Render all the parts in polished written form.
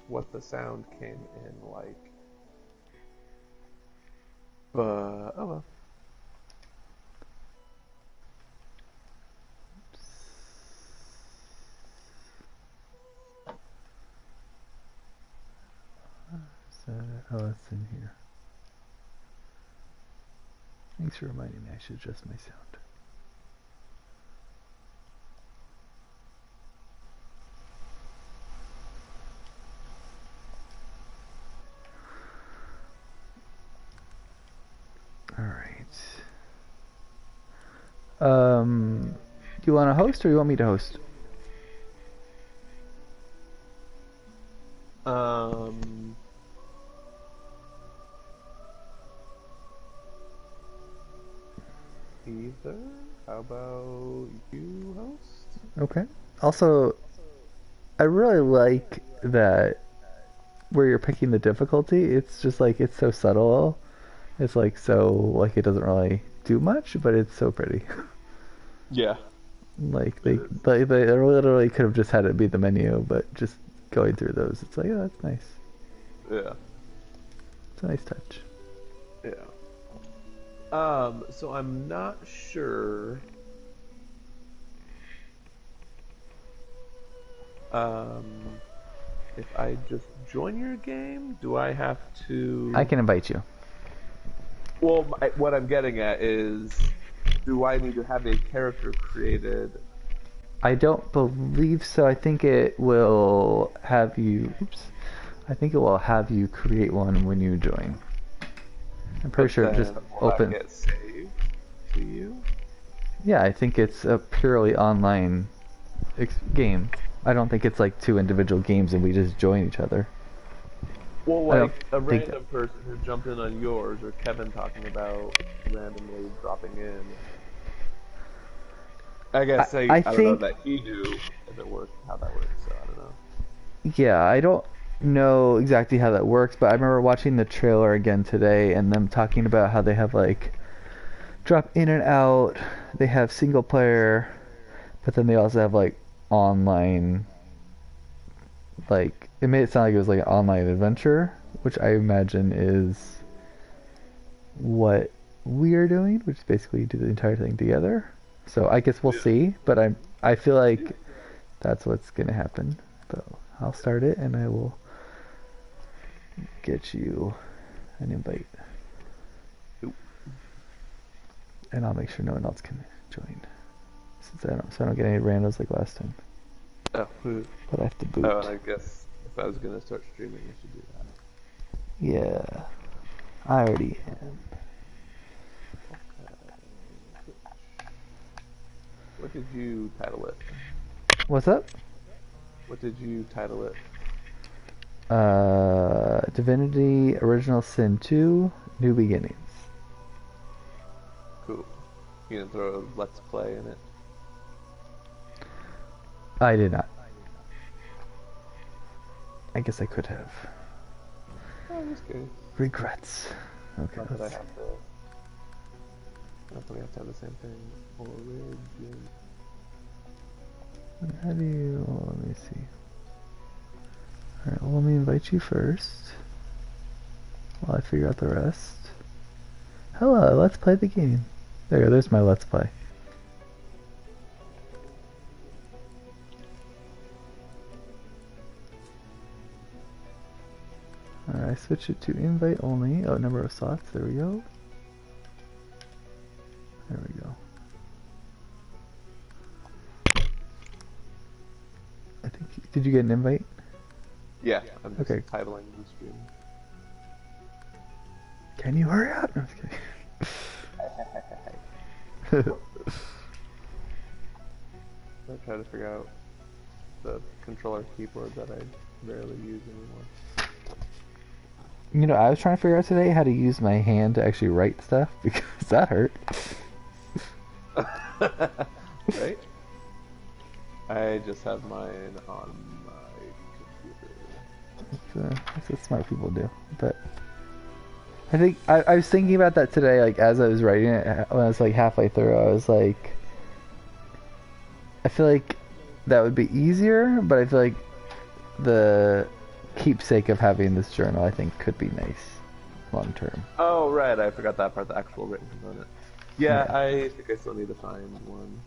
what the sound came in like. But oh well. So, oh, it's in here. Thanks for reminding me I should adjust my sound. Alright. Do you want to host or you want me to host? Either. How about you host? Okay. Also, I really like that where you're picking the difficulty. It's just like it's so subtle. It's like so like it doesn't really do much, but it's so pretty. Yeah. Like they literally could have just had it be the menu, but just going through those, it's like, oh, that's nice. Yeah. It's a nice touch. Yeah. So I'm not sure. If I just join your game, do I have to? I can invite you. Well, what I'm getting at is, do I need to have a character created? I don't believe so. I think it will have you. Oops. I think it will have you create one when you join. I'm pretty sure it just opens. Get saved to you? Yeah, I think it's a purely online game. I don't think it's like two individual games and we just join each other. Well, like a random person who jumped in on yours, or Kevin talking about randomly dropping in. I guess I don't know that he knew if it worked, how that works, so I don't know. Yeah, I don't know exactly how that works, but I remember watching the trailer again today and them talking about how they have like drop in and out, they have single player, but then they also have like online, like it made it sound like it was like an online adventure, which I imagine is what we are doing, which is basically do the entire thing together. So I guess we'll see, but I feel like that's what's gonna happen. So I'll start it and I will get you an invite. And I'll make sure no one else can join. So I don't get any randos like last time. Oh, but I have to boot. Oh, and I guess if I was gonna start streaming, I should do that. Yeah, I already am. What did you title it? What's up? What did you title it? Divinity Original Sin 2, New Beginnings. Cool. You gonna throw a Let's Play in it? I did not. I guess I could have. Oh, I'm just kidding. Regrets. Okay. Not that I have to. Not that we have to have the same thing. Origin. How do you? Well, let me see. Alright, well, let me invite you first. While I figure out the rest. Hello, let's play the game. There you go, there's my let's play. Alright, I switch it to invite only. Oh, number of slots, there we go. There we go. I think, did you get an invite? Yeah, I'm just titling the stream. Can you hurry up? No, I'm just kidding. I try to figure out the controller keyboard that I rarely use anymore. You know, I was trying to figure out today how to use my hand to actually write stuff because that hurt. Right? I just have mine on my computer. That's what smart people do. But I think I was thinking about that today, like as I was writing it, when I was like halfway through, I was like, I feel like that would be easier, but I feel like the keepsake of having this journal, I think, could be nice long term. Oh, right, I forgot that part, the actual written component. Yeah, Yeah. I think I still need to find one.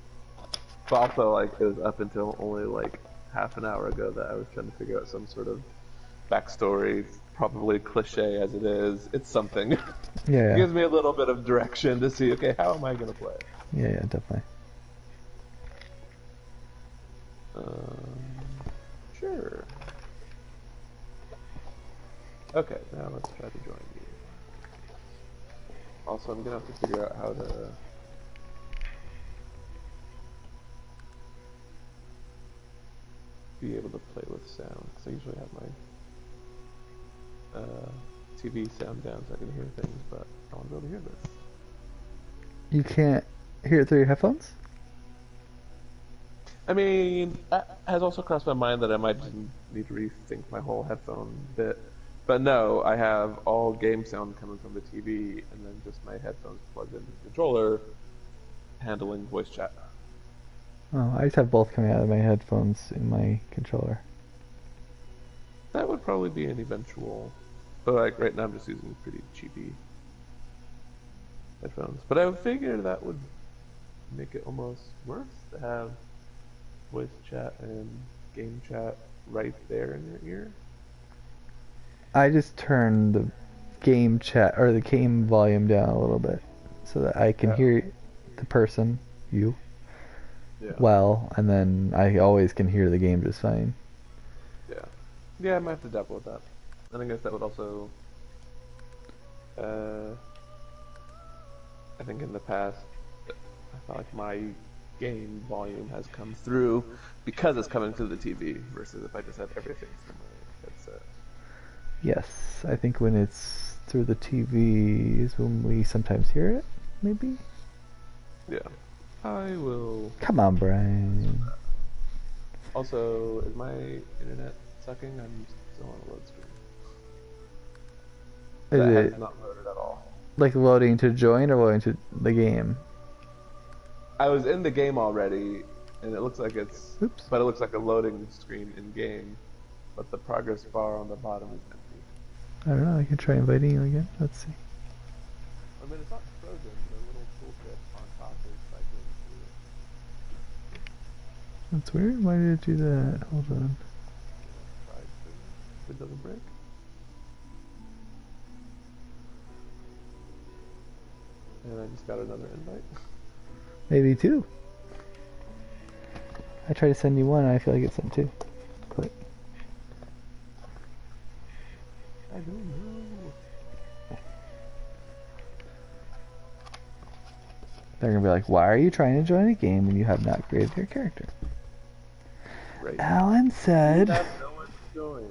But also, like, it was up until only, like, half an hour ago that I was trying to figure out some sort of backstory, probably cliche as it is. It's something. Yeah, yeah. Gives me a little bit of direction to see, okay, how am I going to play? Yeah, yeah, definitely. Sure. Okay, now let's try to join you. Also, I'm going to have to figure out how to... be able to play with sound, because I usually have my TV sound down so I can hear things, but I want to be able to hear this. You can't hear it through your headphones? I mean, that has also crossed my mind that I might just need to rethink my whole headphone bit. But no, I have all game sound coming from the TV, and then just my headphones plugged into the controller, handling voice chat. Oh, I just have both coming out of my headphones in my controller. That would probably be an eventual, but like right now I'm just using pretty cheapy headphones. But I would figure that would make it almost worse to have voice chat and game chat right there in your ear. I just turned the game chat or the game volume down a little bit so that I can hear the person, you, well, and then I always can hear the game just fine. Yeah. Yeah, I might have to dabble with that. And I guess that would also, I think in the past, I felt like my game volume has come through because it's coming through the TV versus if I just had everything through my headset. Yes, I think when it's through the TV is when we sometimes hear it, maybe? Yeah. I will... Come on, Brian. Also, is my internet sucking? I'm still on a load screen. That has not loaded at all. Like loading to join or loading to the game? I was in the game already, and it looks like it's... Oops. But it looks like a loading screen in-game, but the progress bar on the bottom is empty. I don't know, I can try inviting you again. Let's see. I mean, it's not frozen. The little tooltip on top is cycling through it. That's weird. Why did it do that? Hold on. If it doesn't break. And I just got another invite. Maybe two. I tried to send you one and I feel like it sent two. Click. I don't know. They're gonna be like, why are you trying to join a game when you have not created your character? Right. Alan said... You have no one to join.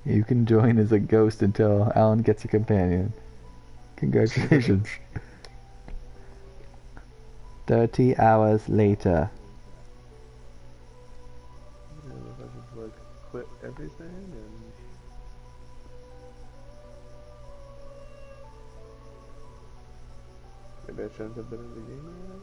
You can join as a ghost until Alan gets a companion. Congratulations. 30 hours later. Yeah, if I just like quit everything and maybe I shouldn't have been in the game yet.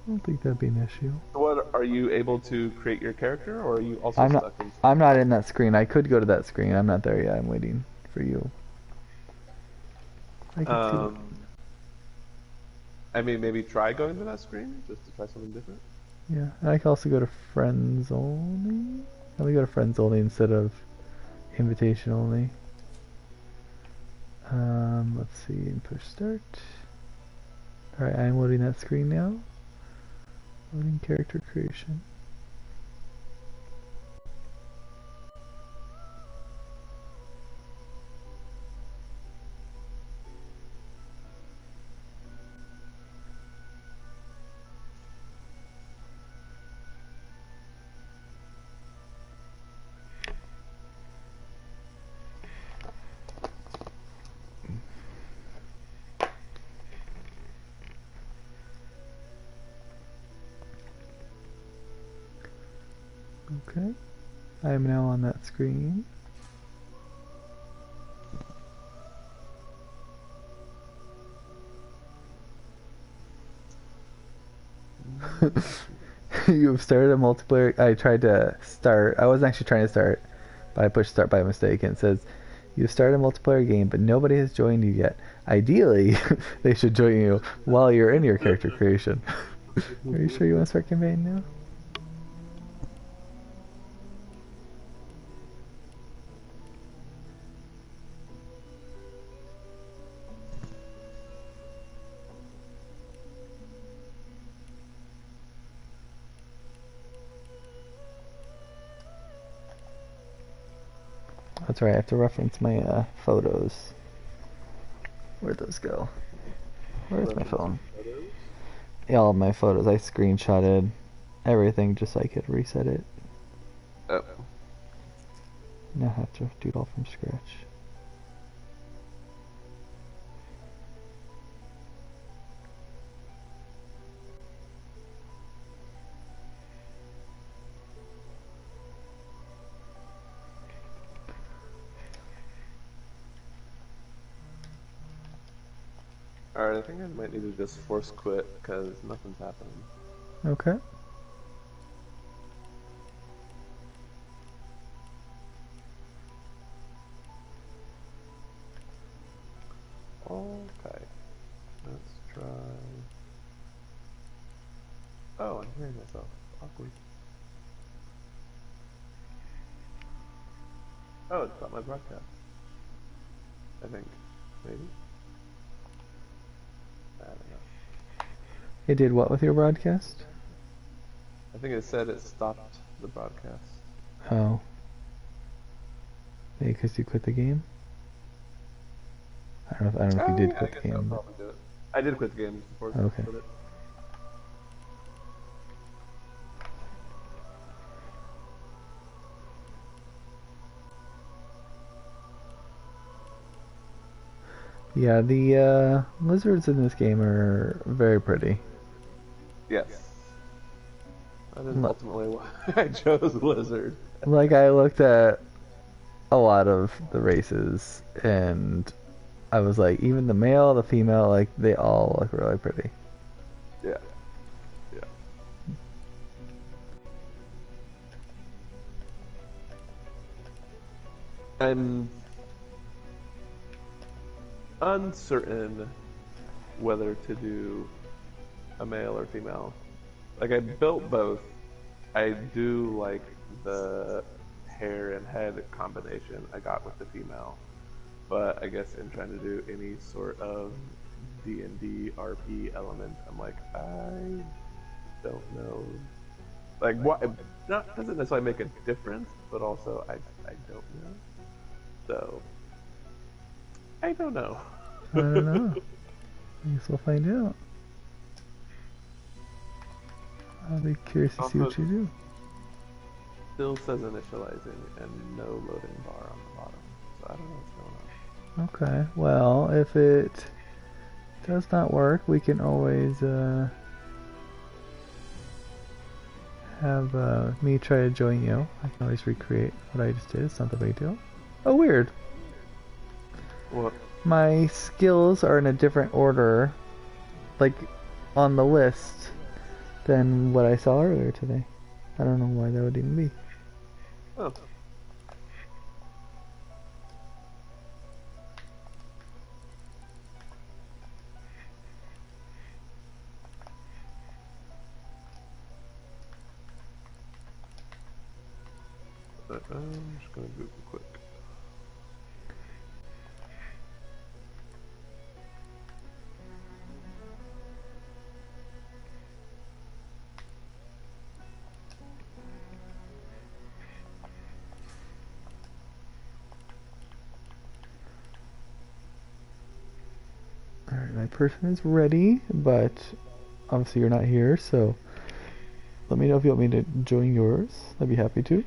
I don't think that'd be an issue. So what, are you able to create your character, or are you also stuck in... I'm not in that screen. I could go to that screen. I'm not there yet. I'm waiting for you. I can see it. I mean, maybe try going to that screen, just to try something different. Yeah, and I can also go to friends only. Let me go to friends only instead of invitation only. Let's see, and push start. Alright, I'm loading that screen now. Loading character creation. Okay, I am now on that screen. You've started a multiplayer. I tried to start. I wasn't actually trying to start, but I pushed start by mistake, and it says you've started a multiplayer game, but nobody has joined you yet. Ideally, they should join you while you're in your character creation. Are you sure you want to start campaign now? That's right, I have to reference my photos. Where'd those go? Where's my phone? Yeah, all of my photos. I screenshotted everything just so I could reset it. Oh. Now I have to do it all from scratch. Alright, I think I might need to just force quit because nothing's happening. Okay. Okay. Let's try. Oh, I'm hearing myself. Awkward. Oh, it's not my broadcast. I think. Maybe? I don't know. It did what with your broadcast? I think it said it stopped the broadcast. Oh. Maybe because you quit the game? I don't know if you did quit the game. I'll probably do it. I did quit the game before I Okay. quit it. Yeah, the lizards in this game are very pretty. Yes. That is ultimately why I chose Lizard. Like, I looked at a lot of the races, and I was like, even the male, the female, like, they all look really pretty. Yeah. Yeah. I'm uncertain whether to do a male or female. Like, I built both. I do like the hair and head combination I got with the female, but I guess in trying to do any sort of D&D RP element, I'm like, I don't know. Like, what? Not doesn't necessarily make a difference, but also I don't know. So I don't know. I don't know. I guess we'll find out. I'll be curious to see what you do. Still says initializing and no loading bar on the bottom, so I don't know what's going on. Okay, well, if it does not work, we can always have me try to join you. I can always recreate what I just did. It's not the big deal. Oh, weird. What? My skills are in a different order, like on the list, than what I saw earlier today. I don't know why that would even be. Oh. I'm just gonna Google quick. Alright, my person is ready, but obviously you're not here, so let me know if you want me to join yours. I'd be happy to.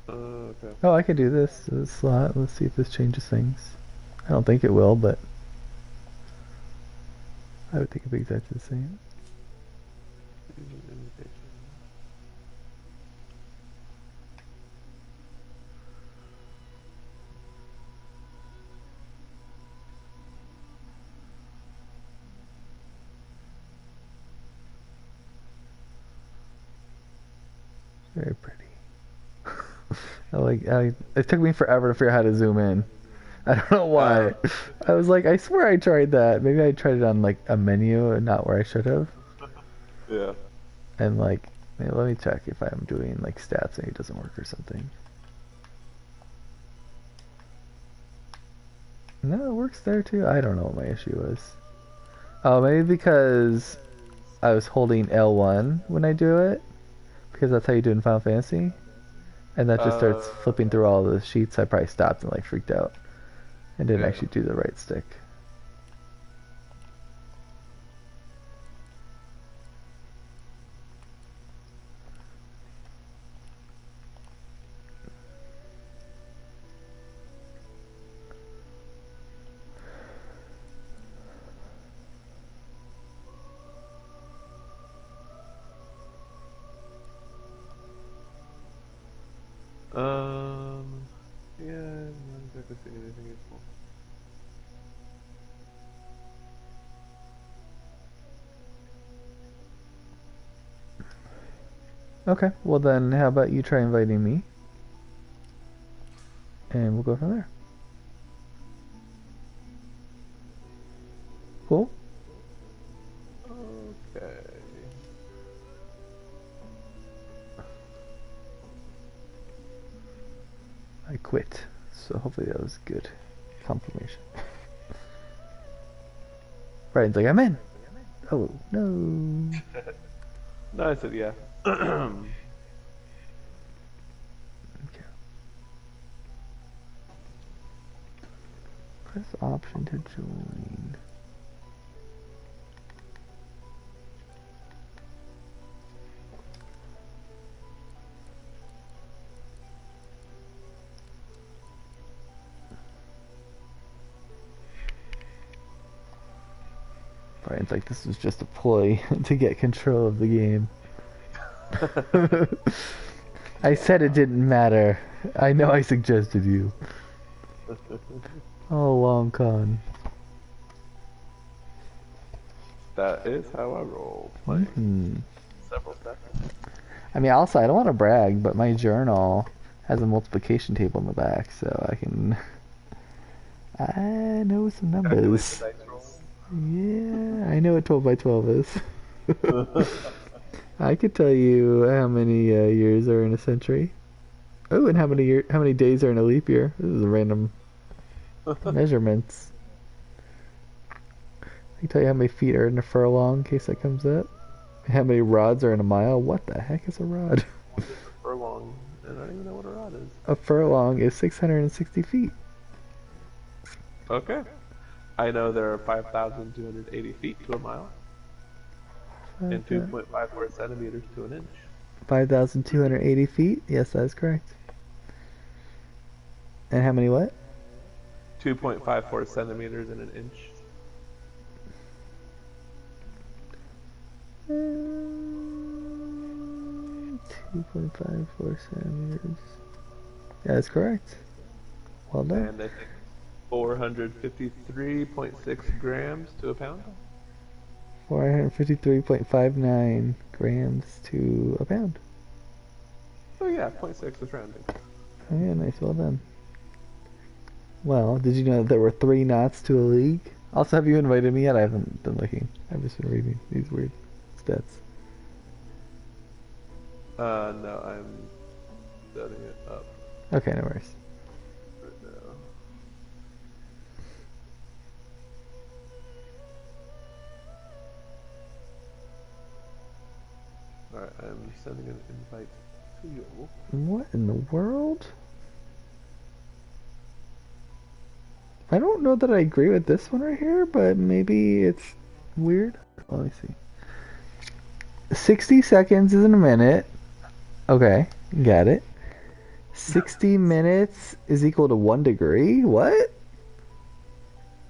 Okay. Oh, I could do this slot. Let's see if this changes things. I don't think it will, but I would think it'd be exactly the same. Very pretty. It took me forever to figure out how to zoom in. I don't know why. I was like, I swear I tried that. Maybe I tried it on like a menu and not where I should have. Yeah. And like, let me check if I'm doing like stats and it doesn't work or something. No, it works there too. I don't know what my issue was. Oh, maybe because I was holding L1 when I do it. Because that's how you do it in Final Fantasy. And that just starts flipping through all the sheets. I probably stopped and like freaked out. And didn't actually do the right stick. Yeah, I'm not exactly seeing anything useful. Okay, well then, how about you try inviting me? And we'll go from there. Cool? Okay. I quit. So hopefully that was good confirmation. Brian's like, I'm in. Oh, no. No, I said yeah. Okay. Press option to join. Brian's like, this was just a ploy to get control of the game. I said it didn't matter. I know I suggested you. Oh, long con. That is how I roll. Like several seconds. I mean, also, I don't want to brag, but my journal has a multiplication table in the back, so I can... I know some numbers. Yeah, I know what 12 by 12 is. I could tell you how many years are in a century. Oh, and how many days are in a leap year. This is a random measurements. I can tell you how many feet are in a furlong in case that comes up. How many rods are in a mile. What the heck is a rod? Furlong. I don't even know what a rod is. A furlong is 660 feet. Okay. I know there are 5,280 feet to a mile. And 2.54 centimeters to an inch. 5,280 feet? Yes, that is correct. And how many what? 2.54 centimeters in an inch. 2.54 centimeters. That's correct. Well done. And I think 453.6 grams to a pound. 453.59 grams to a pound. Oh yeah, 0.6 is rounding. Oh yeah, nice, well done. Well, did you know that there were 3 knots to a league? Also, have you invited me yet? I haven't been looking. I've just been reading these weird stats. No, I'm setting it up. Okay, no worries. Right now. Alright, I'm sending an invite to you. What in the world? I don't know that I agree with this one right here, but maybe it's weird. Let me see. 60 seconds is in a minute. Okay, got it. 60 minutes is equal to 1 degree? What?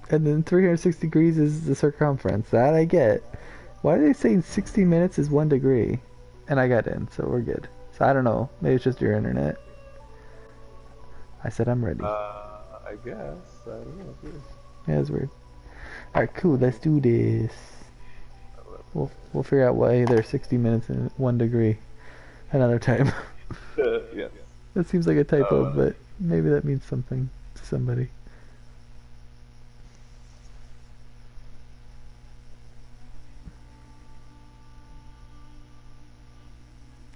And then 360 degrees is the circumference. That I get. Why are they saying 60 minutes is 1 degree? And I got in, so we're good. So I don't know. Maybe it's just your internet. I said I'm ready. I guess. I don't know. Yeah, it's weird. Alright, cool. Let's do this. We'll figure out why there's 60 minutes and 1 degree another time. Yes. That seems like a typo, Uh, but maybe that means something to somebody.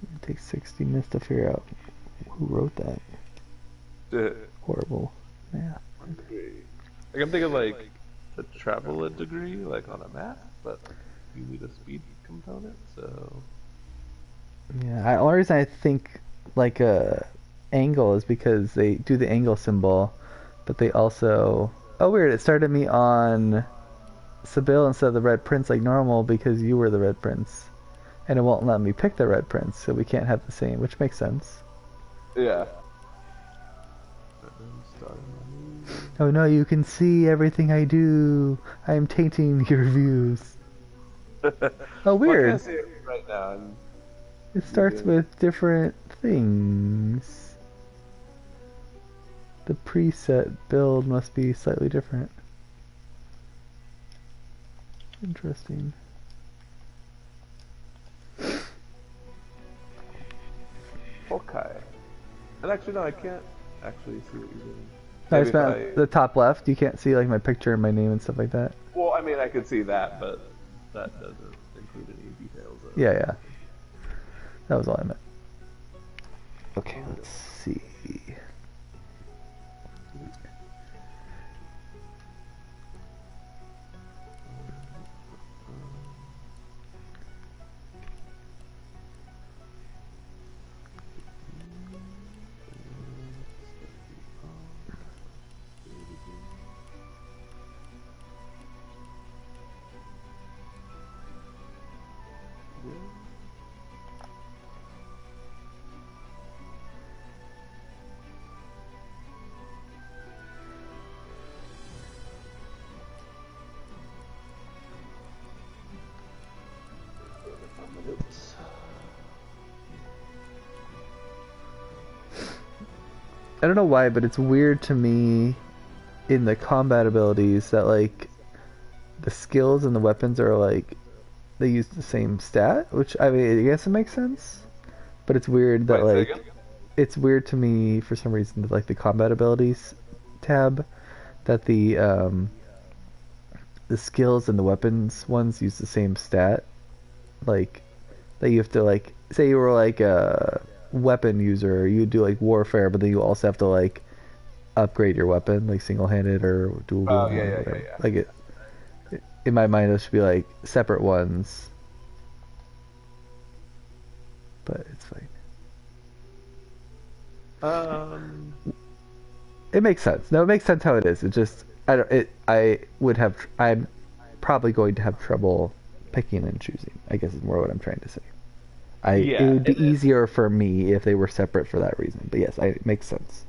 It takes 60 minutes to figure out who wrote that. uh, Horrible math. one degree. Like I'm thinking like to travel a degree, like on a map, but you need a speed component, so Yeah, only reason I think like a angle is because they do the angle symbol, but they also oh weird, it started me on Seville instead of the Red Prince like normal because you were the Red Prince. And it won't let me pick the Red Prince, so we can't have the same, which makes sense. yeah. And then starting my movie. Oh no, you can see everything I do. I am tainting your views. Oh, Well, I weird. can't see it right now. And It you're starts doing. with different things. The preset build must be slightly different. Interesting. Okay. And actually, no, I can't actually see what you're doing. I Maybe just if meant I. the top left. You can't see like my picture and my name and stuff like that. Well, I mean, I could see that, but that doesn't include any details of Yeah, yeah. anything. That was all I meant. Okay, let's see. I don't know why, but it's weird to me in the combat abilities that like the skills and the weapons are like they use the same stat, which I mean I guess it makes sense. But it's weird that Wait, say again? like it's weird to me for some reason that like the combat abilities tab that the skills and the weapons ones use the same stat. Like that you have to like say you were like a weapon user, you do like warfare, but then you also have to like upgrade your weapon, like single handed or dual Oh, wielding yeah, or yeah, yeah, whatever. yeah. Like Yeah. in my mind, it should be like separate ones, but it's fine. It makes sense. No, it makes sense how it is. It just I don't. It I would have. I'm probably going to have trouble picking and choosing. I guess is more what I'm trying to say. It Yeah, would it be is. easier for me if they were separate for that reason. But yes, it makes sense.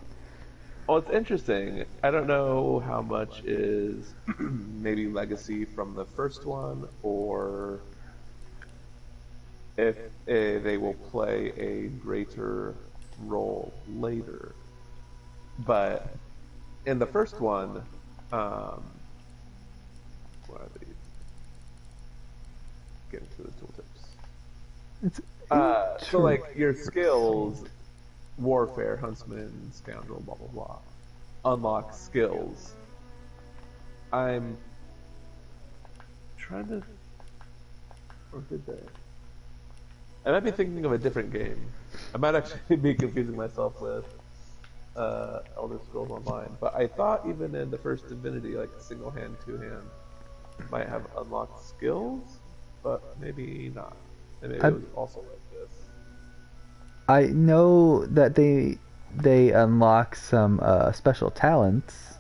Well, it's interesting. I don't know how much is maybe legacy from the first one, or if they will play a greater role later. But in the first one, um, what are these? Getting to the tooltips. It's So interesting. like your skills, warfare, huntsman, scoundrel, blah blah blah, unlock skills. I'm trying to, or did they? I might be thinking of a different game. I might actually be confusing myself with Elder Scrolls Online. But I thought even in the first Divinity, like single hand, two hand, might have unlocked skills, but maybe not. And maybe I it was also like this. I know that they unlock some special talents.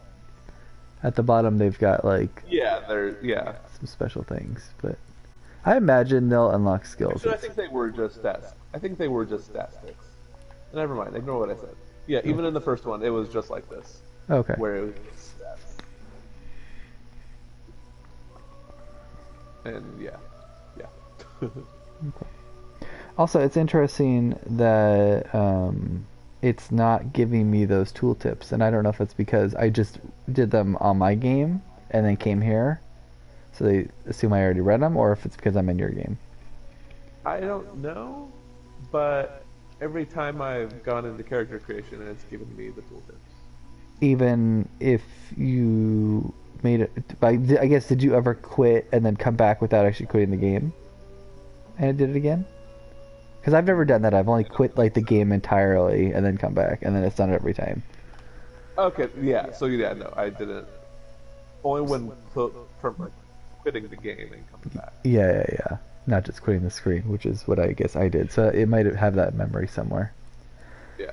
At the bottom, they've got like Yeah, yeah. some special things, but I imagine they'll unlock skills. Actually, I think they were just stats. I think they were just stat sticks. Never mind. Ignore what I said. Yeah, even in the first one, it was just like this, Okay. where it was just stats. And yeah, yeah. Also, it's interesting that it's not giving me those tooltips, and I don't know if it's because I just did them on my game and then came here, so they assume I already read them, or if it's because I'm in your game. I don't know, but every time I've gone into character creation, it's given me the tooltips. Even if you made it, I guess, did you ever quit and then come back without actually quitting the game? And it did it again? Because I've never done that. I've only I don't quit think like the so. game entirely and then come back, and then it's done it every time. Okay, yeah. So yeah, no, I didn't. Only when from like quitting the game and coming back. Yeah, yeah, yeah. Not just quitting the screen, which is what I guess I did. So it might have that memory somewhere. Yeah.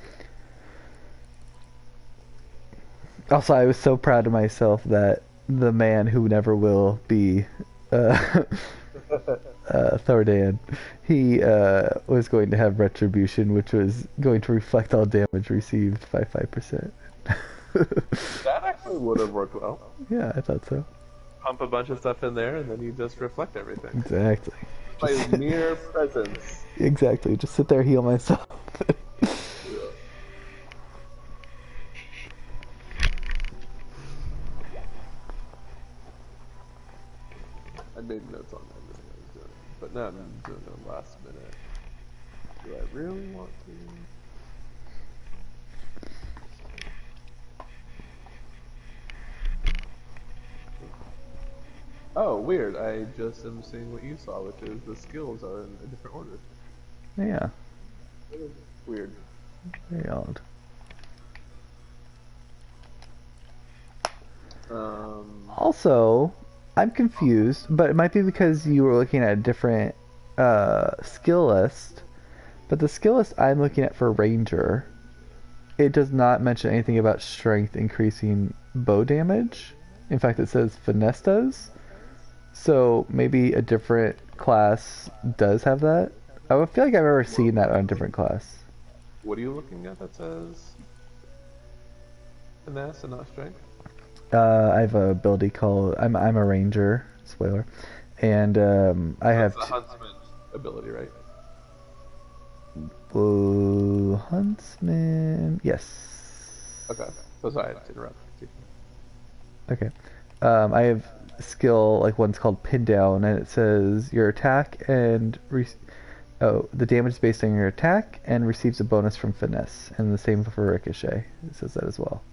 Also, I was so proud of myself that the man who never will be uh, Thordan, he was going to have retribution, which was going to reflect all damage received by 5%. That actually would have worked well. Yeah, I thought so. Pump a bunch of stuff in there, and then you just reflect everything. Exactly. By Just mere presence. exactly. Just sit there, heal myself. Yeah. I made notes on everything I was doing, but now I'm doing it last minute. Do I really want to? Oh, weird. I just am seeing what you saw, which is the skills are in a different order. Yeah, Weird. very odd. Also, I'm confused, but it might be because you were looking at a different skill list. But the skill list I'm looking at for Ranger, it does not mention anything about strength increasing bow damage. In fact, it says finesse does. So maybe a different class does have that. I feel like I've ever seen that on a different class. What are you looking at that says finesse and not strength? I have a ability called I'm a ranger. Spoiler, and I That's have the huntsman ability, right? huntsman. Yes. Okay. So sorry to interrupt you. Okay. I have a skill like one's called pin down, and it says your attack and the damage is based on your attack and receives a bonus from finesse, and the same for ricochet. It says that as well.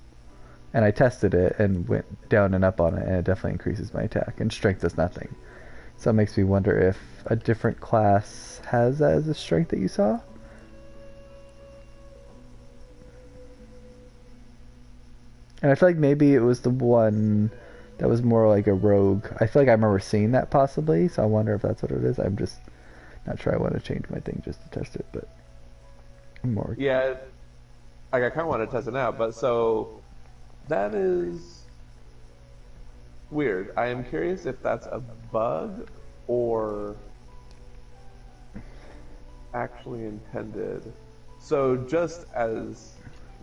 And I tested it and went down and up on it, and it definitely increases my attack. And strength does nothing. So it makes me wonder if a different class has that as a strength that you saw. And I feel like maybe it was the one that was more like a rogue. I feel like I remember seeing that possibly, so I wonder if that's what it is. I'm just not sure I want to change my thing just to test it, but I'm more. Yeah, like I kind of want to test it out, but so that is weird. I am curious if that's a bug or actually intended. So just as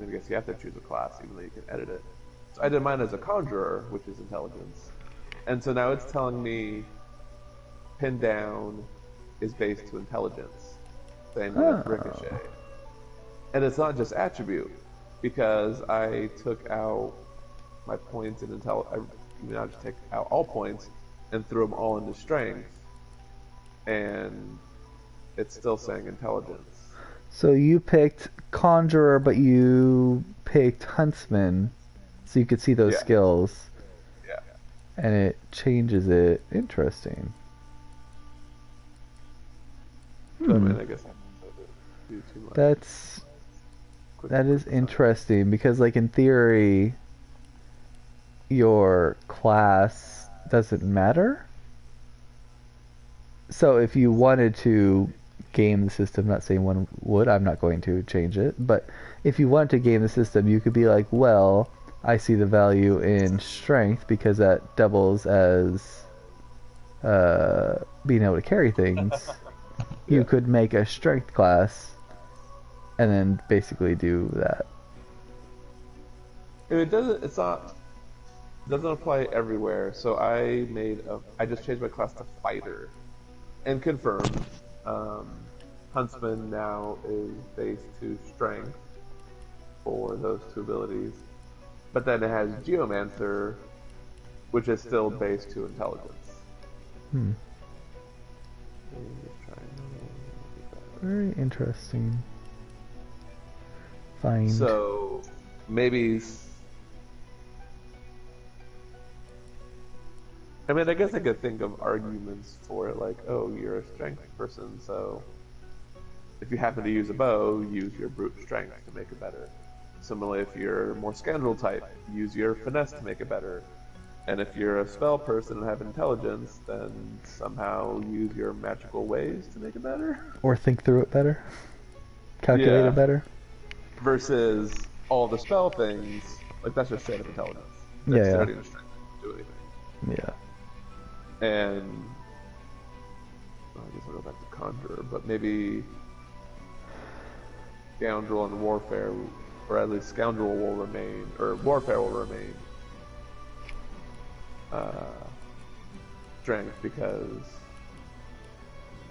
I guess you have to choose a class, even though you can edit it. So I did mine as a conjurer, which is intelligence, and so now it's telling me pin down is based to intelligence, same with ricochet, and it's not just attribute because I took out my points in I now just take out all points and threw them all into strength, and it's still saying intelligence. So you picked conjurer, but you picked huntsman, so you could see those Yeah, skills, yeah. and it changes it. Interesting. So I mean, I guess I didn't do too much. That's Quick that is aside. interesting because, like, in theory, your class doesn't matter. So if you wanted to game the system, not saying one would, I'm not going to change it, but if you wanted to game the system, you could be like, well, I see the value in strength because that doubles as being able to carry things. You Yeah. could make a strength class and then basically do that. If it doesn't, it's not. Doesn't apply everywhere. So I just changed my class to fighter, and confirmed. Huntsman now is based to strength for those two abilities, but then it has Geomancer, which is still based to intelligence. Hmm. Let me just try and get that. Very interesting. Find. So maybe, I mean, I guess I could think of arguments for it, like, oh, you're a strength person, so if you happen to use a bow, use your brute strength to make it better. Similarly, if you're more scoundrel type, use your finesse to make it better. And if you're a spell person and have intelligence, then somehow use your magical ways to make it better. Or think through it better. Calculate it Yeah. better. Versus all the spell things, like that's just straight up intelligence. Yeah, Dexterity and strength don't do anything. yeah. And well, I guess I'll go back to conjurer, but maybe scoundrel and warfare, or at least scoundrel will remain, or warfare will remain uh, strength because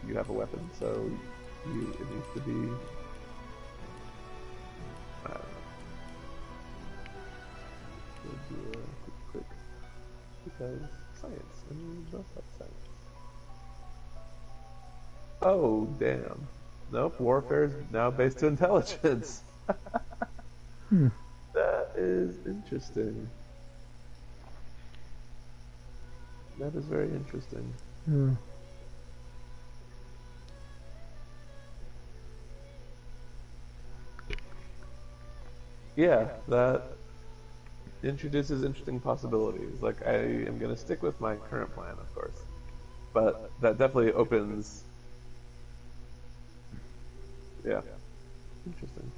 you have a weapon, so it needs to be. I don't know. We'll do a quick because science and we both like science. Oh damn! Nope, warfare is now based to intelligence. Hmm. That is interesting. That is very interesting. Hmm. Yeah, that introduces interesting possibilities. Like, I am going to stick with my current plan, of course. But that definitely opens. Yeah, interesting.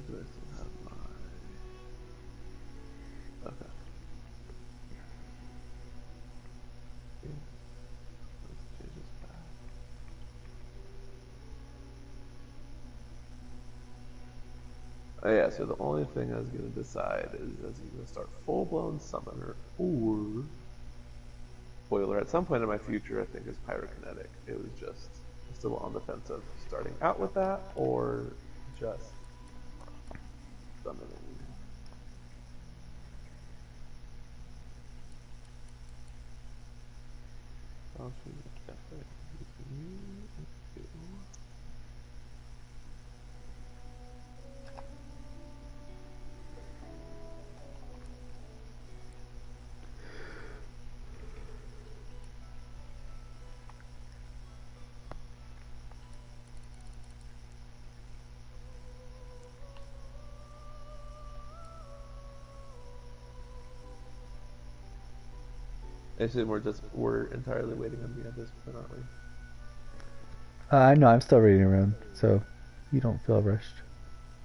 Do I still have my. Okay. Yeah, let's change this back. Oh yeah, so the only thing I was going to decide is as I'm going to start full-blown summoner or boiler. At some point in my future, I think is pyrokinetic. It was just still on the fence of starting out with that or just summoning. I'll choose definitely. I assume we're entirely waiting on me at this point, aren't we? I know, I'm still reading around, so you don't feel rushed.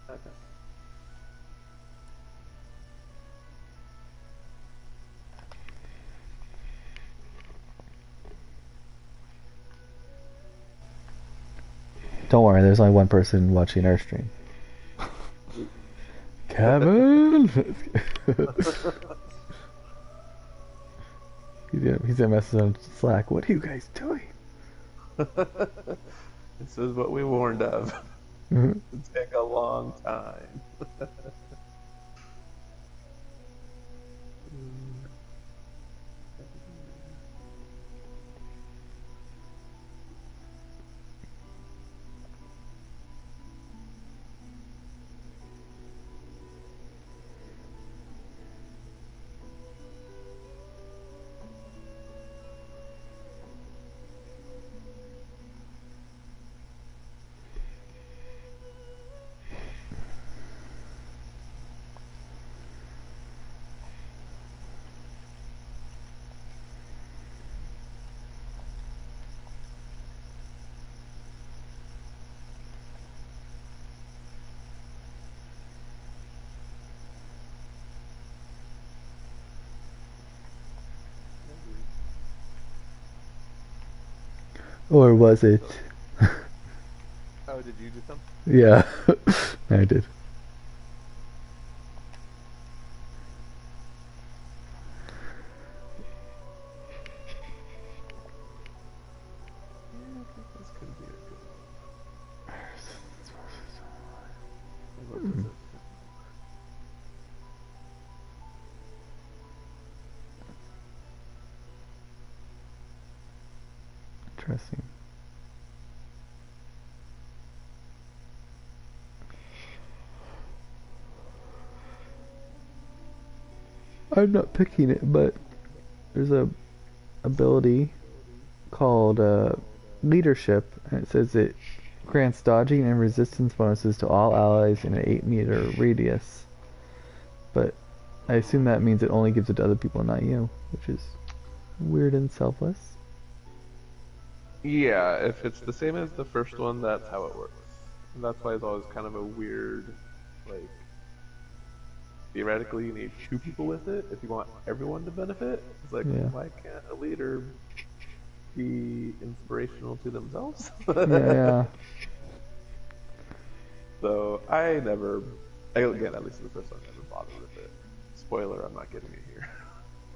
Okay. Don't worry, there's only one person watching our stream. Kevin! he's gonna message on Slack. What are you guys doing? This is what we warned of. Mhm. It'll take a long time. Or was it? Oh, did you do something? Yeah, I did. Yeah, I think this could be a good one. What does Hmm. it? Interesting. I'm not picking it, but there's a ability called Leadership, and it says it grants dodging and resistance bonuses to all allies in an 8-meter radius. But I assume that means it only gives it to other people, not you, which is weird and selfless. Yeah, if it's the same as the first one, that's how it works. And that's why it's always kind of a weird, like, theoretically you need two people with it if you want everyone to benefit. It's like, Yeah. why can't a leader be inspirational to themselves? Yeah. So I never, again, at least in the first one, I never bothered with it. Spoiler, I'm not getting it here.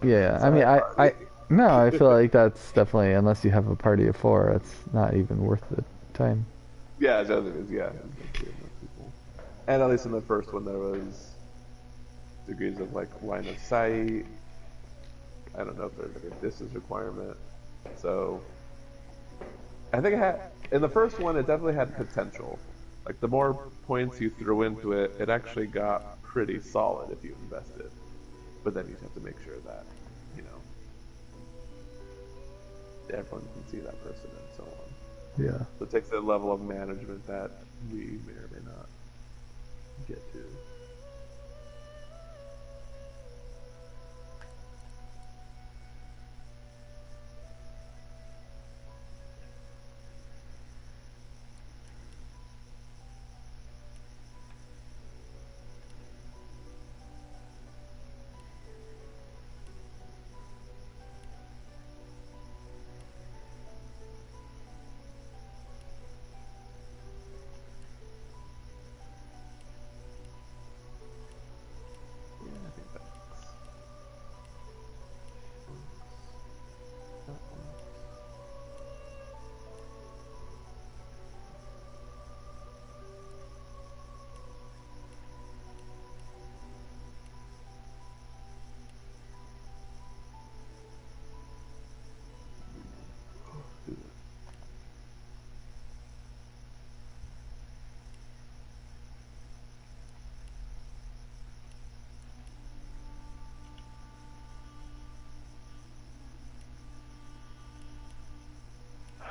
Yeah. I mean, Sorry, I party. no, I feel like that's definitely, unless you have a party of 4, it's not even worth the time. Yeah, the other is, yeah, it's gonna be enough people. And at least in the first one, there was degrees of like line of sight. I don't know if there's like a distance requirement. So I think it had in the first one, it definitely had potential. Like the more points you threw into it, it actually got pretty solid if you invested. But then you have to make sure that you know everyone can see that person and so on. Yeah. So it takes a level of management that we may or may not get to. Yeah, I think that works. That works. Do that.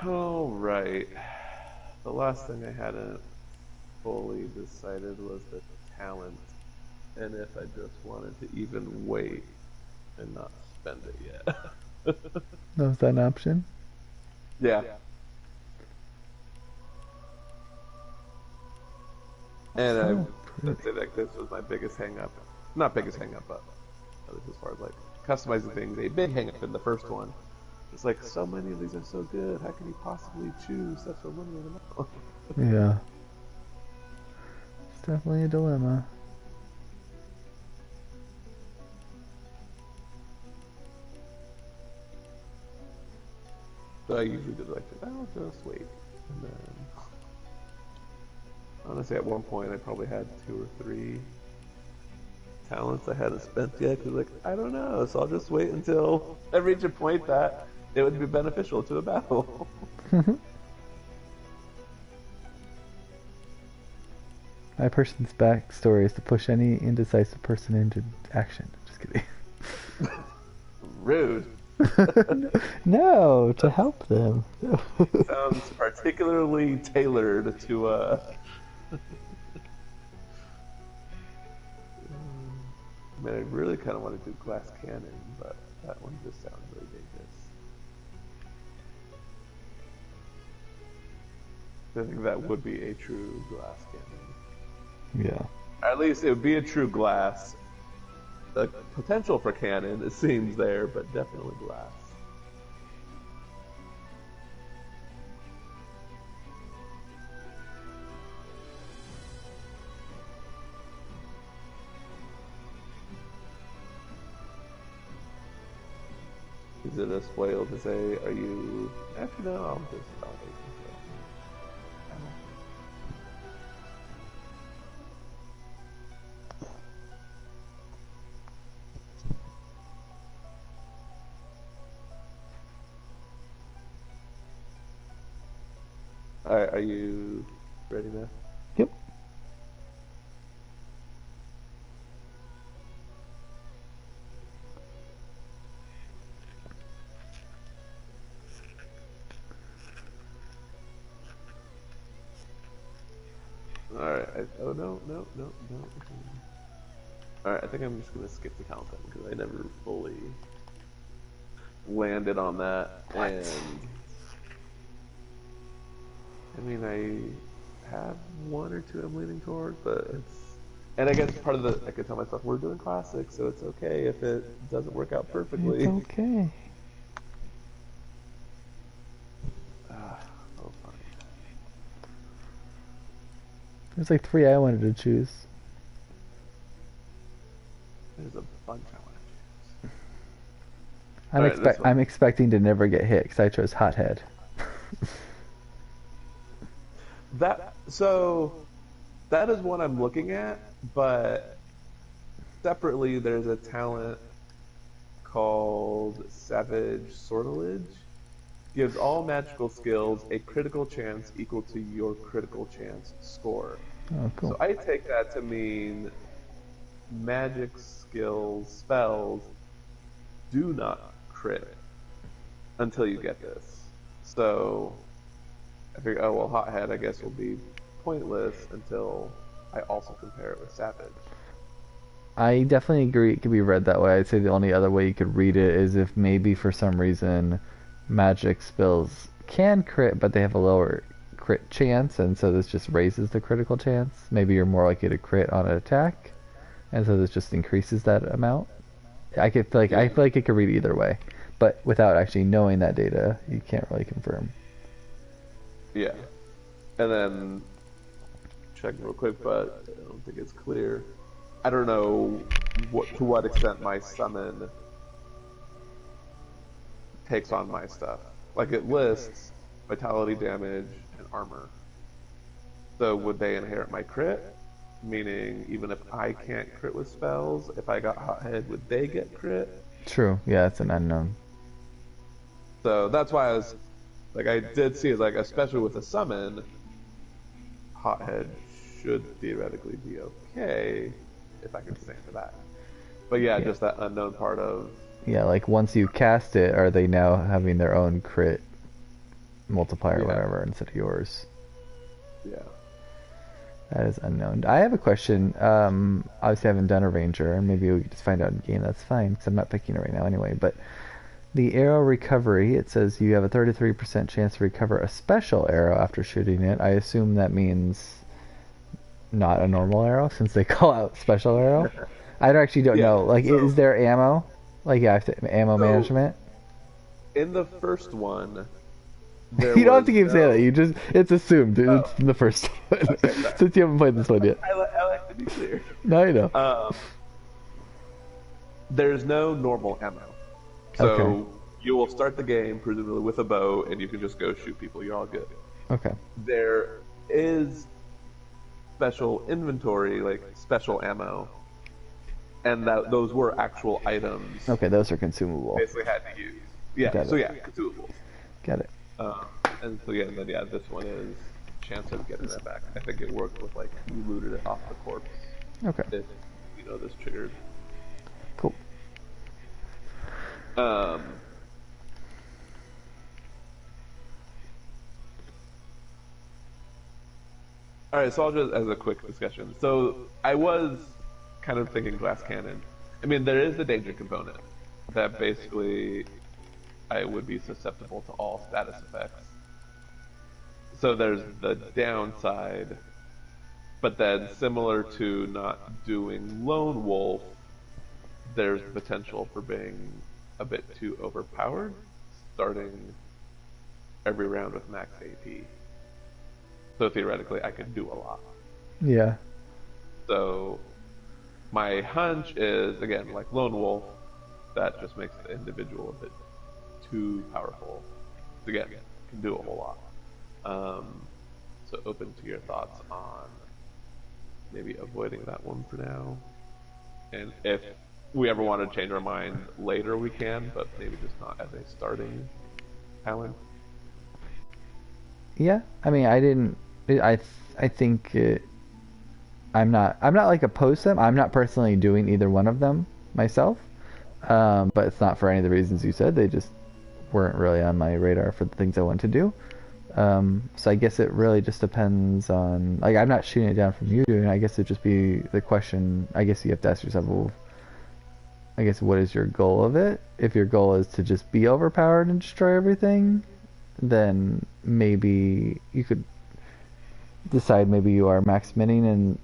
All right. The last thing I hadn't fully decided was the talent, and if I just wanted to even wait and not spend it yet. No, is that an option? Yeah, and I So would pretty. say like this was my biggest hang up. Not biggest hang up, but at least as far as like customizing things, a big hang up in the first one. It's like so many of these are so good. How can you possibly choose such a limited amount? Yeah. It's definitely a dilemma. So I usually do like, I'll just wait, and then honestly, at one point I probably had 2 or 3 talents I hadn't spent yet because like I don't know, so I'll just wait until I reach a point that it would be beneficial to a battle. My person's backstory is to push any indecisive person into action. Just kidding. Rude. No, to help them. Sounds particularly tailored to I mean, I really kind of want to do glass cannon, but that one just sounds really dangerous. I think that would be a true glass cannon. Yeah. At least it would be a true glass. The potential for cannon, it seems there, but definitely glass. Is it a spoil to say, are you... Actually, no, I'll wait until... Alright, are you ready now? Yep. All right. Oh no, no, no, no. All right. I think I'm just gonna skip the talent because I never fully landed on that. What? And I mean, I have one or two I'm leaning toward, but it's. And I guess part of the I could tell myself we're doing classics, so it's okay if it doesn't work out It's perfectly. okay. Ah, oh, fine. There's like three I wanted to choose. There's a bunch I want to choose. I'm All right, this one. I'm expecting to never get hit because I chose hothead. That so that is one I'm looking at, but separately there's a talent called Savage Sortilege. Gives all magical skills a critical chance equal to your critical chance score. Oh, So cool. I take that to mean magic skills, spells do not crit until you get this. So I figure, oh well, Hothead I guess will be pointless until I also compare it with Savage. I definitely agree it could be read that way. I'd say the only other way you could read it is if maybe for some reason magic spells can crit, but they have a lower crit chance, and so this just raises the critical chance. Maybe you're more likely to crit on an attack, and so this just increases that amount. I Yeah, feel like it could read either way, but without actually knowing that data, you can't really confirm. yeah. And then check real quick, but I don't think it's clear. I don't know what extent my summon takes on my stuff. Like it lists vitality damage and armor. So would they inherit my crit? Meaning even if I can't crit with spells, if I got hothead, would they get crit? True. Yeah, it's an unknown. So that's why I was like I did see it like especially with a summon, hothead should theoretically be okay if I can stand for that. But yeah, Yeah. just that unknown part of Yeah, like once you cast it, are they now having their own crit multiplier or yeah, whatever instead of yours? yeah. That is unknown. I have a question. Obviously, I haven't done a ranger, and maybe we could just find out in game. That's fine, because I'm not picking it right now anyway. But the arrow recovery, it says you have a 33% chance to recover a special arrow after shooting it. I assume that means not a normal arrow, since they call out special arrow. I actually don't Yeah. know. Like, is So there ammo? Like, yeah, ammo so management? in the first one there You don't have was to keep saying that. no. You just, it's assumed. It's Oh, the first one. okay, sorry. Since you haven't played this one yet. I like to be clear. Now you know. Um, there's no normal ammo. Okay. So you will start the game presumably with a bow, and you can just go shoot people. You're all good. Okay. There is special inventory, like special ammo, and that those were actual items. Okay, those are consumable. Basically, had to use. Yeah. Got So it. yeah, consumables. Got it. Um, and so yeah, and then yeah, this one is chance of getting that back. I think it worked with like you looted it off the corpse Okay. if you know this triggered. Cool. Um, all right, so I'll just as a quick discussion. So I was kind of thinking glass cannon. I mean, there is the danger component that basically I would be susceptible to all status effects. So there's the downside, but then similar to not doing lone wolf, there's potential for being a bit too overpowered, starting every round with max AP. So theoretically, I could do a lot. Yeah. So my hunch is again like lone wolf, that just makes the individual a bit too powerful. Again, can do a whole lot. So open to your thoughts on maybe avoiding that one for now. And if we ever want to change our mind later, we can, but maybe just not as a starting talent. Yeah. I mean, I didn't. I think it. I'm not like opposed to them. I'm not personally doing either one of them myself. But it's not for any of the reasons you said. They just weren't really on my radar for the things I want to do. So I guess it really just depends on, like, I'm not shooting it down from you doing it. I guess it'd just be the question. I guess you have to ask yourself, well, I guess what is your goal of it? If your goal is to just be overpowered and destroy everything, then maybe you could decide maybe you are max minning and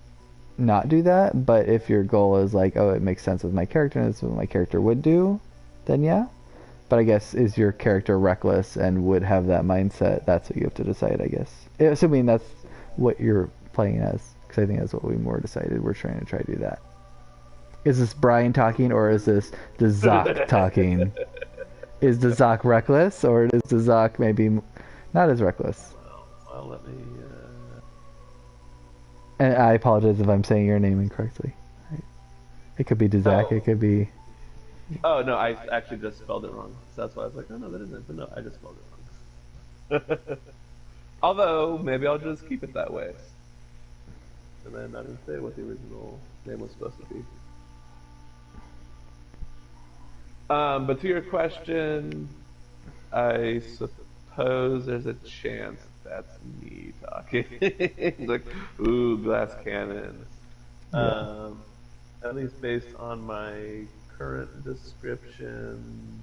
not do that. But if your goal is like, oh, it makes sense with my character and it's what my character would do, then yeah. But I guess is your character reckless and would have that mindset? That's what you have to decide, I guess. Assuming that's what you're playing as, because I think that's what we more decided. We're trying to do that. Is this Brian talking or is this the Zoc talking? Is the Zoc reckless or is the Zoc maybe not as reckless? Well, let me. And I apologize if I'm saying your name incorrectly. It could be Dazak, Oh. it could be. Oh no, I actually just spelled it wrong. So that's why I was like, oh no, that isn't. But no, I just spelled it wrong. Although maybe I'll just keep it that way, and then not even say what the original name was supposed to be. But to your question, I suppose there's a chance that's me talking. Like, ooh, glass cannon. Yeah. Um, at least based on my current descriptions,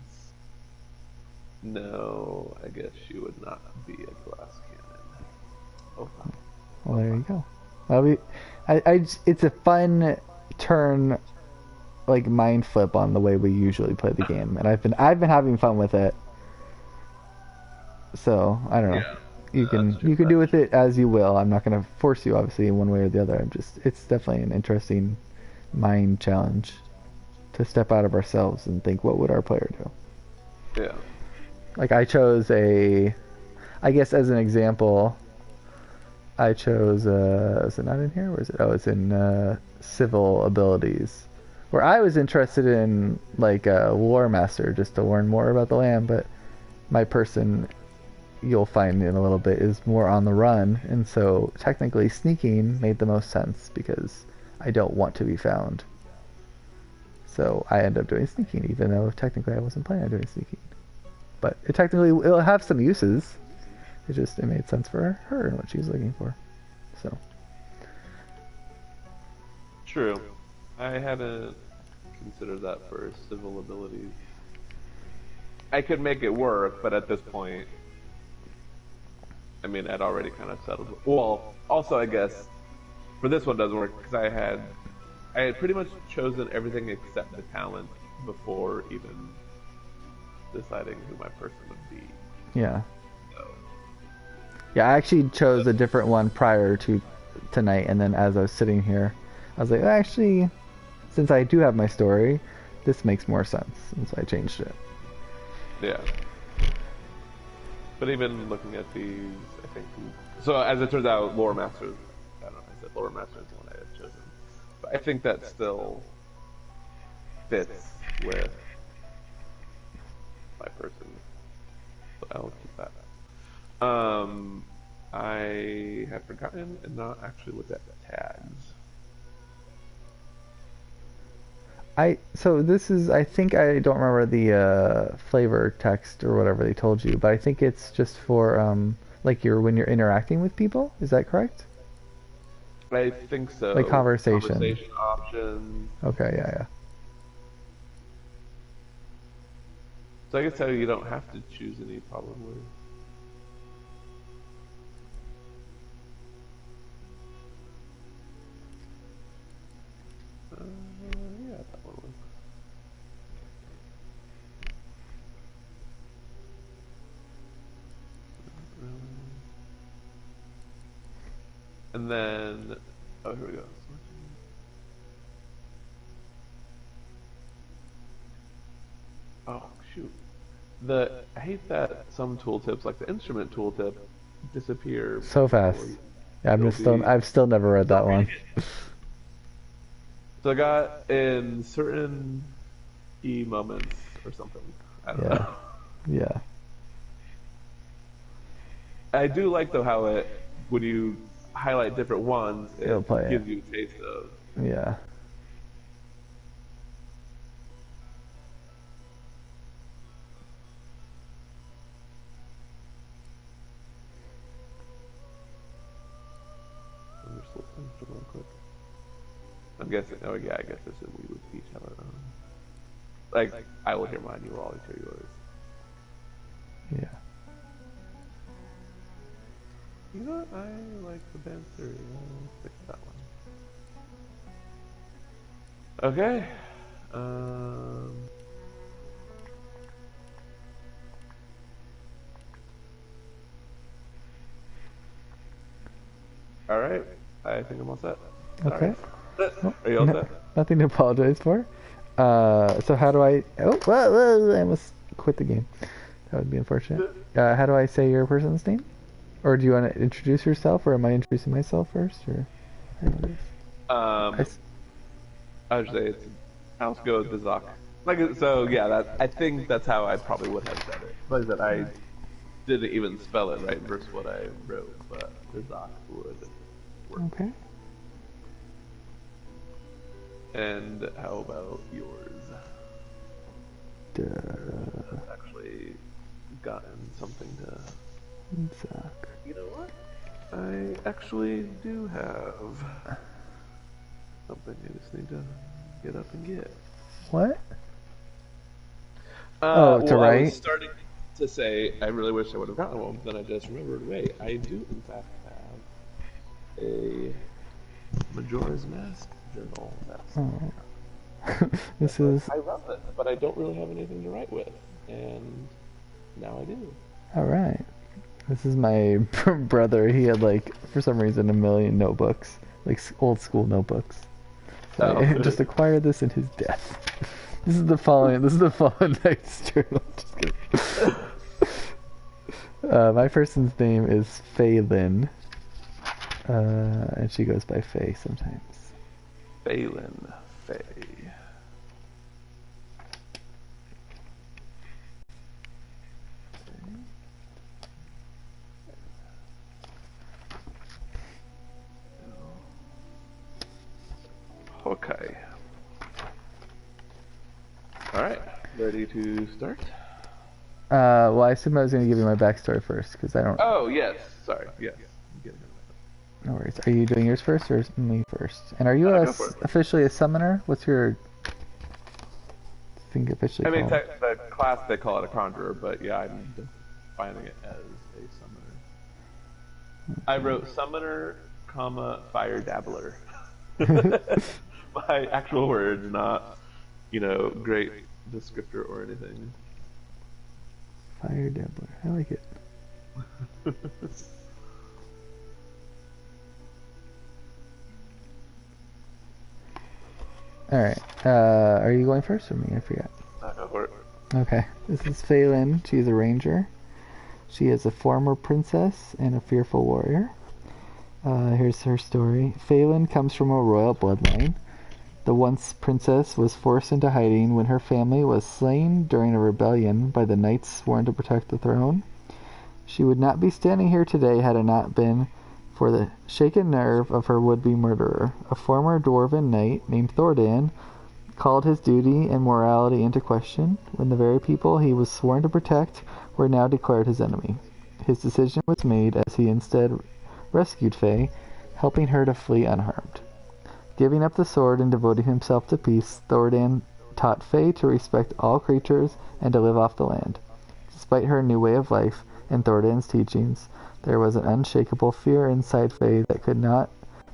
no, I guess she would not be a glass cannon. Oh, wow. Well, there you go. It's a fun turn, like mind flip on the way we usually play the game, and I've been having fun with it. So I don't know. Yeah, You that's can true. do with it as you will. I'm not gonna force you, obviously, in one way or the other. It's definitely an interesting mind challenge to step out of ourselves and think, what would our player do? Yeah. Like I guess as an example, I chose, is it not in here? Where is it? Oh, it's in civil abilities. Where I was interested in like a war master just to learn more about the land, but my person, you'll find in a little bit, is more on the run, and so technically sneaking made the most sense because I don't want to be found. So I end up doing sneaking, even though technically I wasn't planning on doing sneaking. But it'll have some uses. It made sense for her and what she was looking for. So True. I hadn't considered that for civil abilities. I could make it work, but at this point, I mean, I'd already kind of settled. Well, also, I guess for this one doesn't work because I had pretty much chosen everything except the talent before even deciding who my person would be. yeah, So, yeah. I actually chose a different one prior to tonight, and then as I was sitting here, I was like, actually, since I do have my story, this makes more sense, and so I changed it. yeah. But even looking at these, I think. So as it turns out, Lore Masters. I don't know. I said Lore Master is the one I had chosen, but I think that still fits with my person. So I'll keep that. I have forgotten and not actually looked at the tags. I think I don't remember the flavor text or whatever they told you, but I think it's just for like when you're interacting with people. Is that correct? I think so. Like conversation. Conversation options. Okay, yeah. So I guess tell you don't have to choose any probably. Yeah, that one was. And then, oh, here we go. Oh, shoot. I hate that some tooltips, like the instrument tooltip, disappear So fast. before Yeah, you'll be. I've still never read that one. So I got in certain key moments or something. I don't Yeah, know. yeah, I do like though how when you highlight different ones, it'll it play it. gives you a taste of. Yeah. I'm guessing. Oh yeah, I guess this is we would each have our own. Like I will hear mine. You will always hear yours. Yeah. You know what? I like the band theory. I'll stick with that one. Okay. All right. I think I'm all set. Okay. Well, Are you all set? nothing to apologize for. So how do I? Oh, whoa, I almost quit the game. That would be unfortunate. How do I say your person's name? Or do you want to introduce yourself, or am I introducing myself first, or? I would say it's House Goes the Zoc. Like so, yeah. That I think that's how I probably would have said it. Like that, I didn't even spell it right versus what I wrote, but the Zoc would work. Okay. And how about yours? I've actually gotten something to. Zoc. You know what? I actually do have something I just need to get up and get. What? To write? I was starting to say I really wish I would have gotten one, but then I just remembered. Wait, I do in fact have a Majora's Mask journal. This is. I love it, but I don't really have anything to write with, and now I do. All right. This is my brother. He had for some reason, a million notebooks, old school notebooks. So I just acquired this in his death. This is the Fallen Knight's journal. Just kidding. My person's name is Phelan, and she goes by Faye sometimes. Phelan, Faye. Okay. Alright, ready to start? Well, I assume I was going to give you my backstory first, because I don't... Oh, yes. Sorry, yes. No worries. Are you doing yours first, or me first? And are you officially a summoner? What's your thing officially called? The class, they call it a conjurer, but yeah, I'm defining it as a summoner. I wrote summoner, fire dabbler. My actual words, not, great descriptor or anything. Fire dabbler. I like it. Alright. Are you going first or me? I forgot. Go for it. Okay. This is Phelan. She's a ranger. She is a former princess and a fearful warrior. Here's her story. Phelan comes from a royal bloodline. The once princess was forced into hiding when her family was slain during a rebellion by the knights sworn to protect the throne. She would not be standing here today had it not been for the shaken nerve of her would-be murderer. A former dwarven knight named Thordan called his duty and morality into question when the very people he was sworn to protect were now declared his enemy. His decision was made as he instead rescued Faye, helping her to flee unharmed. Giving up the sword and devoting himself to peace, Thordan taught Faye to respect all creatures and to live off the land. Despite her new way of life and Thordan's teachings, there was an unshakable fear inside Faye that could not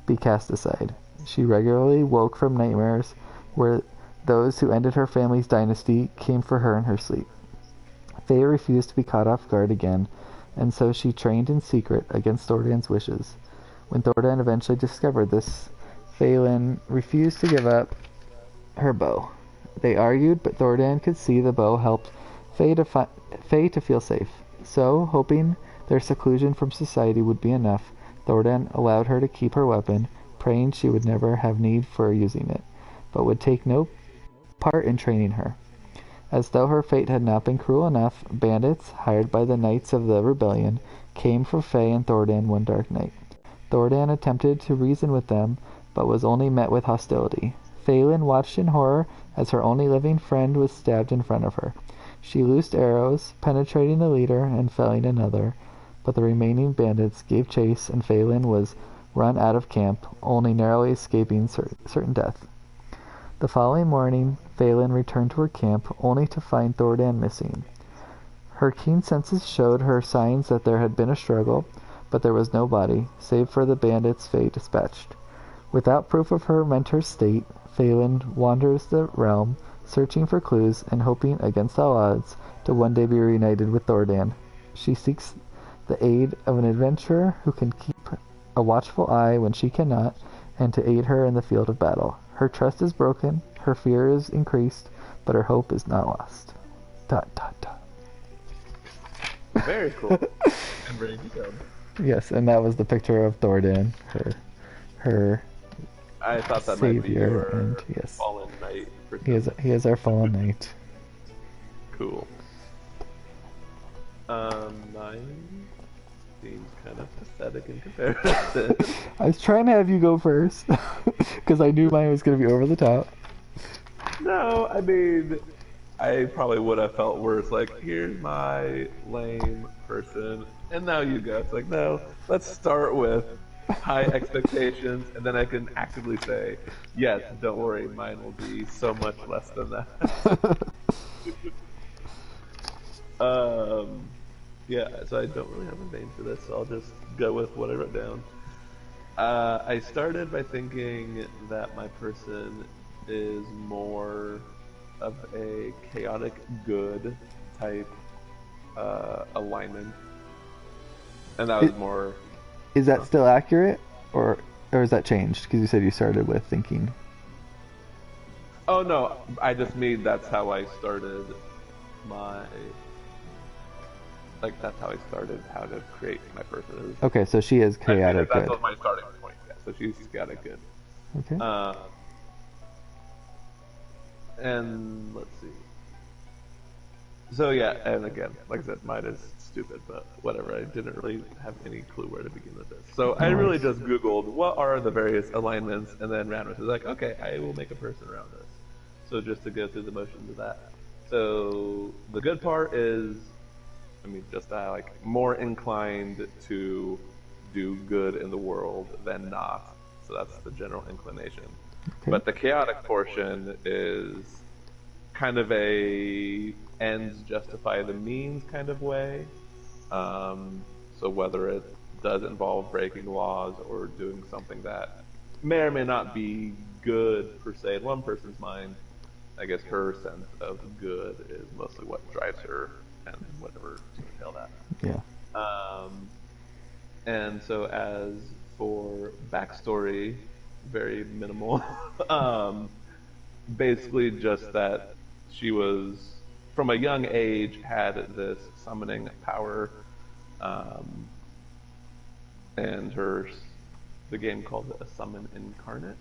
be cast aside. She regularly woke from nightmares where those who ended her family's dynasty came for her in her sleep. Faye refused to be caught off guard again, and so she trained in secret against Thordan's wishes. When Thordan eventually discovered this, Phelan refused to give up her bow. They argued, but Thordan could see the bow helped Faye to feel safe. So, hoping their seclusion from society would be enough, Thordan allowed her to keep her weapon, praying she would never have need for using it, but would take no part in training her. As though her fate had not been cruel enough, bandits, hired by the knights of the rebellion, came for Faye and Thordan one dark night. Thordan attempted to reason with them, but was only met with hostility. Phelan watched in horror as her only living friend was stabbed in front of her. She loosed arrows, penetrating the leader and felling another, but the remaining bandits gave chase and Phelan was run out of camp, only narrowly escaping certain death. The following morning, Phelan returned to her camp, only to find Thordan missing. Her keen senses showed her signs that there had been a struggle, but there was no body, save for the bandits Faye dispatched. Without proof of her mentor's state, Phelan wanders the realm, searching for clues and hoping against all odds to one day be reunited with Thordan. She seeks the aid of an adventurer who can keep a watchful eye when she cannot, and to aid her in the field of battle. Her trust is broken, her fear is increased, but her hope is not lost. Dot, dot, dot. Very cool. And very detailed. Yes, and that was the picture of Thordan, her I thought that savior, might be your and yes, fallen knight. he is our fallen knight. Cool. Mine seems kind of pathetic in comparison. I was trying to have you go first, because I knew mine was going to be over the top. No, I mean, I probably would have felt worse. Like, here's my lame person, and now you go. It's like, no, let's start with high expectations, and then I can actively say, yes, don't worry, mine will be so much less than that. Yeah, so I don't really have a name for this, so I'll just go with what I wrote down. I started by thinking that my person is more of a chaotic good type alignment, and that was more. Is that still accurate, or is that changed? Because you said you started with thinking. Oh no, I just mean that's how I started my. Like that's how I started how to create my person. Okay, so she is chaotic good. That was my starting point. Yeah, so she's chaotic good. Okay. And let's see. So yeah, and again, like I said, mine is stupid, but whatever. I didn't really have any clue where to begin with this. So I really just Googled what are the various alignments, and then ran with it. Like, okay, I will make a person around this. So just to go through the motions of that. So the good part is, I mean, just like more inclined to do good in the world than not. So that's the general inclination. Okay. But the chaotic portion is kind of a ends justify the means kind of way. So whether it does involve breaking laws or doing something that may or may not be good per se in one person's mind, I guess her sense of good is mostly what drives her and whatever to entail that. Yeah. And so as for backstory, very minimal. Basically just that she was, from a young age, had this summoning power, and the game called it a summon incarnate.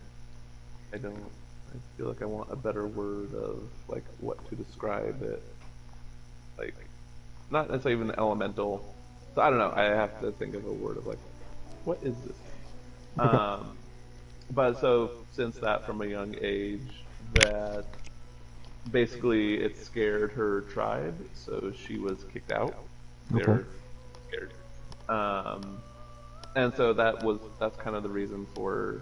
I feel like I want a better word of like what to describe it. Like, not necessarily even elemental. So I don't know. I have to think of a word of like, what is this? But so since that from a young age, that basically it scared her tribe, so she was kicked out. They were scared. And so that's kind of the reason for,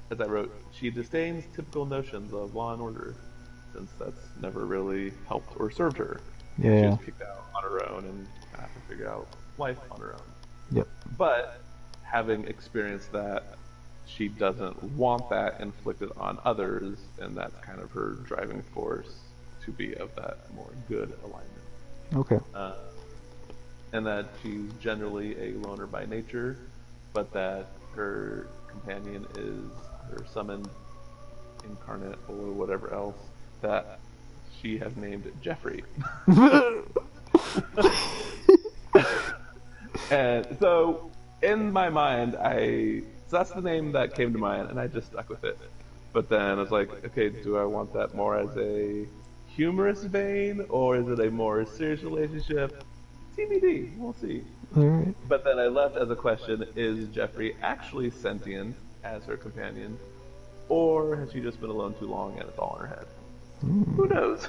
as I wrote, she disdains typical notions of law and order, since that's never really helped or served her. Yeah. She was kicked out on her own and had to figure out life on her own. Yep. But having experienced that, she doesn't want that inflicted on others, and that's kind of her driving force to be of that more good alignment. Okay. And that she's generally a loner by nature, but that her companion is her summoned incarnate or whatever else that she has named Jeffrey. And so in my mind, so that's the name that came to mind, and I just stuck with it. But then I was like, okay, do I want that more as a humorous vein, or is it a more serious relationship? TBD, we'll see. Alright. But then I left as a question, is Jeffrey actually sentient as her companion? Or has she just been alone too long and it's all in her head? Who knows?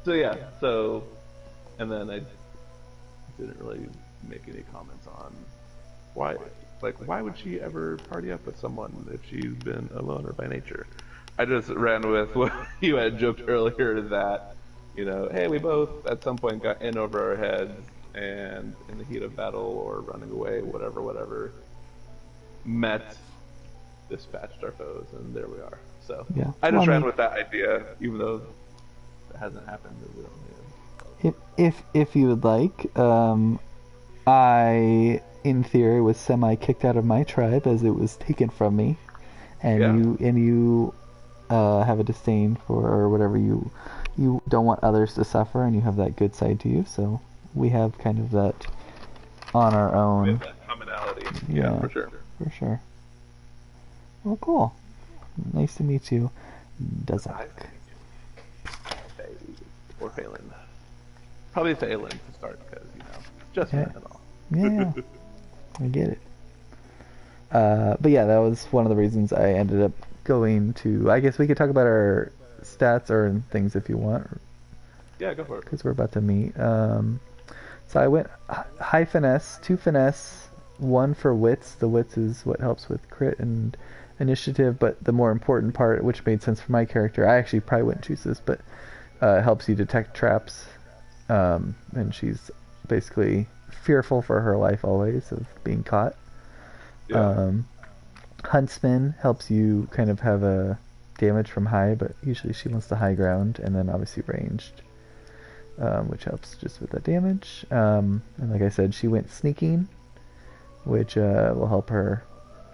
So yeah, and then I didn't really make any comments on why, like, why would she ever party up with someone if she's been a loner by nature? I just ran with what you had joked earlier that, hey, we both at some point got in over our heads and in the heat of battle or running away, whatever, met, dispatched our foes, and there we are. So Yeah. I Well, just I ran mean, with that idea, even though it hasn't happened. We don't if you would like, I in theory was semi kicked out of my tribe as it was taken from me, Yeah. and you have a disdain for or whatever you don't want others to suffer, and you have that good side to you. So we have kind of that on our We own. have that commonality. Yeah, Yeah, for sure. for sure. Well, cool. Nice to meet you, Dazak. Or Phelan. Probably Phelan to start, because, just Yeah. men and all. Yeah, I get it. But yeah, that was one of the reasons I ended up going to. I guess we could talk about our stats or things if you want, Yeah, go for it. because we're about to meet. So I went high finesse, 2 finesse, 1 for wits. The wits is what helps with crit and initiative, but the more important part, which made sense for my character, I actually probably wouldn't choose this, but helps you detect traps. And she's basically fearful for her life always of being caught. Yeah. Huntsman helps you kind of have a damage from high, but usually she wants the high ground, and then obviously ranged, which helps just with the damage. And like I said, she went sneaking, which will help her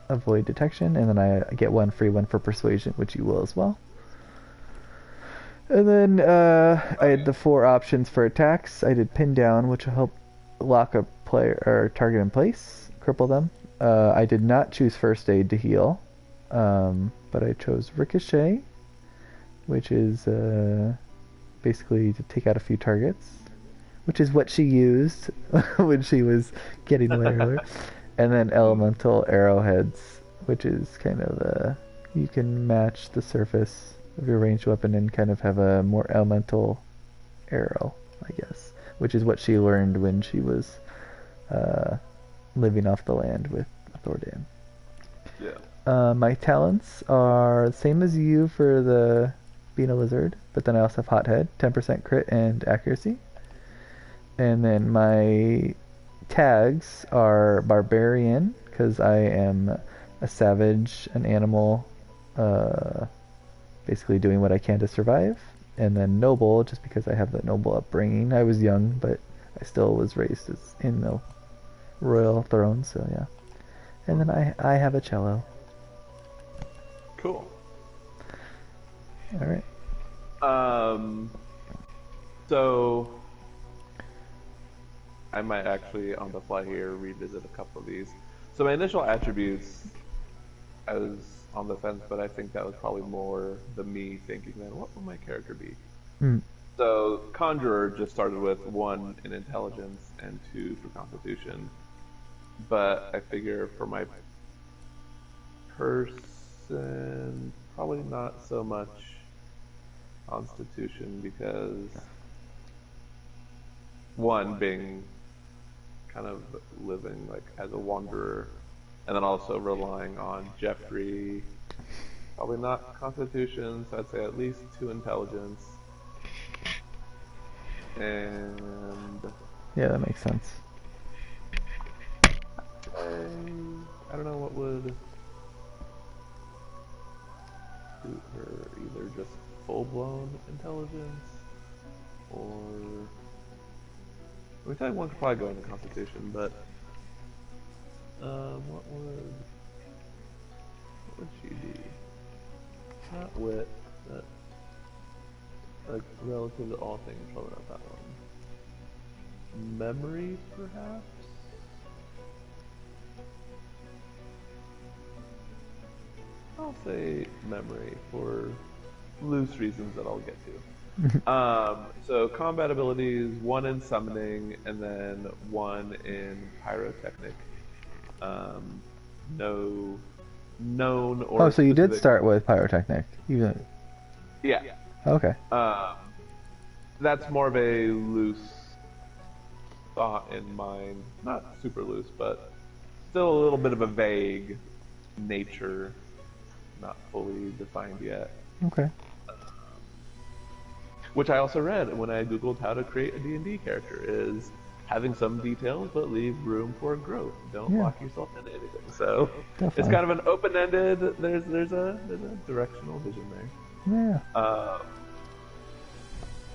avoid detection, and then I get 1 free 1 for persuasion, which you will as well. And then I had the 4 options for attacks. I did pin down, which will help lock a player or target in place, cripple them. I did not choose first aid to heal, but I chose ricochet, which is basically to take out a few targets, which is what she used when she was getting away earlier. And then elemental arrowheads, which is kind of you can match the surface of your ranged weapon and kind of have a more elemental arrow, I guess, which is what she learned when she was living off the land with Thordan. Yeah. My talents are the same as you for the being a lizard, but then I also have hothead, 10% crit and accuracy. And then my tags are barbarian, because I am a savage, an animal, basically doing what I can to survive. And then noble, just because I have the noble upbringing. I was young, but I still was raised in the royal throne, so yeah. And then I have a cello. Cool. All right. So I might actually, on the fly here, revisit a couple of these. So my initial attributes, I was on the fence, but I think that was probably more the me thinking, then what will my character be? Mm. So Conjurer just started with 1 in intelligence and 2 for constitution. But I figure for my person, probably not so much constitution, because 1 being kind of living like as a wanderer, and then also relying on Jeffrey, probably not constitution, so I'd say at least 2 intelligence. And Yeah, that makes sense. I don't know what would suit her, either just full-blown intelligence, or I tell you, 1 could probably go into constitution, but what would she be? Not wit, but like relative to all things, probably not that one. Memory, perhaps? I'll say memory for loose reasons that I'll get to. So combat abilities, 1 in summoning, and then 1 in pyrotechnic. No known or Oh, so you did specific- start with pyrotechnic. Yeah. Okay. That's more of a loose thought in mind, not super loose, but still a little bit of a vague nature, not fully defined yet. Okay. Which I also read when I googled how to create a D&D character is having some details but leave room for growth. Don't Yeah. lock yourself into anything. So Definitely. it's kind of an open-ended. There's a directional vision there. Yeah.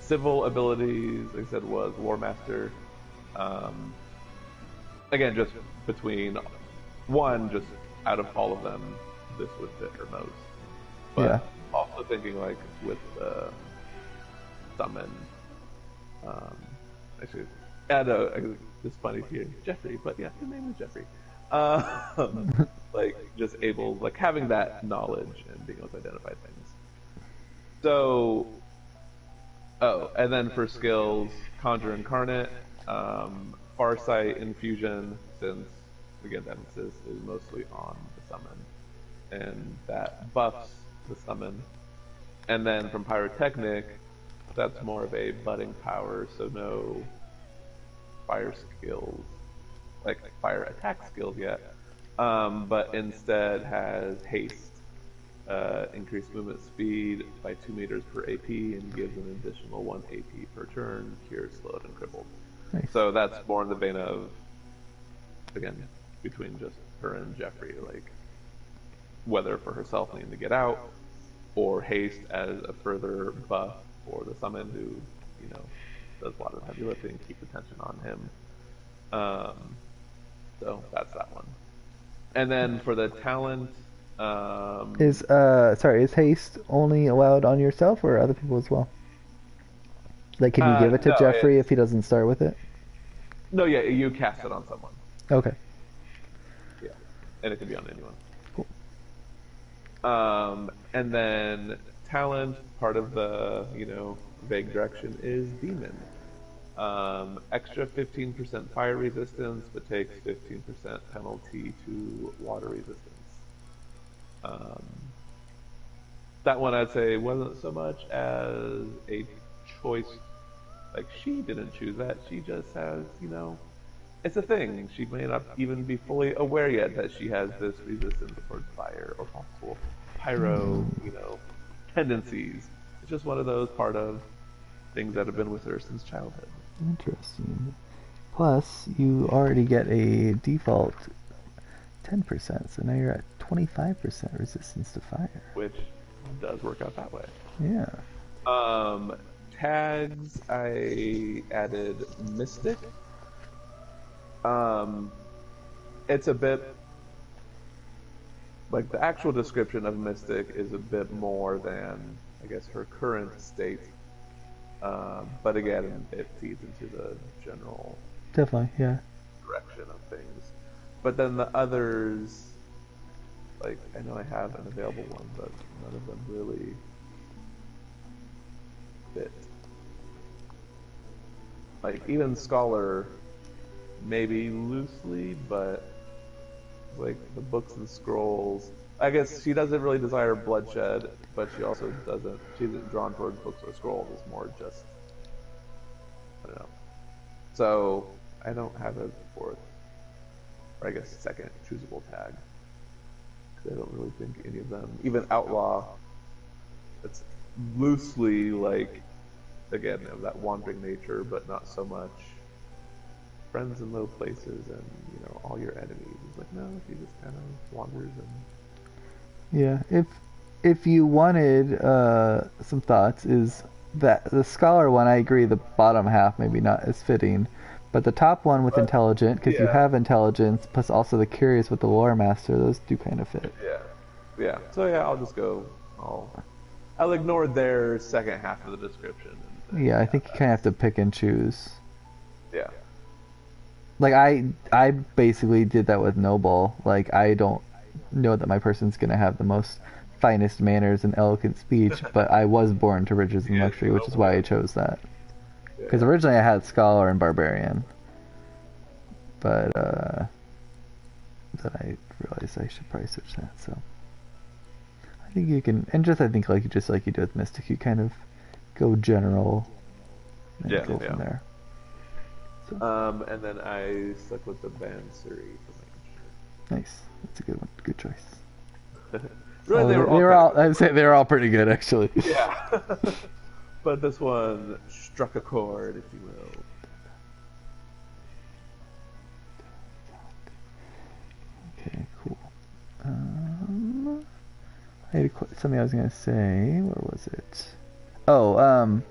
Civil abilities, like I said, was War Master. Again, just between one, just out of all of them, this would fit her most. But Yeah. also thinking like with summon. Actually, I know it's funny to hear Jeffrey, but yeah, his name is Jeffrey. Like just able, like having that knowledge and being able to identify things. So, and then for skills, Conjure Incarnate, Farsight Infusion, since again the emphasis is mostly on the summon, and that buffs the summon. And then from Pyrotechnic, that's more of a budding power, so no fire skills, like fire attack skills yet, but instead has haste, increased movement speed by 2 meters per AP, and gives an additional 1 AP per turn, cured, slowed, and crippled. Nice. So that's more in the vein of, again, between just her and Jeffrey, like whether for herself needing to get out, or haste as a further buff for the summon who, does a lot of heavy lifting, keep attention on him. So that's that one. And then for the talent, is haste only allowed on yourself or other people as well? Like, can you give it to no, Jeffrey if he doesn't start with it? No, yeah, you cast it on someone. Okay. Yeah, and it can be on anyone. Cool. And then talent, part of the vague direction is demon. Extra 15% fire resistance, but takes 15% penalty to water resistance. That one I'd say wasn't so much as a choice, like she didn't choose that, she just has, it's a thing. She may not even be fully aware yet that she has this resistance towards fire or possible pyro, tendencies. It's just one of those part of things that have been with her since childhood. Interesting. Plus, you already get a default 10%, so now you're at 25% resistance to fire. Which does work out that way. Yeah. Tags, I added Mystic. It's a bit like the actual description of Mystic is a bit more than, I guess, her current state. But again, it feeds into the general Definitely, yeah. direction of things. But then the others, like, I know I have an available one, but none of them really fit. Like, even Scholar, maybe loosely, but like the books and scrolls. I guess she doesn't really desire bloodshed, but she also doesn't. She isn't drawn towards books or scrolls. It's more just, I don't know. So I don't have a fourth, or I guess second choosable tag. I don't really think any of them, even Outlaw, it's loosely like, again, of that wandering nature, but not so much friends in low places and all your enemies. It's like, no, she just kind of wanders and yeah. If you wanted some thoughts, is that the Scholar one, I agree, the bottom half maybe not as fitting, but the top one with Intelligent, because you have Intelligence, plus also the Curious with the Lore Master, those do kind of fit. Yeah. So yeah, I'll just go. I'll ignore their second half of the description. Yeah, I think you kind of have to pick and choose. Yeah. Like, I basically did that with Noble. Like, I don't know that my person's going to have the most finest manners and eloquent speech, but I was born to riches and luxury, which is why I chose that. Because originally I had Scholar and Barbarian. But, then I realized I should probably switch that, so. I think you can, and just I think like you do with Mystic, you kind of go general and go from there. And then I stuck with the Bansuri for my Nice. That's a good one. Good choice. insurance. Really, Oh, they were all they were kind all. of I'd say they were all pretty good, actually. yeah. But this one struck a chord, if you will. Okay, cool. I had something I was gonna say. Where was it? Oh,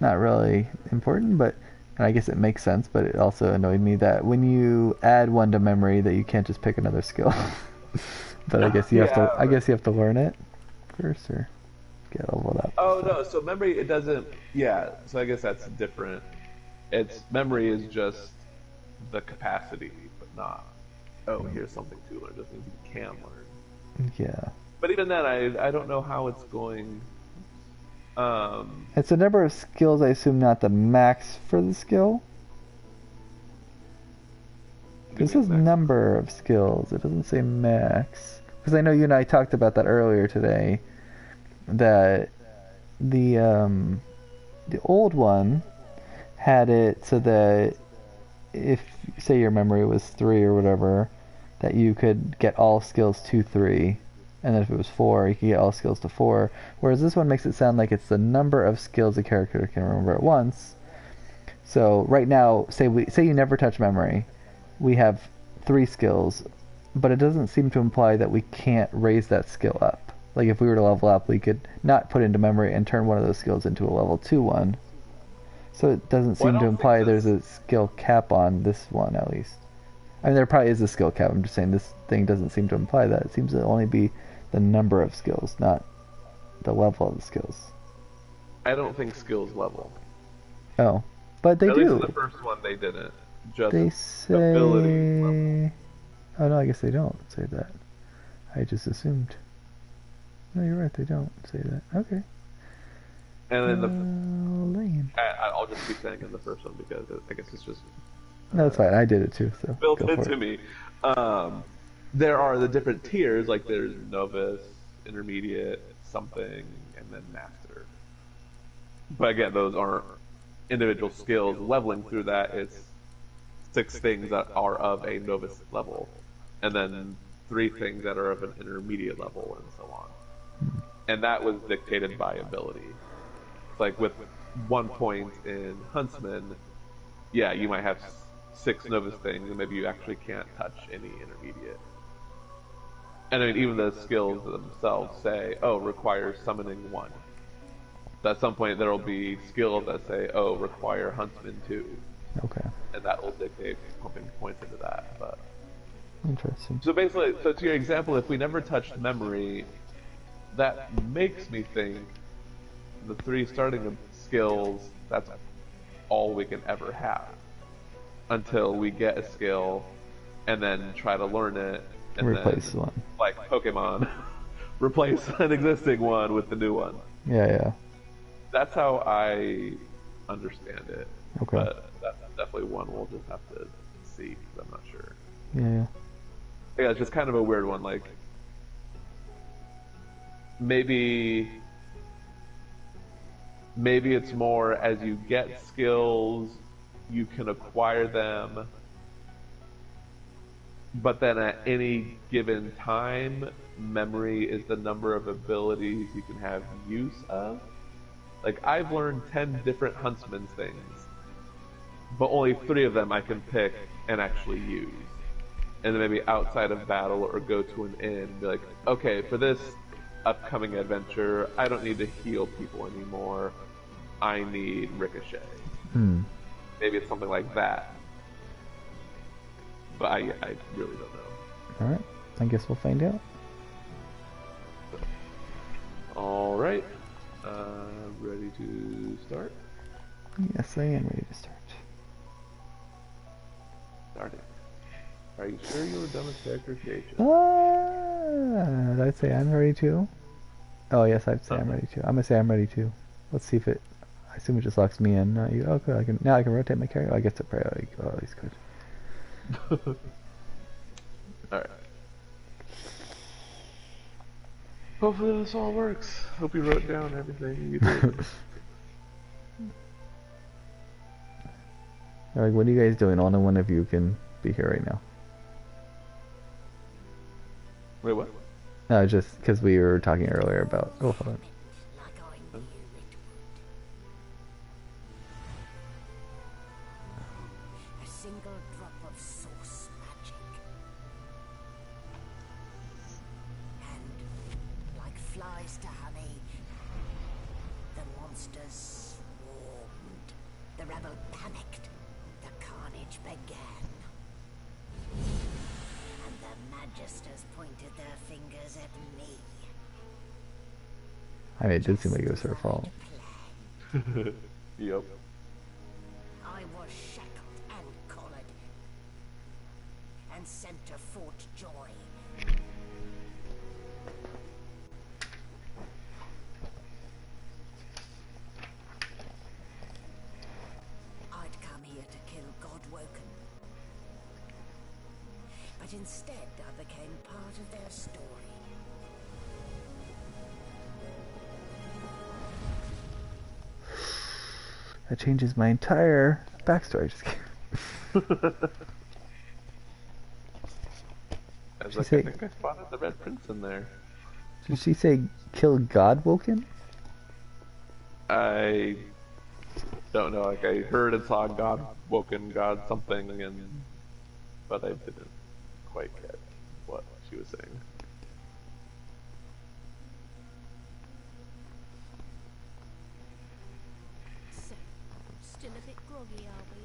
not really important, but and I guess it makes sense. But it also annoyed me that when you add one to memory, that you can't just pick another skill. But I guess you have to. Yeah. I guess you have to learn it first, or get leveled up. Oh So. no, so memory it doesn't. Yeah, so I guess that's different. It's memory is just the capacity, but not. Oh, here's something to learn. It doesn't mean you can learn. Yeah. But even then, I don't know how it's going. Um, It's a number of skills. I assume not the max for the skill. This says number of skills. It doesn't say max. Because I know you and I talked about that earlier today. That the old one had it so that if say your memory was 3 or whatever, that you could get all skills to 3, and then if it was 4, you could get all skills to 4. Whereas this one makes it sound like it's the number of skills a character can remember at once. So right now, say you never touch memory, we have 3 skills, but it doesn't seem to imply that we can't raise that skill up. Like if we were to level up, we could not put into memory and turn one of those skills into a level 2 one. So it doesn't seem to imply there's a skill cap on this one, at least. I mean, there probably is a skill cap. I'm just saying this thing doesn't seem to imply that. It seems to only be the number of skills, not the level of the skills. I don't think skills level. Oh, but they At do. least in the first one, they didn't. Just They say. abilities level. Oh no, I guess they don't say that. I just assumed. No, you're right. They don't say that. Okay. And then lame. I'll just keep saying in the first one because I guess it's just No, it's fine. I did it too. So built go for into it. me. There are the different tiers, like there's novice, intermediate, something, and then master. But again, those aren't individual skills. Leveling through that is 6 things that are of a novice level, and then 3 things that are of an intermediate level, and so on. And that was dictated by ability. Like with 1 point in Huntsman, yeah, you might have 6 novice things, and maybe you actually can't touch any intermediate. And I mean, even the skills themselves say, oh, requires summoning 1. So at some point, there will be skills that say, oh, require Huntsman 2. Okay. And that will dictate pumping points into that. But Interesting. so basically, so to your example, if we never touched memory, that makes me think the 3 starting skills, that's all we can ever have until we get a skill and then try to learn it and Replace then, one. like Pokemon, replace an existing one with the new one. Yeah. That's how I understand it. Okay. But that's definitely one we'll just have to see because I'm not sure. Yeah. Yeah, it's just kind of a weird one. Like, maybe it's more as you get skills, you can acquire them, but then at any given time, memory is the number of abilities you can have use of. Like, I've learned 10 different Huntsman things, but only 3 of them I can pick and actually use. And then maybe outside of battle or go to an inn, be like, okay, for this upcoming adventure, I don't need to heal people anymore. I need Ricochet. Maybe it's something like that. But I really don't know. Alright. I guess we'll find out. Alright. Ready to start? Yes, I am ready to start. Starting. Are you sure you were done with character creation? Did I say I'm ready to? Oh, yes, I'd say I'm ready to. I'm gonna say I'm ready to. Let's see if it. I assume it just locks me in. No, you. Okay, now I can rotate my character. I guess it probably. Oh, at least good. Alright. Hopefully this all works. Hope you wrote down everything you did. They're like, what are you guys doing? Only one of you can be here right now. Wait, what? No, just because we were talking earlier about. Oh, hold on. Like I knew it would. A single drop of source magic. And like flies to honey, the monsters swarmed. The rebel panicked. The carnage began. And the magisters pointed their fingers at me. I mean, it did seem like it was her fault. Yep. I was shackled and collared and sent to Fort Joy. I'd come here to kill Godwoken. But instead I became part of their story. That changes my entire backstory. Just kidding. I was She like, say- I think I spotted the Red Prince in there. Did she say kill Godwoken? I don't know. Like I heard and saw God woken, God something, but I didn't quite catch what she was saying. So, still a bit groggy, are we?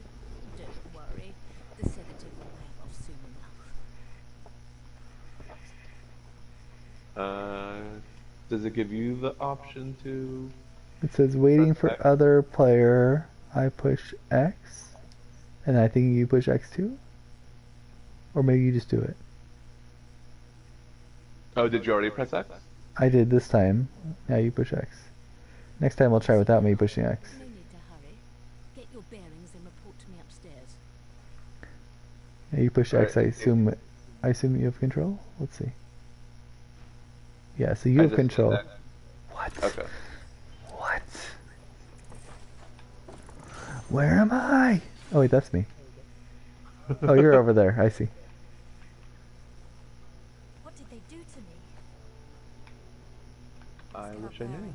Don't worry, the sedative will wear off soon enough. Does it give you the option to? It says waiting Press for X. other player. I push X, and I think you push X too, or maybe you just do it. Oh, did you already press X? I did this time. Now you push X. Next time I'll try without me pushing X. No need to hurry. Get your bearings and report to me upstairs. Now you push X. I Alright. assume you have control. Let's see. Yeah, so you I have just did control. that. What? Okay. What? Where am I? Oh wait, that's me. Oh, you're over there. I see. What did they do to me? I wish I knew.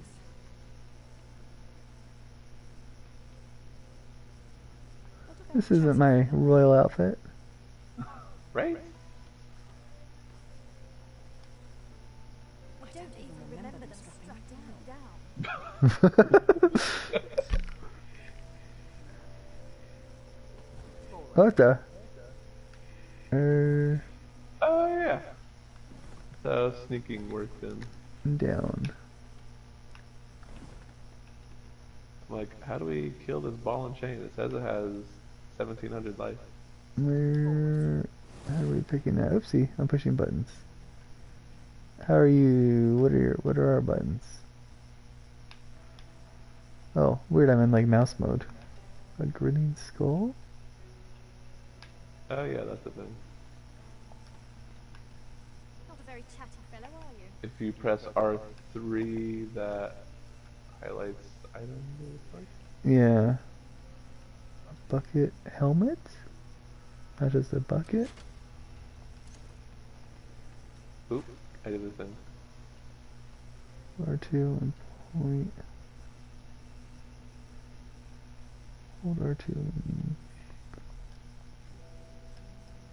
This isn't my royal outfit. Right? I don't even remember them strapping me down. What the? Oh yeah. So sneaking worked in. Down. Like, how do we kill this ball and chain? It says it has 1,700 life. Where? How are we picking that? Oopsie, I'm pushing buttons. How are you? What are our buttons? Oh, weird. I'm in like mouse mode. A grinning skull? Oh yeah, that's the thing. Not a very chatty fellow, are you? If you press R3, that highlights items. it looks like. Yeah. A bucket helmet? Not just a bucket? Oop, I did the thing. R2 and point. Hold R2 and...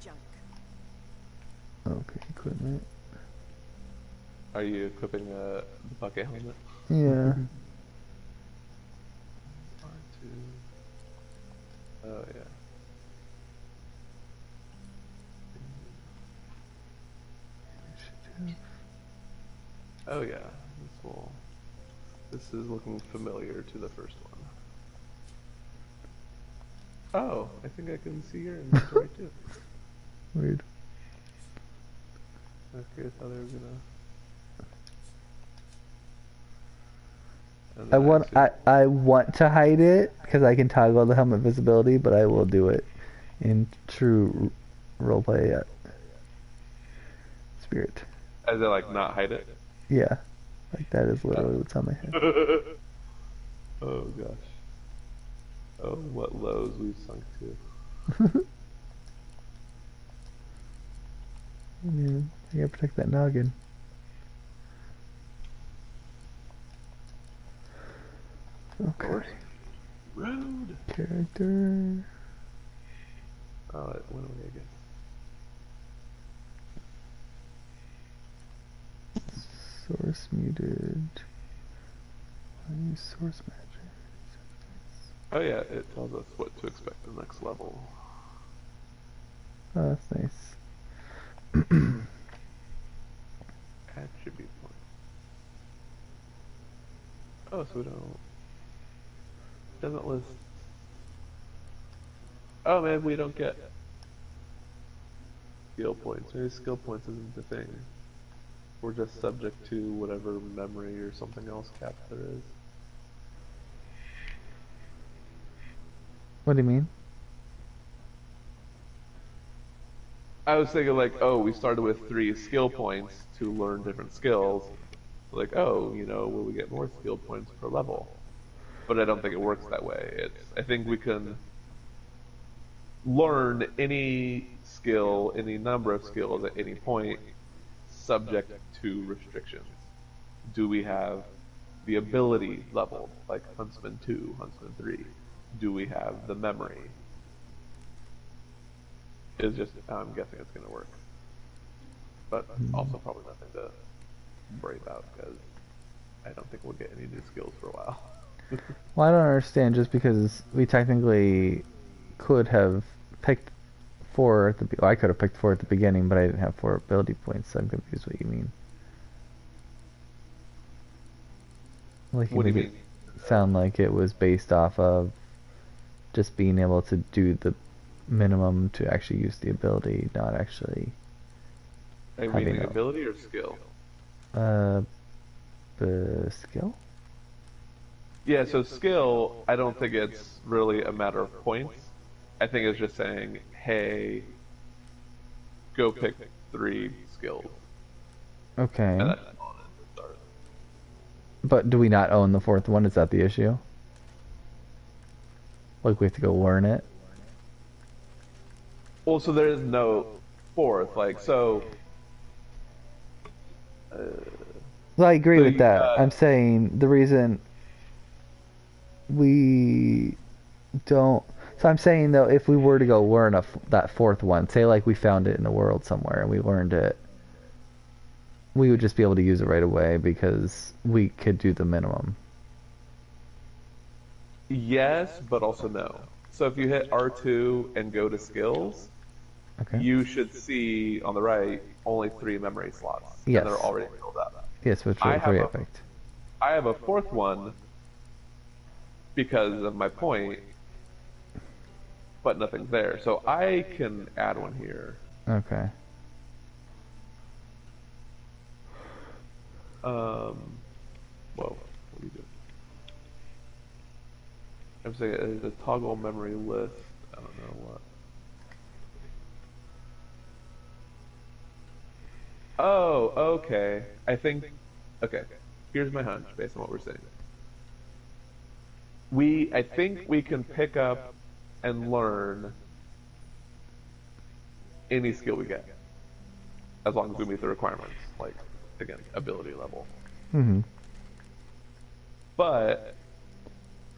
Junk. Okay, equipment. Are you equipping the bucket helmet? Yeah. R2. Oh yeah. Oh yeah. This is looking familiar to the first one. Oh, I think I can see your inventory too. Weird. I was curious how they were gonna. And I then want actually- I want to hide it because I can toggle the helmet visibility, but I will do it in true roleplay spirit. As in, like, not hide it? Yeah, like that is literally what's on my head. Oh gosh. Oh, what lows we've sunk to. Yeah, I gotta protect that noggin. Horse. Okay. Road. Character. Oh, it went away again. Source muted. I use source magic. Oh yeah, it tells us what to expect the next level. Oh, that's nice. Attribute point. Oh, so we don't. Doesn't list. Oh man, we don't get skill points. Maybe skill points isn't the thing. We're just subject to whatever memory or something else cap there is. What do you mean? I was thinking like, oh, we started with 3 skill points to learn different skills. Like, oh, will we get more skill points per level? But I don't think it works that way. I think we can learn any skill, any number of skills at any point, subject to restrictions. Do we have the ability leveled, like Huntsman 2, Huntsman 3? Do we have the memory? Is just how I'm guessing it's going to work. But also probably nothing to worry about because I don't think we'll get any new skills for a while. Well, I don't understand. Just because we technically could have picked 4 at the I could have picked 4 at the beginning, but I didn't have 4 ability points. So I'm confused what you mean. Like you What do you make mean? it sound like it was based off of just being able to do the minimum to actually use the ability, not actually Are you having meaning ability or skill? a skill. Yeah, so skill, I don't think it's really a matter of points. I think it's just saying, hey, go pick 3 skills. And Okay, that's all it is to start. but do we not own the 4th one? Is that the issue? Like we have to go learn it? Well, so there is no 4th. Like, uh, Well, I agree so with you that. got, I'm saying the reason we don't. So I'm saying though, if we were to go learn that 4th one, say like we found it in the world somewhere and we learned it, we would just be able to use it right away because we could do the minimum. yes, but also no. So if you hit R2 and go to skills, Okay. you should see on the right only 3 memory slots, and they're Yes. already filled up. Yes, which I was have very a epic. I have a 4th one because of my point, but nothing's there. So I can add one here. Okay. Whoa, what do you do? I'm saying it's a toggle memory list. I don't know what. Oh, okay. Okay. Here's my hunch based on what we're saying. I think we can pick up and learn any skill we get, as long as we meet the requirements, like, again, ability level. Mhm. But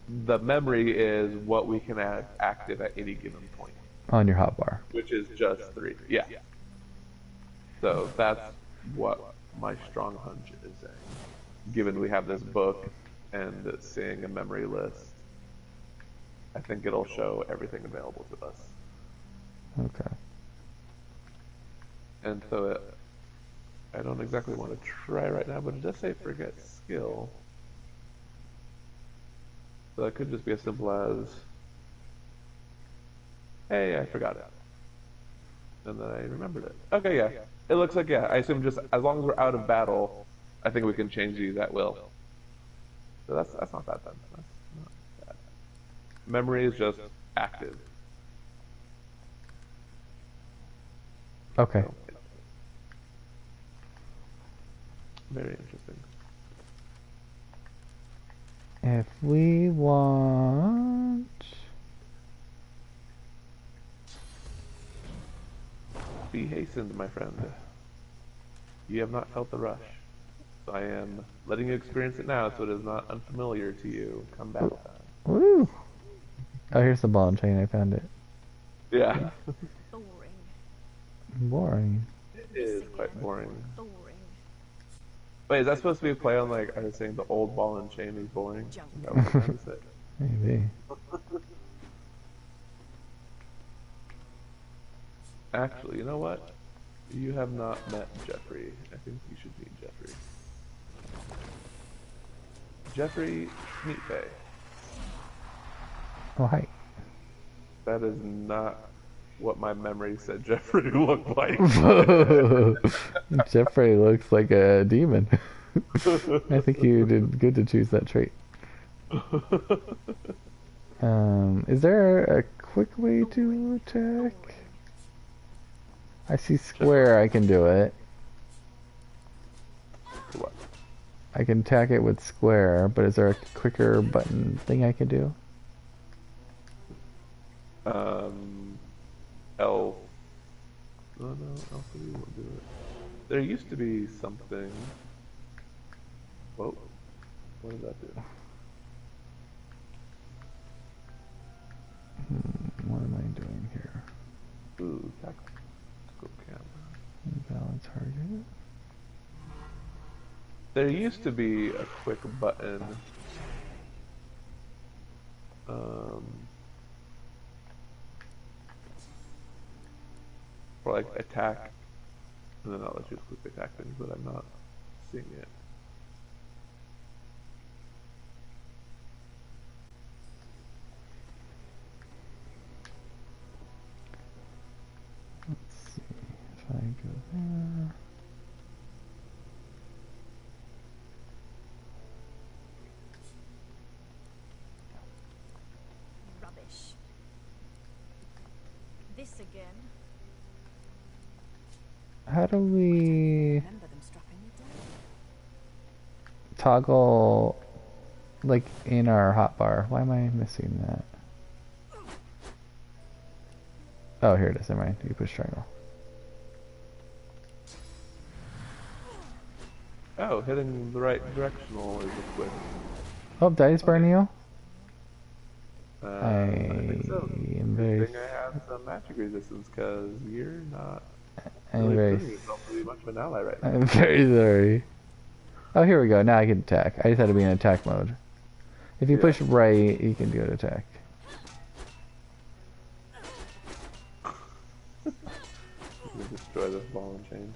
the memory is what we can have active at any given point, On your hotbar. which is just 3. Yeah. So that's what my strong hunch is saying. Given we have this book and seeing a memory list, I think it'll show everything available to us. Okay. And so I don't exactly want to try right now, but it does say forget skill. So that could just be as simple as, hey, I forgot it. And then I remembered it. Okay, yeah. It looks like, yeah, I assume just as long as we're out of battle, I think we can change these at will. So that's not bad then. That's not bad. Memory is just active. Okay. So, very interesting. If we want be hastened, my friend. You have not felt the rush. So I am letting you experience it now so it is not unfamiliar to you come battle time. Woo! Oh, here's the ball and chain. I found it. Yeah. Boring. Boring. It is quite boring. Boring. Wait, is that supposed to be a play on, like, I was saying the old ball and chain is boring? Is that what I'm trying to say? Maybe. Actually, you know what? You have not met Jeffrey. I think you should meet Jeffrey. Jeffrey, meet Faye. Oh, hi. That is not what my memory said Jeffrey looked like. Jeffrey looks like a demon. I think you did good to choose that trait. Is there a quick way to attack? I see square, I can do it. What? I can attack it with square, but is there a quicker button thing I can do? L. Oh no, L3 won't do it. There used to be something. Whoa. What did that do? What am I doing here? Ooh, tactical camera. Balance target. There used to be a quick button. For like attack, and then I'll let you quick attack things, but I'm not seeing it. Let's see if I go there. Rubbish. This again. How do we Remember them strapping me down. toggle like in our hotbar? Why am I missing that? Oh, here it is. Never mind. You push triangle. Oh, hitting the right directional is a quick. Oh, dice burn you? I think so. am Good very, thing I have some magic resistance, because you're not I'm really very, proving yourself to be much of an ally right now. I'm very sorry. Oh, here we go. Now I can attack. I just had to be in attack mode. If you push right, you can do an attack. You can destroy this ball and chain.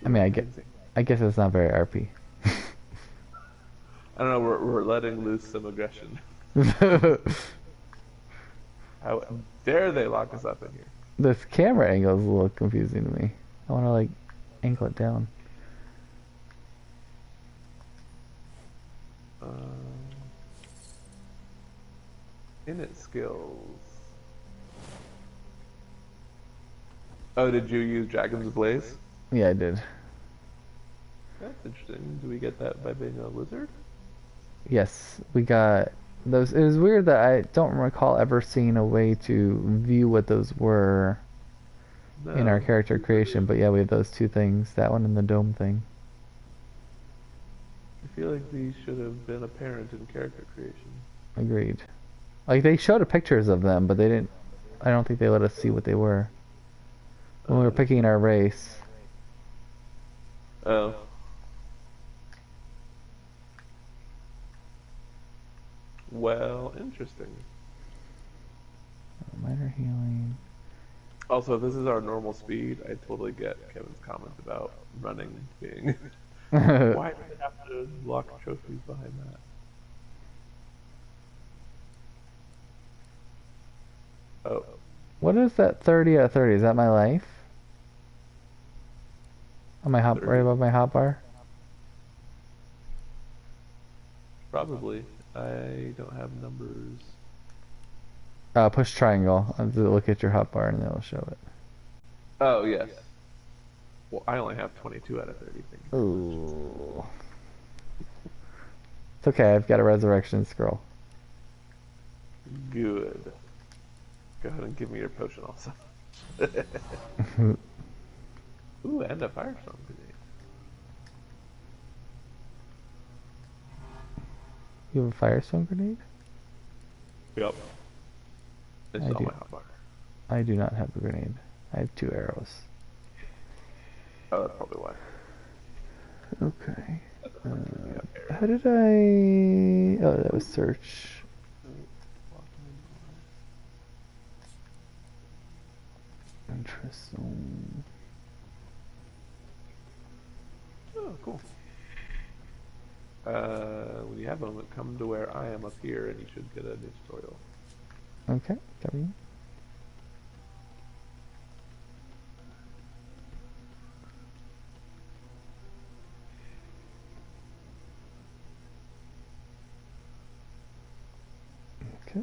I mean, I guess it's not very RP. I don't know, we're letting loose some aggression. How dare they lock us up in here? This camera angle is a little confusing to me. I want to like angle it down. Init skills. Oh, did you use Dragon's Blaze? Yeah, I did. That's interesting. Do we get that by being a lizard? Yes, we got those. It was weird that I don't recall ever seeing a way to view what those were in our character creation, but yeah, we have those two things, that one and the dome thing. I feel like these should have been apparent in character creation. Agreed. Like, they showed pictures of them, but they didn't, I don't think they let us see what they were when we were picking our race. Oh. Well, interesting. Minor healing. Also, if this is our normal speed, I totally get Kevin's comment about running being... Why do they have to lock trophies behind that? Oh. What is that 30 out of 30? Is that my life? On my hop, right above my hotbar? Probably. I don't have numbers. Push triangle. Look at your hotbar and it'll show it. Oh, yes. Well, I only have 22 out of 30 things. Ooh. It's okay, I've got a resurrection scroll. Good. Go ahead and give me your potion also. Ooh, and a firestorm grenade. You have a firestone grenade? Yep. It's I on do. my hotbar. I do not have a grenade. I have 2 arrows. Oh, that's probably why. Okay. Yeah, How did I... Oh, that was search. Interesting. Oh, cool. When you have a moment, come to where I am up here, and you should get a new tutorial. Okay, coming. Okay.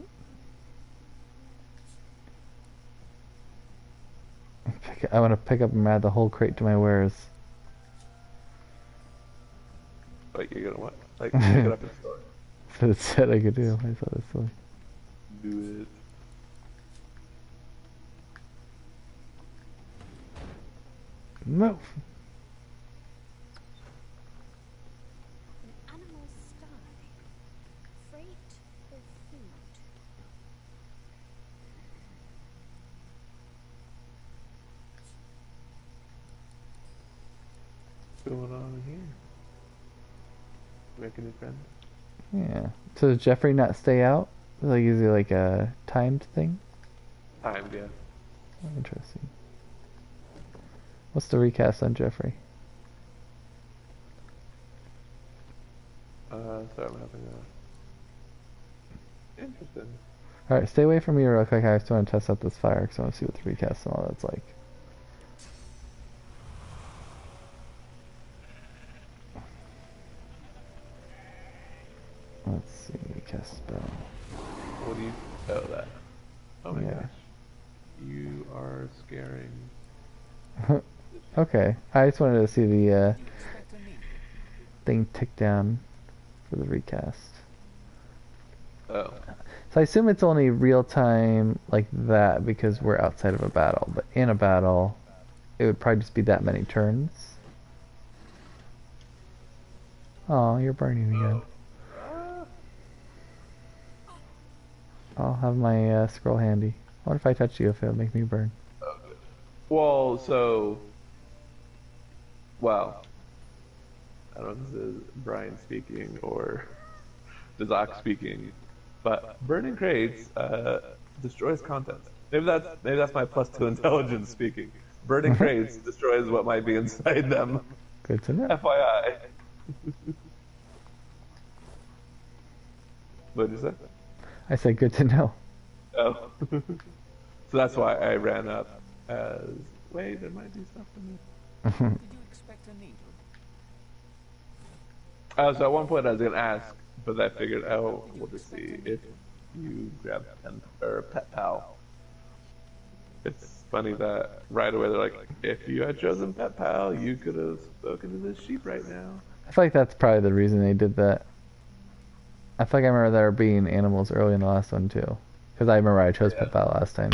I want to pick up and add the whole crate to my wares. Like, you're gonna what? Like, pick it up and store it. That's what it said I could do. I thought that's silly. Do it. Move! An animal sky. Freight or food? What's going on in here? Make a new friend? Yeah. So does Jeffrey not stay out? Like, is it like a timed thing? Timed, yeah. Oh, interesting. What's the recast on Jeffrey? So I'm having a... Interesting. Alright, stay away from me real quick. I just want to test out this fire because I want to see what the recast and all that's like. Let's see, cast spell. What do you... Oh, that. Oh my Yeah. gosh. You are scaring... Okay, I just wanted to see the thing tick down for the recast. Oh. So I assume it's only real time like that because we're outside of a battle, but in a battle, it would probably just be that many turns. Oh, you're burning again. I'll have my scroll handy. What if I touch you if it'll make me burn? Well, so... Well... I don't know if this is Brian speaking or Zach speaking, but burning crates destroys content. Maybe that's my +2 intelligence speaking. Burning crates destroys what might be inside them. Good to know. FYI. What did you say? I said good to know. Oh. So that's why I ran up as, wait, there might be stuff in there. Did you expect a needle? So at one point I was going to ask, but I figured, oh, we'll just see if you grab Pet Pal. It's funny that right away they're like, if you had chosen Pet Pal, you could have spoken to this sheep right now. I feel like that's probably the reason they did that. I feel like I remember there being animals early in the last one too. Because I remember I chose Pet Pal last time.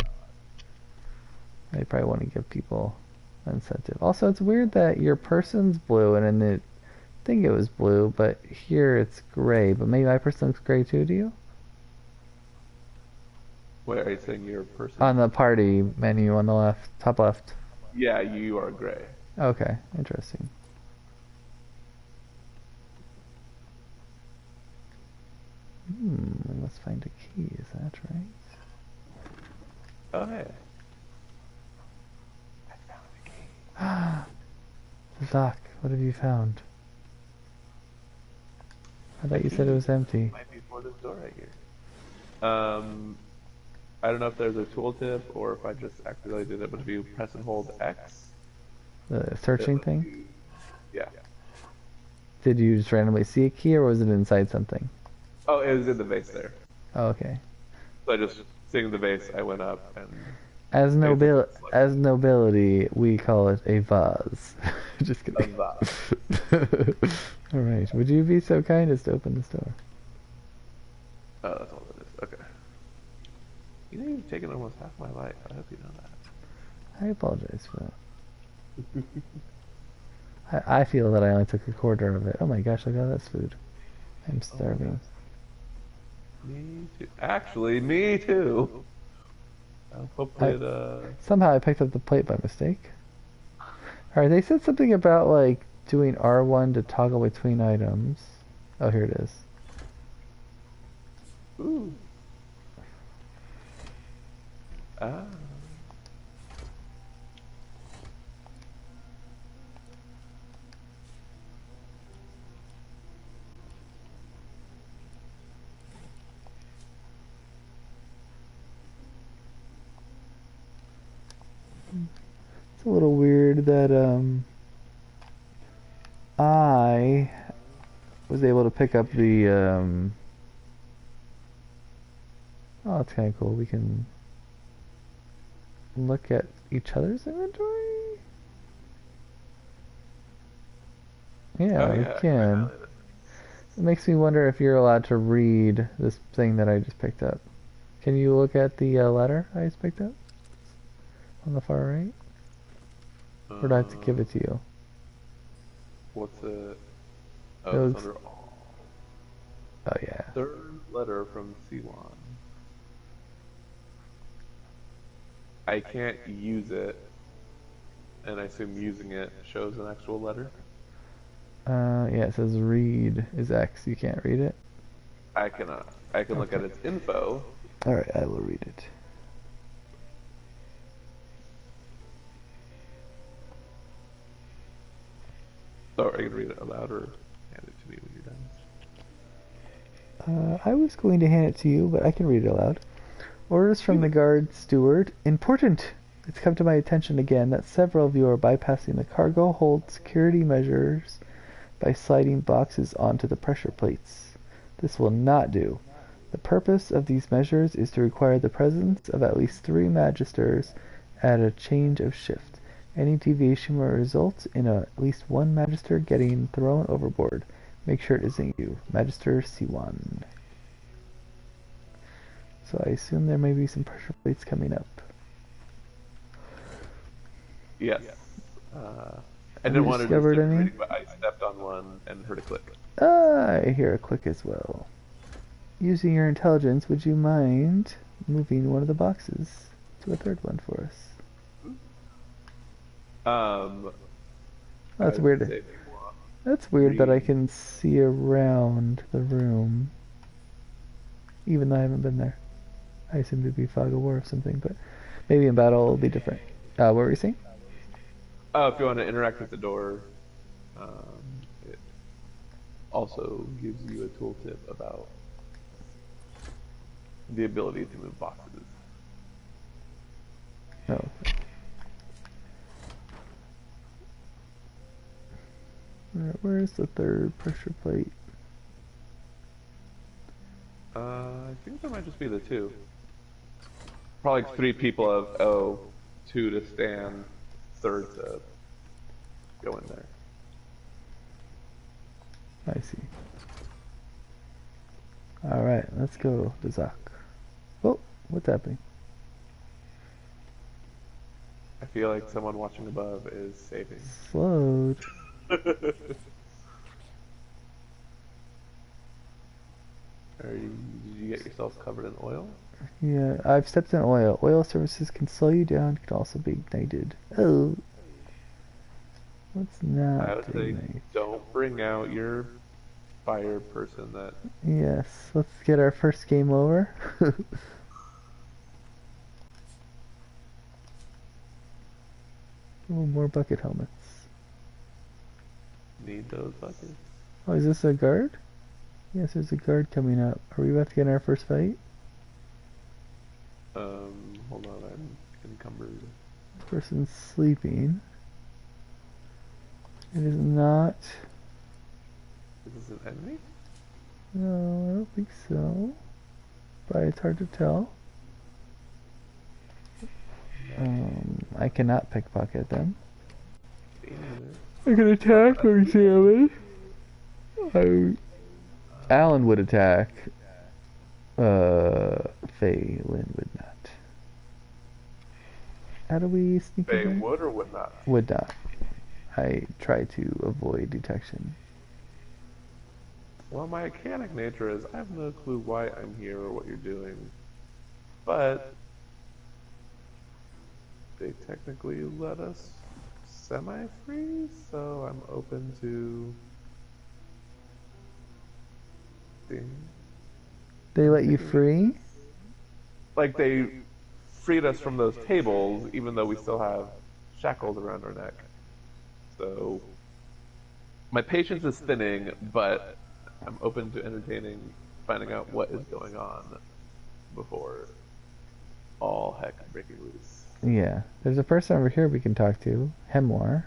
They probably want to give people incentive. Also, it's weird that your person's blue and in the thing it was blue, but here it's gray. But maybe my person looks gray too, do you? Wait, are you saying you're a person? On the party menu on the left, top left. Yeah, you are gray. Okay, interesting. We must find a key, is that right? Oh, hey. Doc, what have you found? I thought you said it was empty. Might be for this door right here. I don't know if there's a tooltip or if I just accidentally did it, but if you press and hold X, The searching it- thing? Yeah. Did you just randomly see a key or was it inside something? Oh, it was in the vase there. Oh, okay. So I just, seeing the vase, I went up and As I think nobil it's like as nobility, we call it a vase. Just a kidding. vibe. All right. Would you be so kind as to open this door? Oh, that's all it is. Okay. You know, you've taken almost half my life. I hope you know I apologize for that. I feel that I only took a quarter of it. Oh my gosh, look at all this food. I'm that. Oh my starving. God. Me too. Actually, me too. Hopefully it, Somehow I picked up the plate by mistake. Alright, they said something about like doing R1 to toggle between items. Oh, here it is. ooh. Ah. It's a little weird that I was able to pick up the oh, it's kind of cool. We can look at each other's inventory. Yeah, Oh we yeah, I can can. highlight it. It makes me wonder if you're allowed to read this thing that I just picked up. Can you look at the letter I just picked up on the far right? Or do I have to give it to you? What's it? It Oh, it's looks. under all. Oh yeah. Third letter from Siwan. I can't use it, and I assume using it shows an actual letter. Yeah. It says read is X. You can't read it. I cannot. I can look Okay. at its info. All right. I will read it. So I can read it aloud or hand it to me when you're done. I was going to hand it to you, but I can read it aloud. Orders from the guard steward. Important! It's come to my attention again that several of you are bypassing the cargo hold security measures by sliding boxes onto the pressure plates. This will not do. The purpose of these measures is to require the presence of at least 3 magisters at a change of shift. Any deviation will result in at least 1 magister getting thrown overboard. Make sure it isn't you. Magister C1. So I assume there may be some pressure plates coming up. Yes. I Have didn't you want to discovered disturb any? reading, but I stepped on one and heard a click. I hear a click as well. Using your intelligence, would you mind moving one of the boxes to a third one for us? That's I'd weird. say That's weird that I read. can see around the room, even though I haven't been there. I assumed it'd be fog of war or something, but maybe in battle it'll be different. What were you saying? Oh, if you want to interact with the door, it also gives you a tooltip about the ability to move boxes. Oh. Where's the third pressure plate? I think there might just be the 2. Probably 3 people of 2 to stand, third to go in there. I see. Alright, let's go to Zach. Oh, what's happening? I feel like someone watching above is saving. Slowed. Did you get yourself covered in oil? Yeah, I've stepped in oil. Oil services can slow you down, can also be ignited. Oh. Let's I not would say ignite. don't bring out your fire person that... Yes, let's get our first game over. Oh, more bucket helmets. need those buckets. Oh, is this a guard? Yes, there's a guard coming up. Are we about to get in our first fight? Hold on, I'm encumbered. This person's sleeping. It is not. Is this an enemy? No, I don't think so. But it's hard to tell. I cannot pickpocket them. Me neither. I can attack or examine. Alan would attack. Phelan would not. How do we sneak They in? would or would not? Would not. I try to avoid detection. Well, my mechanic nature is I have no clue why I'm here or what you're doing. But they technically let us semi-free, so I'm open to seeing. They let you free? Like they freed us from those tables, even though we still have shackles around our neck. So my patience is thinning, but I'm open to entertaining, finding out what is going on before all heck breaking loose. Yeah. There's a person over here we can talk to. Hemwar.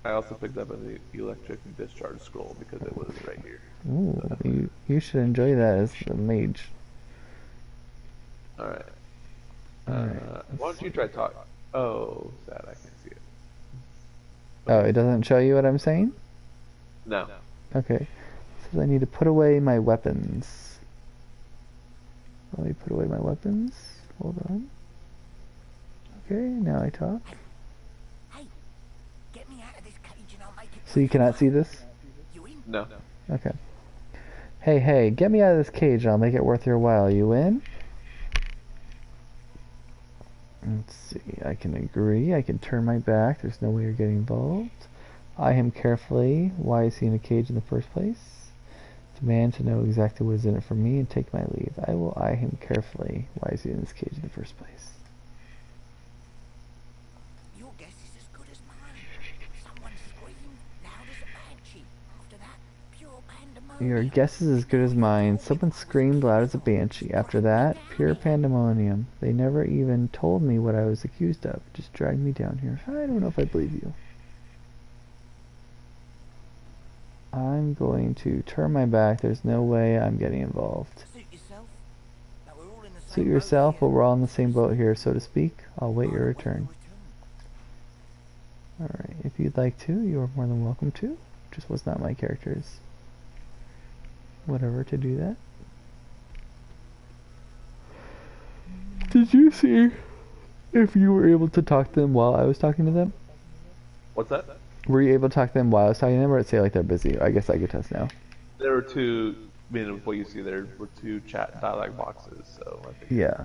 I also picked up an electric discharge scroll because it was right here. Ooh, you should enjoy that as the mage. Alright. Alright. Why don't you try talk? Oh, sad, I can't see it. Oh, it doesn't show you what I'm saying? No. Okay. Says I need to put away my weapons. Let me put away my weapons. Hold on. Okay, now I talk. Hey, get me out of this cage and I'll make it. So you cannot see this? You in? No. Okay. Hey, get me out of this cage and I'll make it worth your while. You in? Let's see, I can agree. I can turn my back. There's no way you're getting involved. Eye him carefully. Why is he in a cage in the first place? Demand to know exactly what is in it for me and take my leave. I will eye him carefully. Why is he in this cage in the first place? Your guess is as good as mine. Someone screamed loud as a banshee. After that, pure pandemonium. Your guess is as good as mine. Someone screamed loud as a banshee. After that, pure pandemonium. They never even told me what I was accused of. Just dragged me down here. I don't know if I believe you. I'm going to turn my back. There's no way I'm getting involved. Suit yourself. But we're all in the same Suit boat yourself, here. but we're all in the same boat here, so to speak. I'll wait your return. Alright, if you'd like to, you are more than welcome to. Just was not my character's whatever to do that. Did you see if you were able to talk to them while I was talking to them? What's that? Were you able to talk to them while I was talking to them, or it say like they're busy? I guess I could test now. There were two, I mean, what you see there were two chat dialogue boxes, so I think. Yeah.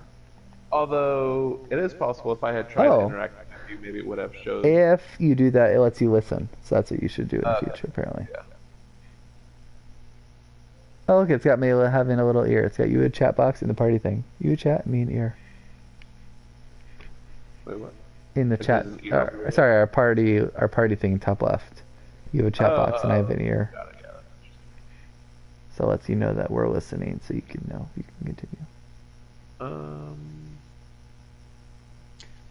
Although, it is possible if I had tried to interact with you, maybe it would have showed. If you do that, it lets you listen. So that's what you should do in the Okay. future, apparently. Yeah. Oh, look, it's got me having a little ear. It's got you a chat box in the party thing. You a chat, me an ear. Wait, what? In the It chat. says an ear over there? Sorry, our party thing top left. You have a chat box and I have an ear. Got it. So it lets you know that we're listening, so you can know. You can continue. I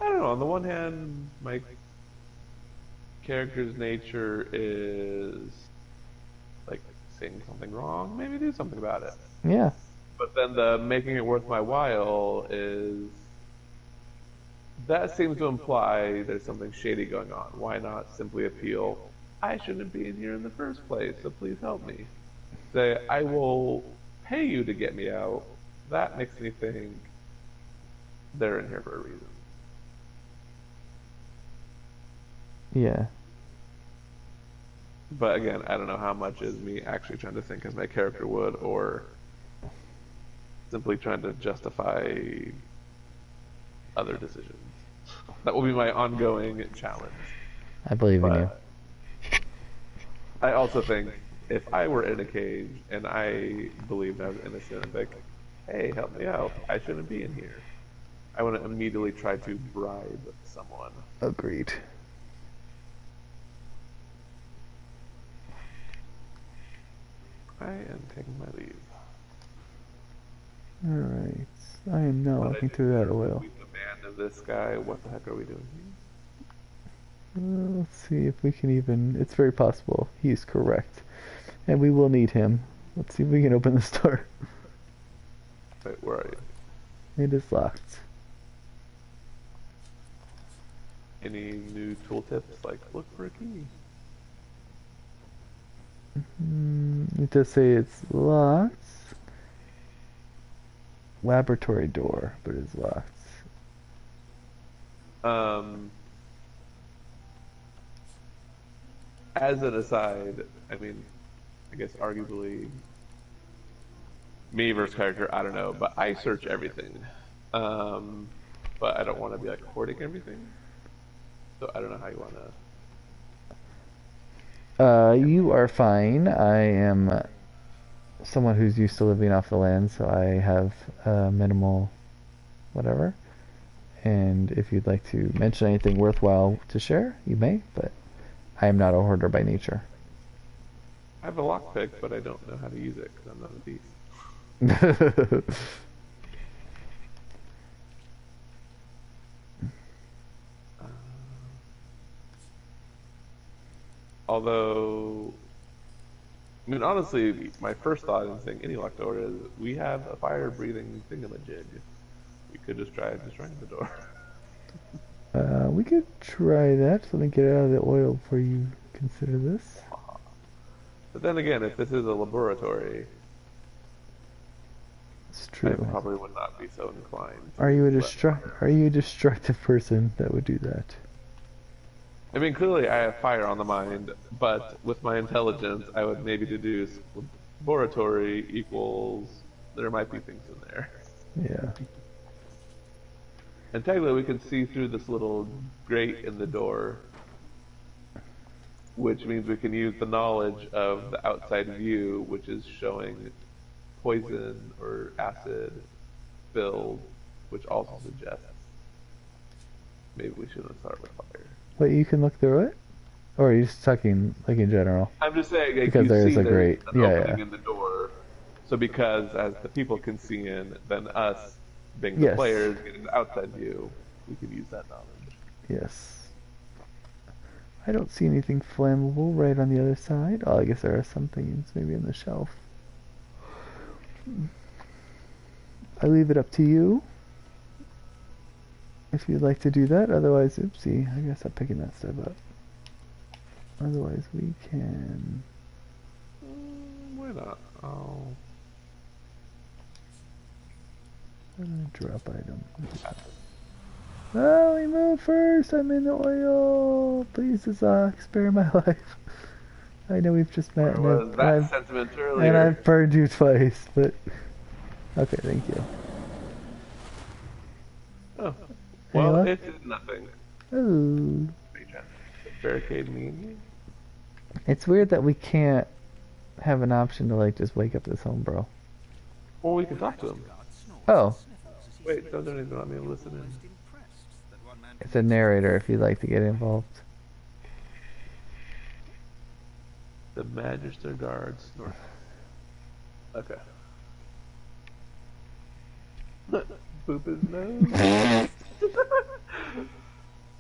don't know. On the one hand, my character's nature is like saying something wrong, maybe do something about it. Yeah. But then the making it worth my while is that seems to imply there's something shady going on. Why not simply appeal? I shouldn't be in here in the first place, so please help me. Say, I will pay you to get me out. That makes me think they're in here for a reason. Yeah. But again, I don't know how much is me actually trying to think as my character would, or simply trying to justify other decisions. That will be my ongoing challenge. I believe in you. But I also think if I were in a cage and I believed I was innocent, I'd be like, hey, help me out. I shouldn't be in here. I want to immediately try to bribe someone. Agreed. I am taking my leave. Alright. I am now But I walking do through that know oil. we command this guy. What the heck are we doing here? Let's see if we can even... It's very possible. He's correct. And we will need him. Let's see if we can open this door. Wait, where are you? It is locked. any new tooltips, like look for a key. It does say it's locked. Laboratory door, but it's locked. Um, as an aside, I mean, I guess arguably me versus character, I don't know, but I search everything. Um, but I don't want to be like hoarding everything. So I don't know how you want to. You are fine. I am someone who's used to living off the land, so I have minimal whatever. And if you'd like to mention anything worthwhile to share, you may, but I am not a hoarder by nature. I have a lockpick, but I don't know how to use it because I'm not a thief. Although, I mean, honestly, my first thought in saying any locked door is we have a fire-breathing thingamajig. We could just try destroying the door. We could try that. Let me get out of the oil before you consider this. But then again, if this is a laboratory, It's I true. probably would not be so inclined. Are you a But- Are you a destructive person that would do that? I mean, clearly I have fire on the mind, but with my intelligence, I would maybe deduce laboratory equals there might be things in there. Yeah. And technically, we can see through this little grate in the door, which means we can use the knowledge of the outside view, which is showing poison or acid spilled, which also suggests maybe we shouldn't start with fire. But you can look through it? Or are you just talking like in general? I'm just saying, like, Because you there is see a grate. an Yeah, opening yeah. in the door. So because as the people can see in, then us being the Yes. players getting the outside view, we could use that knowledge. Yes. I don't see anything flammable right on the other side. Oh, I guess there are some things maybe on the shelf. I leave it up to you if you'd like to do that. Otherwise, oopsie, I guess I'm picking that stuff up. Otherwise, we can... Why not? Oh, drop item. Oh, we move first. I'm in the oil. Please, Zach, spare my life. I know we've just met, where was that I've, sentiment and earlier? I've burned you twice, but okay, thank you. Oh, well, Anyone? it did nothing. Oh, Barricade me. it's weird that we can't have an option to like just wake up this home, bro. Well, we can talk to him. Oh, Wait, don't even let me listen in. it's a narrator if you'd like to get involved. The Magister Guards North. Okay. Boop his nose.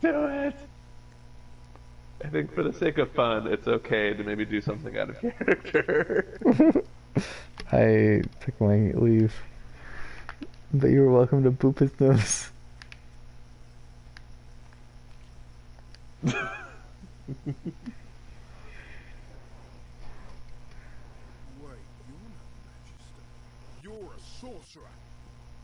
Do it! I think for the sake of fun, it's okay to maybe do something out of character. I took my leave, but you were welcome to boop his nose. Wait, you're not Magister. You're a sorcerer.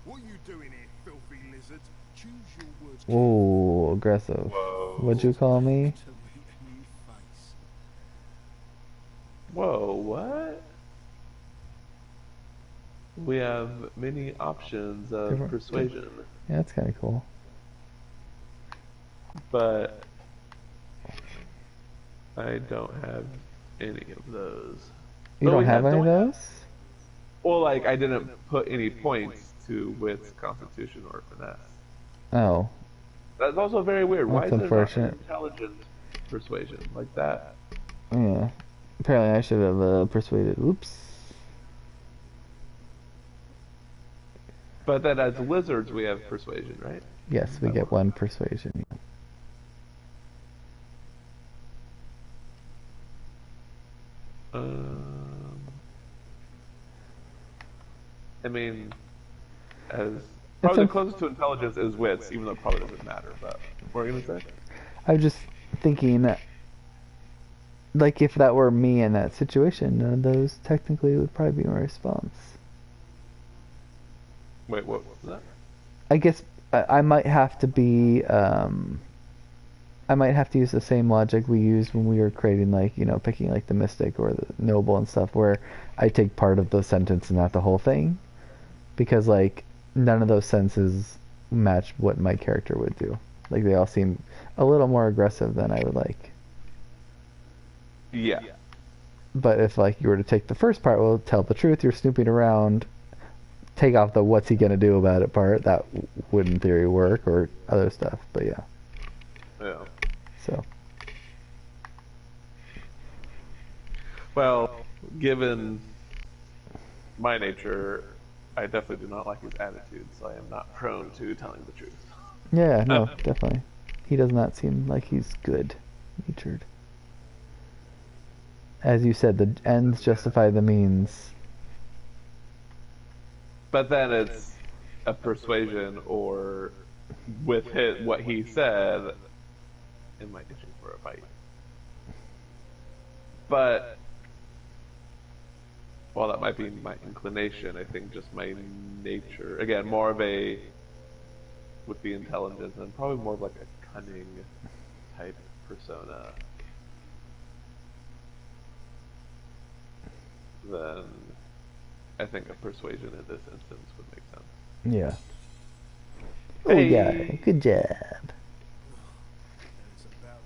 What are you doing here, filthy lizard? Choose your words. Whoa, aggressive. Whoa. What'd you call me? To make a new face. Whoa, what? We have many options of Different- persuasion, Yeah, that's kind of cool. but I don't have any of those. You But don't we have any of don't those? Well, like, I didn't put any points to wits, constitution, or finesse. Oh, That's also very weird. Why That's is there not an unfortunate. intelligent persuasion like that? yeah. Apparently I should have persuaded. Oops. But then as lizards, we have persuasion, right? Yes, we get one persuasion. I mean, as probably the closest to intelligence is wits, even though it probably doesn't matter. But what are you gonna say? I was just thinking, like, if that were me in that situation, none of those technically would probably be my response. Wait, what was that? I guess I might have to be, I might have to use the same logic we used when we were creating, like, you know, picking, like, the mystic or the noble and stuff, where I take part of the sentence and not the whole thing. Because, like, none of those sentences match what my character would do. Like, they all seem a little more aggressive than I would like. Yeah. But if, like, you were to take the first part, well, tell the truth, you're snooping around, take off the what's he gonna do about it part, that would in theory work, or other stuff, but yeah. Yeah. So, Well, given my nature, I definitely do not like his attitude, so I am not prone to telling the truth. yeah, no, definitely. He does not seem like he's good-natured. As you said, the ends justify the means. But then it's a persuasion, or with what he said, it might itching for a fight. But while that might be my inclination, I think just my nature, again, more of a, with the intelligence, and probably more of like a cunning type persona than I think a persuasion in this instance would make sense. Yeah. Oh, Hey. yeah, good job. And it's about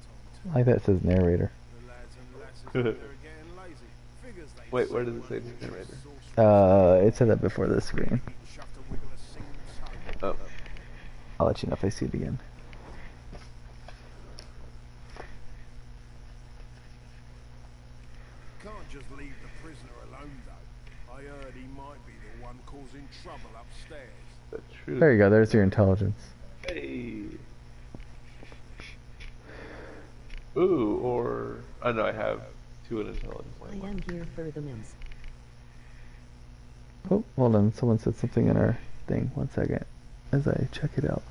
time I like that it says narrator. the lads and lasses out there are getting lazy. Figures they Wait, where does it say narrator? It said that before the screen. shove to wiggle a single toe. Oh, I'll let you know if I see it again. Can't just leave the prisoner alone, though. I heard he might be the one causing trouble upstairs. the truth. There you go, there's your intelligence. Hey. Ooh, or oh no, I have 2 in intelligence. I am here for the means. Oh, hold on, someone said something in our thing. 1 second, as I check it out.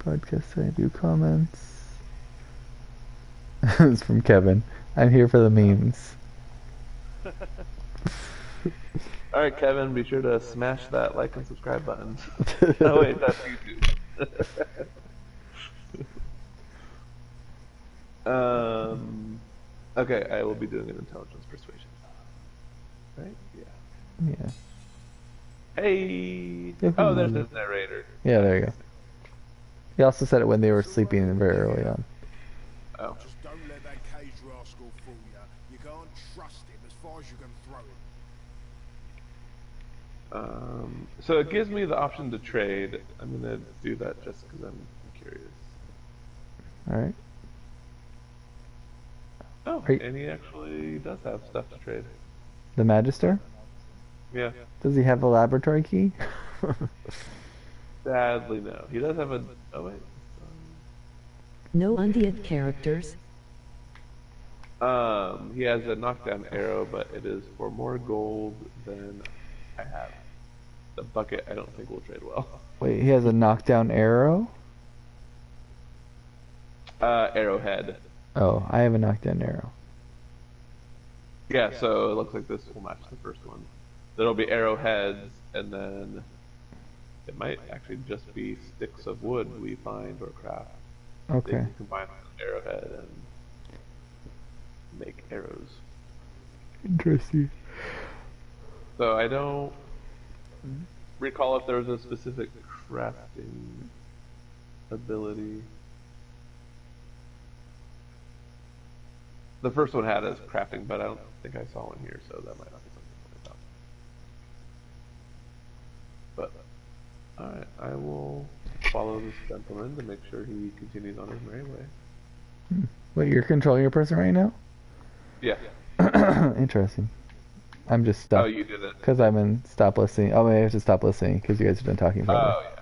Podcast, I view comments. It's from Kevin. I'm here for the memes. All right, Kevin, be sure to smash that like and subscribe button. Oh wait, that's YouTube. Okay, I will be doing an intelligence persuasion. Right? Yeah. Yeah. Hey. Yahoo. Oh, there's the narrator. Yeah, there you go. He also said it when they were sleeping very early on. Oh. Just don't let that cage rascal fool you. You can't trust him as far as you can throw him. So it gives me the option to trade. I'm gonna do that just because I'm curious. Alright. Oh, Are you- and he actually does have stuff to trade. The Magister? Yeah. Does he have a laboratory key? Sadly, no. He does have a. Oh wait. No undead characters. He has a knockdown arrow, but it is for more gold than I have. The bucket, I don't think will trade well. Wait, he has a knockdown arrow? Arrowhead. Oh, I have a knockdown arrow. Yeah, so it looks like this will match the first one. There'll be arrowheads, and then it might actually just be sticks of wood we find or craft. They Okay. can combine an arrowhead and make arrows. Interesting. So I don't recall if there was a specific crafting ability. The first one had as crafting, but I don't think I saw one here, so that might not be something to worry about. But, alright, I will follow this gentleman to make sure he continues on his merry way. Wait, you're controlling your person right now? Yeah. Interesting. I'm just Oh, stuck. you did it. Because I'm in stop listening. Oh, maybe I have to stop listening because you guys have been talking forever. Oh, yeah.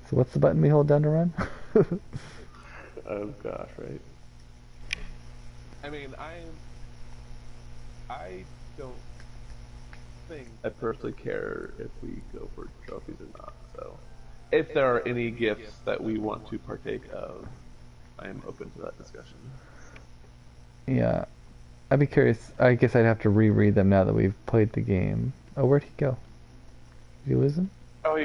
So what's the button we hold down to run? Oh, gosh, right. I mean, I don't think I personally care if we go for trophies or not. So, if there are any gifts that we want to partake of, I am open to that discussion. Yeah. I'd be curious. I guess I'd have to reread them now that we've played the game. Oh, where'd he go? Did you lose him? Oh,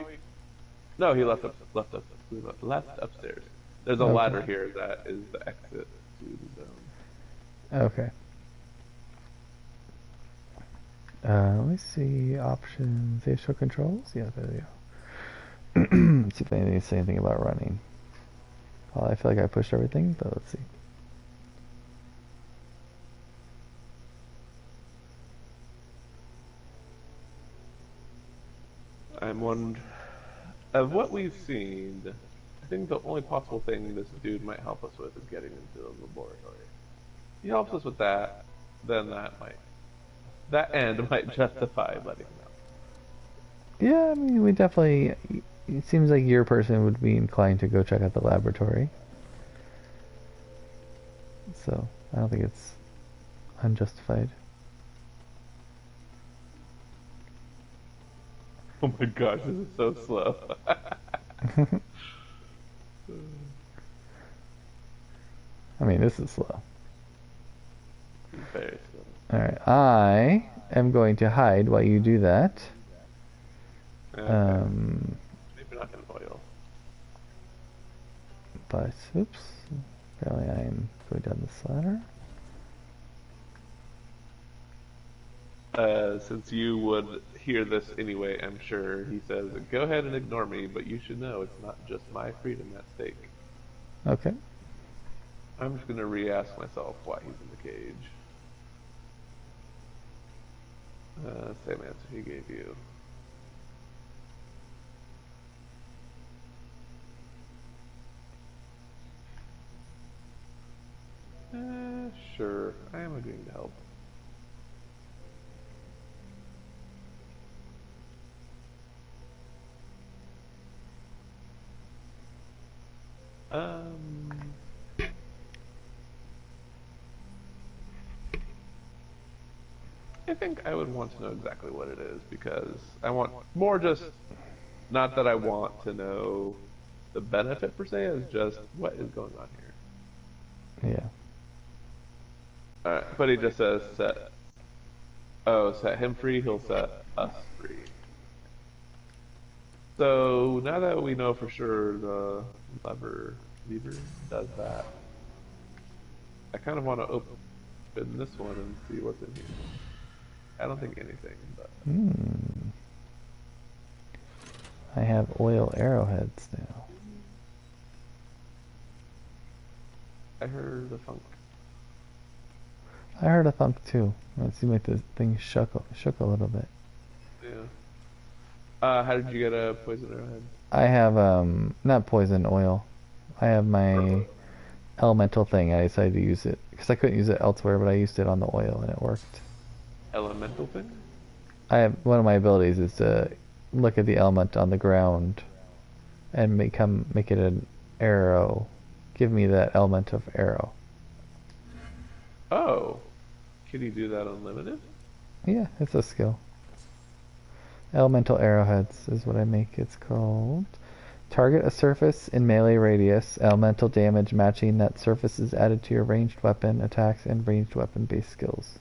no, he left upstairs. There's a Okay. ladder here that is the exit to the zone. Okay. Let me see. Options. They show controls? Yeah, there they go. Let's see if anything say anything about running. Well, I feel like I pushed everything, but let's see. I'm one of what we've seen. I think the only possible thing this dude might help us with is getting into the laboratory. He helps us with that, then that end might justify letting him out. Yeah, I mean, we definitely. It seems like your person would be inclined to go check out the laboratory. So, I don't think it's unjustified. Oh my gosh, this is so slow. I mean, this is slow. Very slow. Alright, I am going to hide while you do that. Okay. Maybe not in oil. But, oops. Apparently I am going down this ladder. Since you would hear this anyway, I'm sure he says, go ahead and ignore me, but you should know it's not just my freedom at stake. Okay. I'm just gonna re-ask myself why he's in the cage. Same answer he gave you. Sure, I am agreeing to help. I think I would want to know exactly what it is because I want more just, not that I want to know the benefit per se, as just what is going on here. Yeah. Alright, but he just says set him free, he'll set us free. So now that we know for sure the lever does that, I kind of want to open this one and see what's in here. I don't think anything, but I have oil arrowheads now. I heard a funk. I heard a thunk too. It seemed like the thing shook a little bit. Yeah. How did you get a poison arrowhead? I have not poison oil. I have my elemental thing. I decided to use it because I couldn't use it elsewhere, but I used it on the oil and it worked. Elemental thing? I have one of my abilities is to look at the element on the ground and make it an arrow. Give me that element of arrow. Oh. Can you do that unlimited? Yeah, it's a skill. Elemental arrowheads is what I make. It's called. Target a surface in melee radius. Elemental damage matching that surface is added to your ranged weapon attacks and ranged weapon based skills.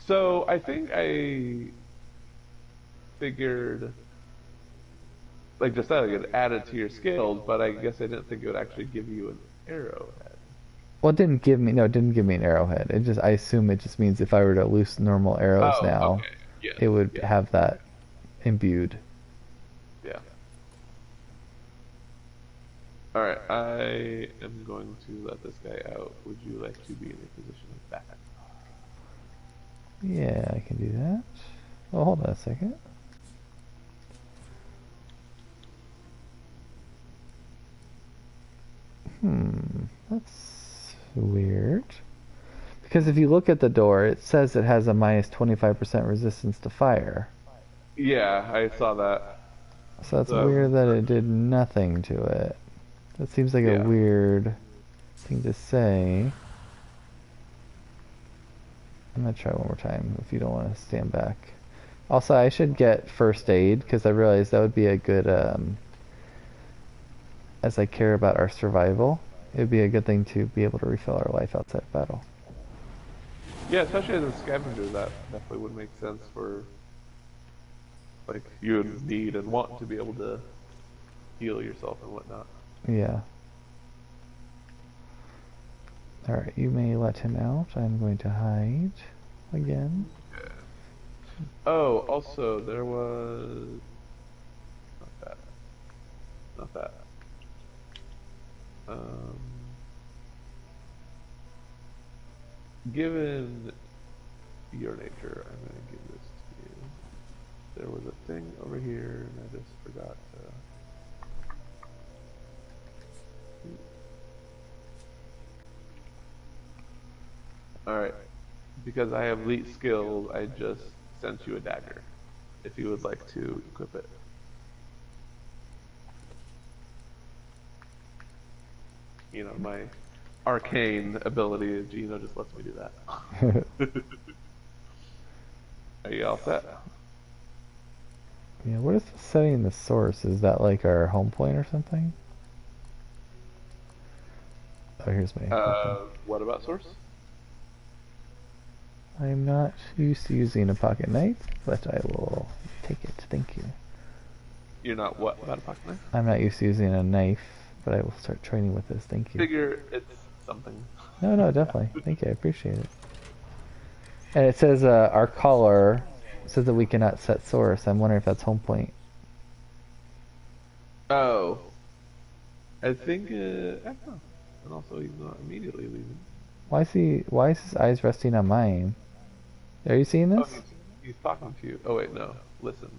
So I think I figured, like just that, I could add it to your skills, but I guess I didn't think it would actually give you an arrowhead. Well, it didn't give me an arrowhead. I assume it just means if I were to loose normal arrows now, okay. Yes. it would have that imbued. Yeah. Alright, I am going to let this guy out. Would you like to be in a position of backup? Yeah, I can do that. Oh, hold on a second. That's weird. Because if you look at the door, it says it has a minus 25% resistance to fire. Yeah, I saw that. So that's weird that it did nothing to it. That seems like a weird thing to say. I'm gonna try one more time if you don't want to stand back. Also, I should get first aid because I realized that would be a good, as I care about our survival, it would be a good thing to be able to refill our life outside of battle. Yeah, especially as a scavenger, that definitely would make sense for like you would need and want to be able to heal yourself and whatnot. Yeah. Alright, you may let him out. I'm going to hide again. Oh, also there was not that, not that. Um, given your nature, I'm gonna give this to you. There was a thing over here, and I just forgot to. Alright. Because I have elite skills, I just sent you a dagger. If you would like to equip it. You know, my arcane ability, Gino just lets me do that. Are you all set? Yeah, what is setting the source? Is that like our home point or something? Oh, here's my weapon. What about source? I'm not used to using a pocket knife, but I will take it. Thank you. You're not what about a pocket knife? I'm not used to using a knife, but I will start training with this. Thank you. Figure it's something. No, no, definitely. Thank you. I appreciate it. And it says our caller says that we cannot set source. I'm wondering if that's home point. Oh. I think, I don't know. And also he's not immediately leaving. Why is his eyes resting on mine? Are you seeing Oh, this? he's talking to you. Oh wait, no. Listen.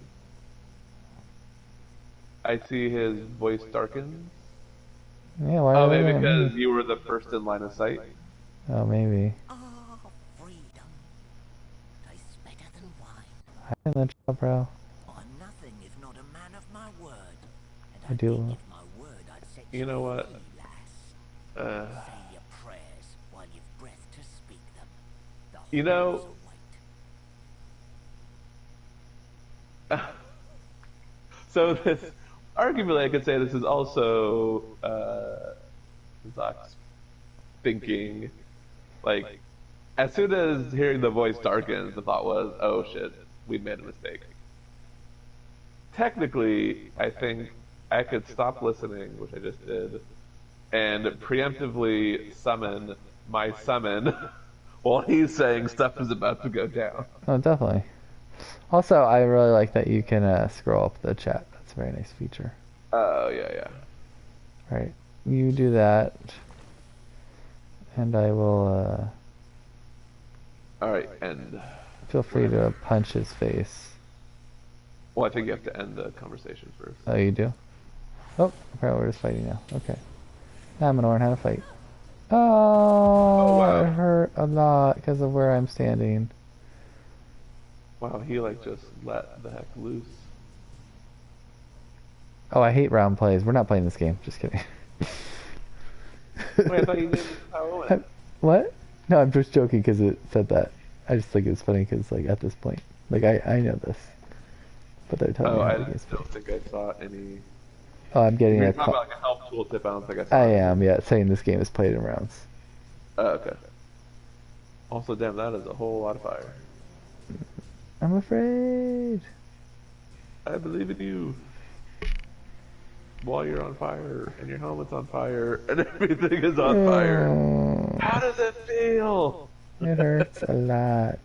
I see his voice darkens. Yeah, why Oh, are they maybe looking at because me? you were the first in line of sight. Oh, maybe. Ah, freedom. Tastes better than wine. Hi, Lunchable Bro. I'm nothing if not a man of my word. And I I'd do. give my word I'd set You know what? free, lass. Uh, Say your prayers while you've breath to speak them. The You know- halls await. so this, arguably I could say this is also, Zach's thinking, like, as soon as hearing the voice darkens, the thought was, oh shit, we made a mistake. Technically, I think I could stop listening, which I just did, and preemptively summon my summon while he's saying stuff is about to go down. Oh, definitely. Also, I really like that you can scroll up the chat. That's a very nice feature. Oh, yeah. Right. You do that. And I will, Alright, end. feel free to punch his face. Well, I think you have to end the conversation first. Oh, you do? Oh, apparently we're just fighting now. Okay. Now I'm gonna learn how to fight. Oh, wow. it hurt a lot because of where I'm standing. Wow, he like just let the heck loose. Oh, I hate round plays. We're not playing this game. Just kidding. Wait, I thought you did power win. What? No, I'm just joking because it said that. I just think it's funny because, like, at this point, like, I know this. But they're telling Oh, me how I the game's don't played. think I saw any. Oh, I'm getting You're a talking call. about like a help tooltip. I don't think I saw. I it. am, yeah, saying this game is played in rounds. Oh, okay. Also, damn, that is a whole lot of fire. I'm afraid. I believe in you. While you're on fire, and your helmet's on fire, and everything is on fire. Oh, How does it feel? it hurts a lot.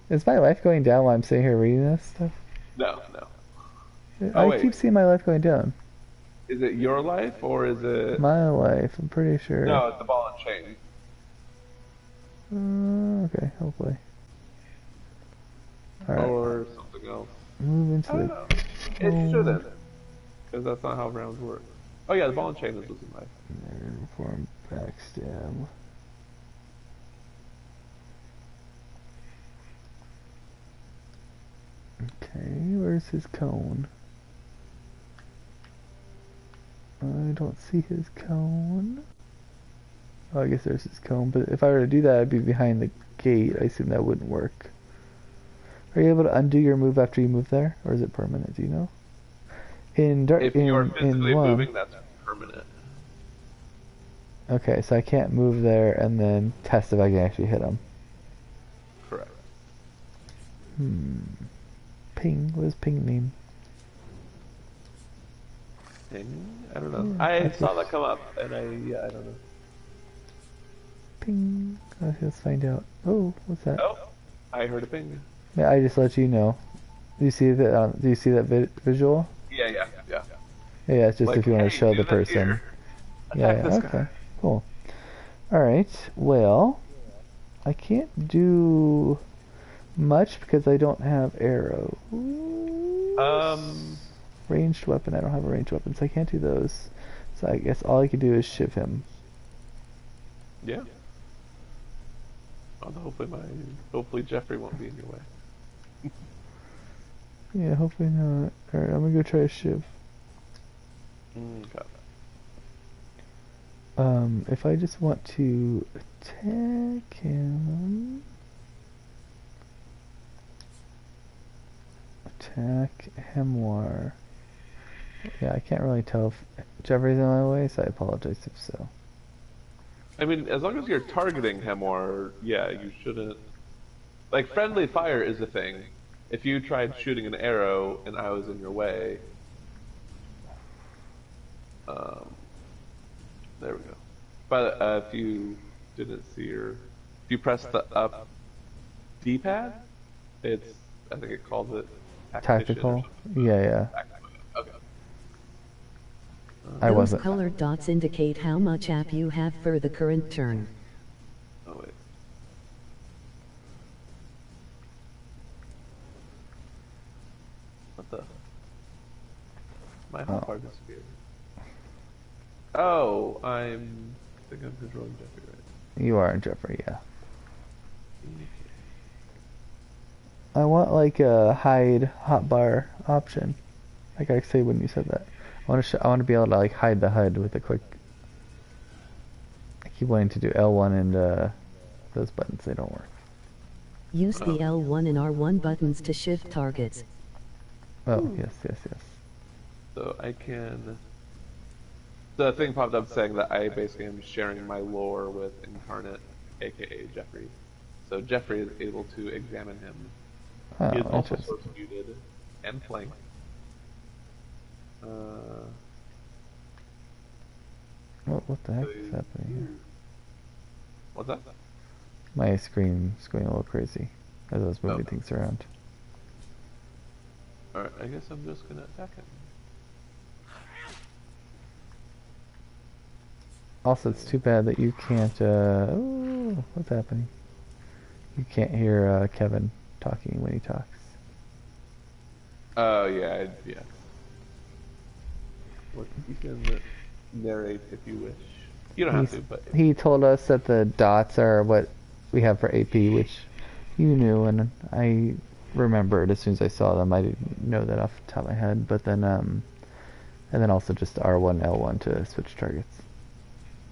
Is my life going down while I'm sitting here reading this stuff? No. I Oh, wait. keep seeing my life going down. Is it your life or is it? My life, I'm pretty sure. No, it's the ball and chain. Okay, hopefully. Alright, Or something else. move into I don't the... know. It shouldn't. Because that's not how rounds work. Oh yeah, the ball and chain is losing life. Reform backstab. Okay, where's his cone? I don't see his cone. Oh, I guess there's his cone, but if I were to do that, I'd be behind the gate. I assume that wouldn't work. Are you able to undo your move after you move there, or is it permanent? Do you know? In dark, If you're in physically one. moving, that's permanent. Okay, so I can't move there and then test if I can actually hit him. Correct. Ping. What does ping mean? Ping? I don't know. Yeah, I I saw just- that come up, and I don't know. Ping. Okay, let's find out. Oh, what's that? Oh, I heard a ping. Yeah, I just let you know. Do you see that? Do you see that visual? Yeah. Yeah, it's just Like, if you want to hey, show do the this person. here. Yeah, Attack this okay, guy. cool. All right. Well, I can't do much because I don't have arrows. Ranged weapon. I don't have a ranged weapon, so I can't do those. So I guess all I can do is shiv him. Yeah. Oh, hopefully Jeffrey won't be in your way. Yeah, hopefully not. All right, I'm gonna go try a shiv. Okay. If I just want to attack him, attack Hemwar. Yeah, I can't really tell if Jeffrey's in my way, so I apologize if so. I mean, as long as you're targeting Hemor, yeah, you shouldn't. Like, friendly fire is a thing. If you tried shooting an arrow and I was in your way, there we go. But if you didn't see if you press the up D-pad, I think it calls it Tactical? Yeah. Okay. I Those wasn't. colored dots indicate how much app you have for the current turn. Oh wait. What the? My hotbar disappeared. Oh, I think I'm controlling Jeffrey, right? You are, Jeffrey, yeah. I want like a hide hotbar option. Like I say when you said that. I want to be able to like hide the HUD with a quick. I keep wanting to do L1 and those buttons, they don't work. Use the L1 and R1 buttons to shift targets. Oh, yes. So I can. The thing popped up saying that I basically am sharing my lore with Incarnate, aka Jeffrey. So Jeffrey is able to examine him. Oh, He is also interesting. source muted and flanked. What the heck is happening here? What's that? My screen's going a little crazy as I was moving Oh. things around. Alright, I guess I'm just gonna attack him. Also, it's too bad that you can't, oh, what's happening? You can't hear Kevin talking when he talks. Oh, yeah. Well, you can narrate if you wish. You don't have to, but He told us that the dots are what we have for AP, which you knew, and I remembered as soon as I saw them. I didn't know that off the top of my head, but then, and then also just R1, L1 to switch targets.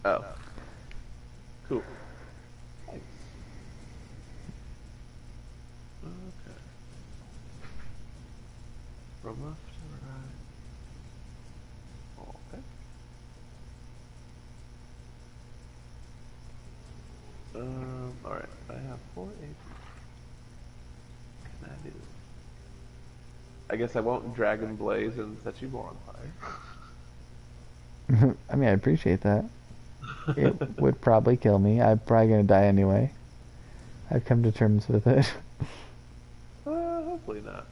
oh, cool. Okay. From left to right. Okay. Alright, I have 4 AP. What can I do? I guess I won't Dragon Blaze and set you more on fire. I mean, I appreciate that. It would probably kill me. I'm probably gonna die anyway. I've come to terms with it. Hopefully not.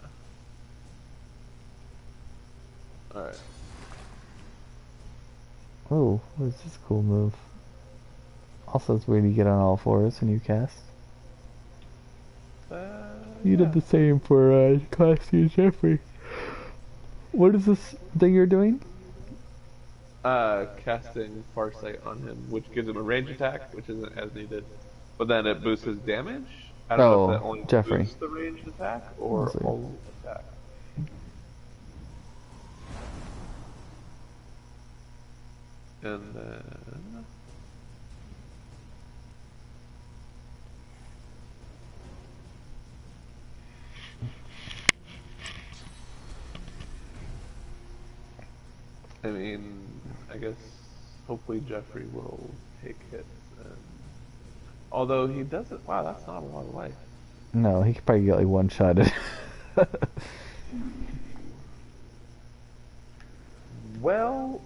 Alright. Oh, what is this cool move? Also, it's weird you get on all fours when you cast. You did the same for Classy and Jeffrey. What is this thing you're doing? Casting Farsight on him, which gives him a range attack, which isn't as needed. But then it boosts his damage. I don't know if that only Jeffrey. boosts the ranged attack or Let's see. all attack. And then mean, I guess hopefully Jeffrey will take hits. And although he doesn't, wow, that's not a lot of life. No, he could probably get like one-shotted. Well,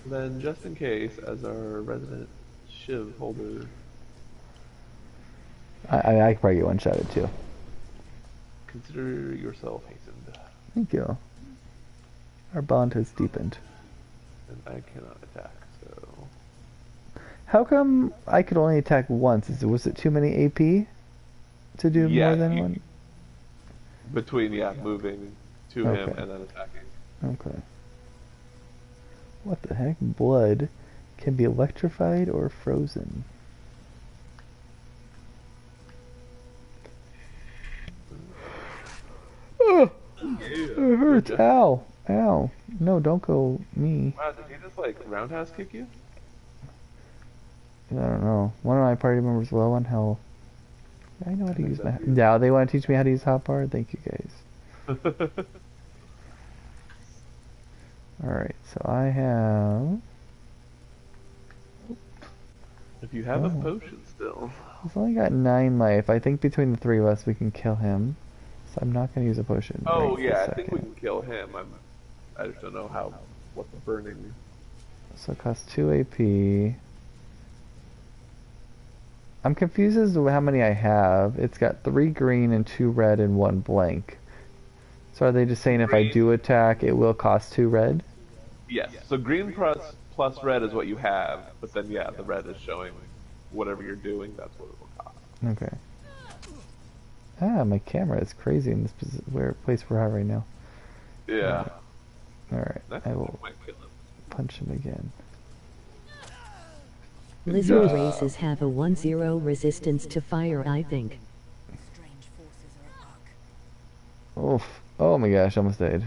then just in case, as our resident shiv holder, I could probably get one-shotted too. consider yourself hastened. Thank you. Our bond has deepened. And I cannot attack, so... How come I could only attack once? Was it too many AP to do more than one? Between, moving to him Okay. and then attacking. Okay. What the heck? Blood can be electrified or frozen. Oh, it hurts. Jeff. Ow. Ow. No, don't go me. Wow, did he just like roundhouse kick you? I don't know. One of my party members low on health. I know how to think use my... that's you. Now they want to teach me how to use hotbar? Thank you guys. Alright, so I have... If you have a Oh. potion still. He's only got 9 life. I think between the 3 of us we can kill him. So I'm not going to use a potion. Oh right yeah, this I think we second. can kill him. I just don't know what the burning... So it costs 2 AP. I'm confused as to how many I have. It's got 3 green and 2 red and 1 blank. So are they just saying if I Green. do attack, it will cost 2 red? Yes, so green plus red is what you have, but then the red is showing whatever you're doing, that's what it will cost. Okay. Ah, my camera is crazy in this place we're at right now. Yeah. Alright, That's I will might kill him. punch him again. Lizard Yeah. races have a 1-0 resistance to fire, I think. Strange forces are at work. Oof. Oh my gosh, I almost died.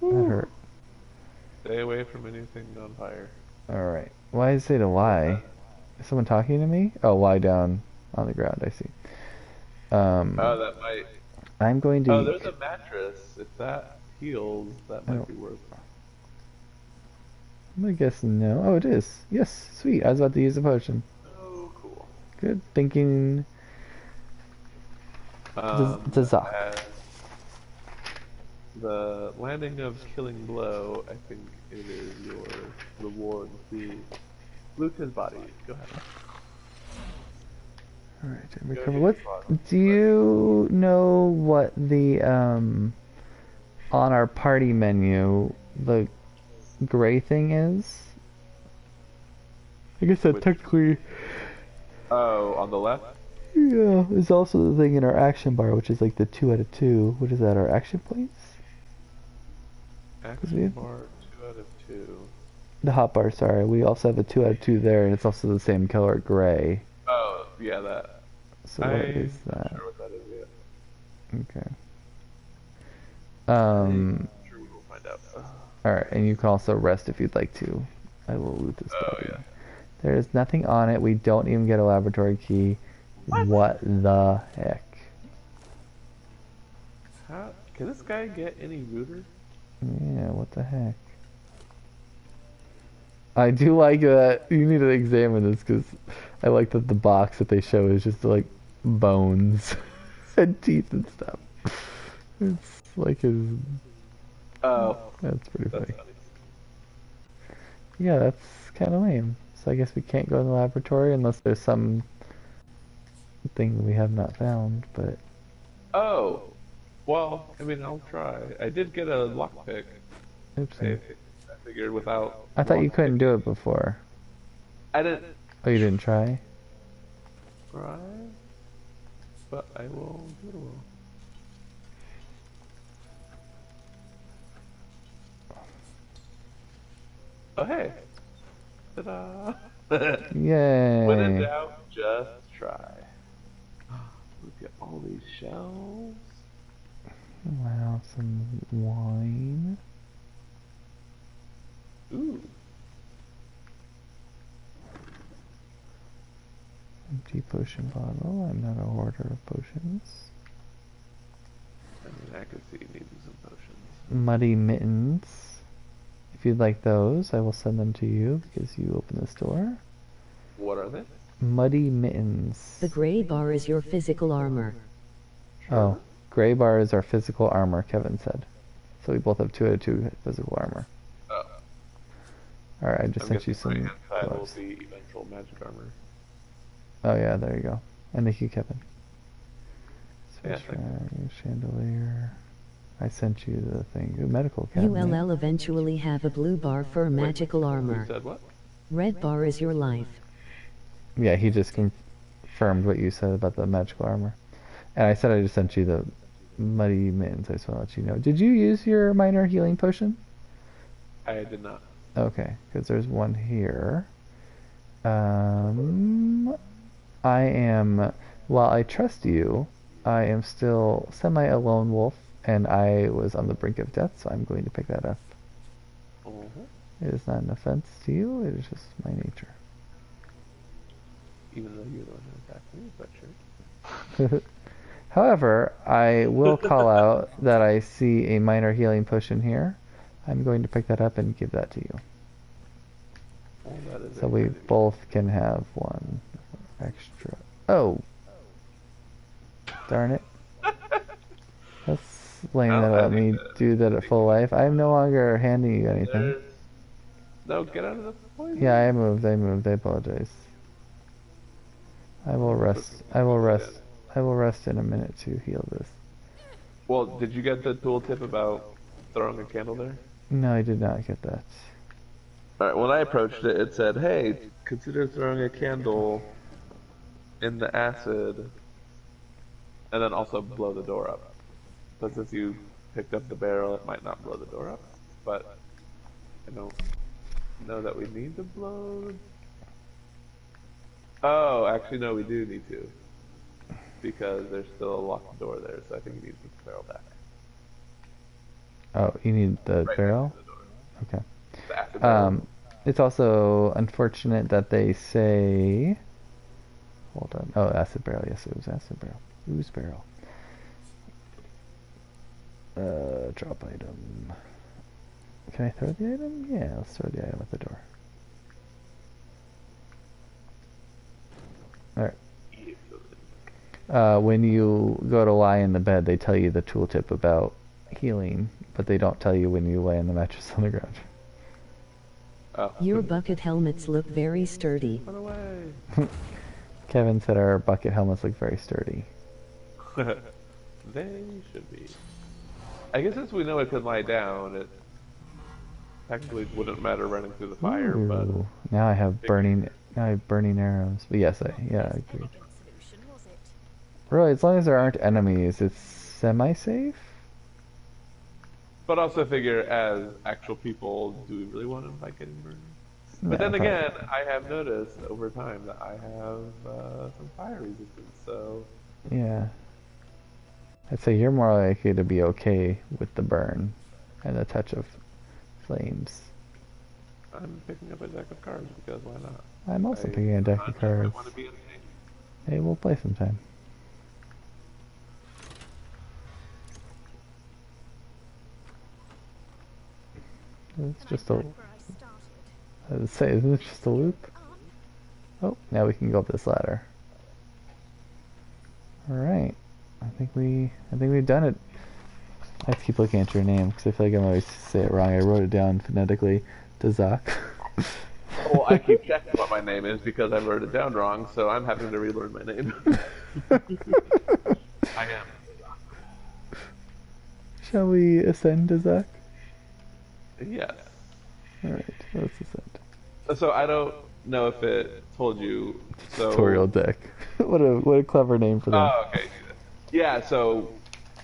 That hurt. Stay away from anything on fire. Alright. Why does it say to lie? Is someone talking to me? Oh, lie down on the ground, I see. Oh, that might... I'm going to... Oh, there's a mattress. If that heals, that might Oh. be worth it. I'm gonna guess no. Oh, it is. Yes, sweet. I was about to use a potion. Oh, cool. Good thinking. Zazak. As the landing of Killing Blow, I think it is your reward to loot his body. Go ahead. Alright, and Go recover. get What? your body. Do you know what the, on our party menu, the gray thing is? I guess that Which- technically, Oh, on the left? yeah, is also the thing in our action bar, which is like the 2 out of 2. What is that, our action points? we Action have- bar 2 out of 2. The hotbar, sorry. We also have a 2 out of 2 there, and it's also the same color, gray. Oh, yeah, that. So what is I'm that? not sure what that is yet. Okay. I'm sure we will find out. Alright, and you can also rest if you'd like to. I will loot this Oh, body. yeah. There is nothing on it. We don't even get a laboratory key. What the heck? How, can this guy get any rooter? Yeah, what the heck? I do like that. You need to examine this because I like that the box that they show is just like bones and teeth and stuff. It's like his. Oh, That's pretty that's funny. funny. Yeah, that's kind of lame. So I guess we can't go in the laboratory unless there's some thing that we have not found. But Oh, well, I mean, I'll try. I did get a lockpick. oopsie. I figured without. I thought you lockpick- couldn't do it before. I didn't Oh, you didn't try? try, but I will give it a whirl. Oh, hey. Ta-da! Yay! When in doubt, just try. Look at all these shells. Wow, some wine. Ooh. Empty potion bottle. I'm not a hoarder of potions. I mean, I could see needing some potions. Muddy mittens. If if you'd like those, I will send them to you because you opened this door. What are they? Muddy mittens. The gray bar is your physical armor. Oh, gray bars are physical armor, Kevin said. So we both have 2 out of 2 physical armor. Oh. Alright, I just I'm sent you guessing some right-hand side will gloves. be eventual magic armor. Oh yeah, there you go. And thank you, Kevin. Yeah, Switch frag, chandelier. I sent you the thing. Ooh, medical cabinet. ULL eventually have a blue bar for magical armor. You said what? Red bar is your life. Yeah, he just confirmed what you said about the magical armor. And I said I just sent you the muddy mittens. I just want to let you know. Did you use your minor healing potion? I did not. Okay, because there's one here. I am, while I trust you, I am still semi a lone wolf, and I was on the brink of death, so I'm going to pick that up. It is not an offense to you, it is just my nature. Even though you're the one who attacked me, but sure. However, I will call out that I see a minor healing potion here. I'm going to pick that up and give that to you. Well, that is So we both can have one extra. Oh! Darn it. That's lame No, that I let me think that- do that at full life. I'm no longer handing you anything. There's... No, get out of the poison. Yeah, I moved, I apologize. I will rest, I will rest in a minute to heal this. Well, did you get the tooltip about throwing a candle there? No, I did not get that. Alright, when I approached it, it said, hey, consider throwing a candle in the acid, and then also blow the door up. But since you picked up the barrel, it might not blow the door up, but I don't know that we need to blow... Oh, actually no, we do need to. Because there's still a locked door there, so I think you need to put the barrel back. Oh, you need the Right barrel? next to the door. Okay. The acid barrel. It's also unfortunate that they say... Hold on. Oh, acid barrel. Yes, it was acid barrel. Ooze barrel. Drop item. Can I throw the item? Yeah, let's throw the item at the door. Alright. When you go to lie in the bed, they tell you the tooltip about healing, but they don't tell you when you lay in the mattress on the ground. Oh. Your bucket helmets look very sturdy. Run away! Kevin said our bucket helmets look very sturdy. They should be. I guess since we know it could lie down, it technically wouldn't matter running through the fire, but... Ooh, now I have burning arrows. But yes, I agree. Solution, was it? Really, as long as there aren't enemies, it's semi-safe? But also figure, as actual people, do we really want to fight getting burned? But Yeah, then probably. again, I have noticed over time that I have some fire resistance, so... Yeah. I'd say you're more likely to be okay with the burn and the touch of flames. I'm picking up a deck of cards because why not? I'm also picking a deck of cards. I want to be entertained. Hey, we'll play sometime. It's just a... Right back where I started. I would say, isn't it just a loop? Oh, now we can go up this ladder. Alright. I think we've done it. I have to keep looking at your name because I feel like I'm always say it wrong. I wrote it down phonetically. Dazak. Well, I keep checking what my name is because I wrote it down wrong, so I'm having to relearn my name. I am. Shall we ascend, Dazak? Yes. Alright, let's ascend. So I don't know if it told you. So... Tutorial deck. what a clever name for that. Oh, okay. Yeah, so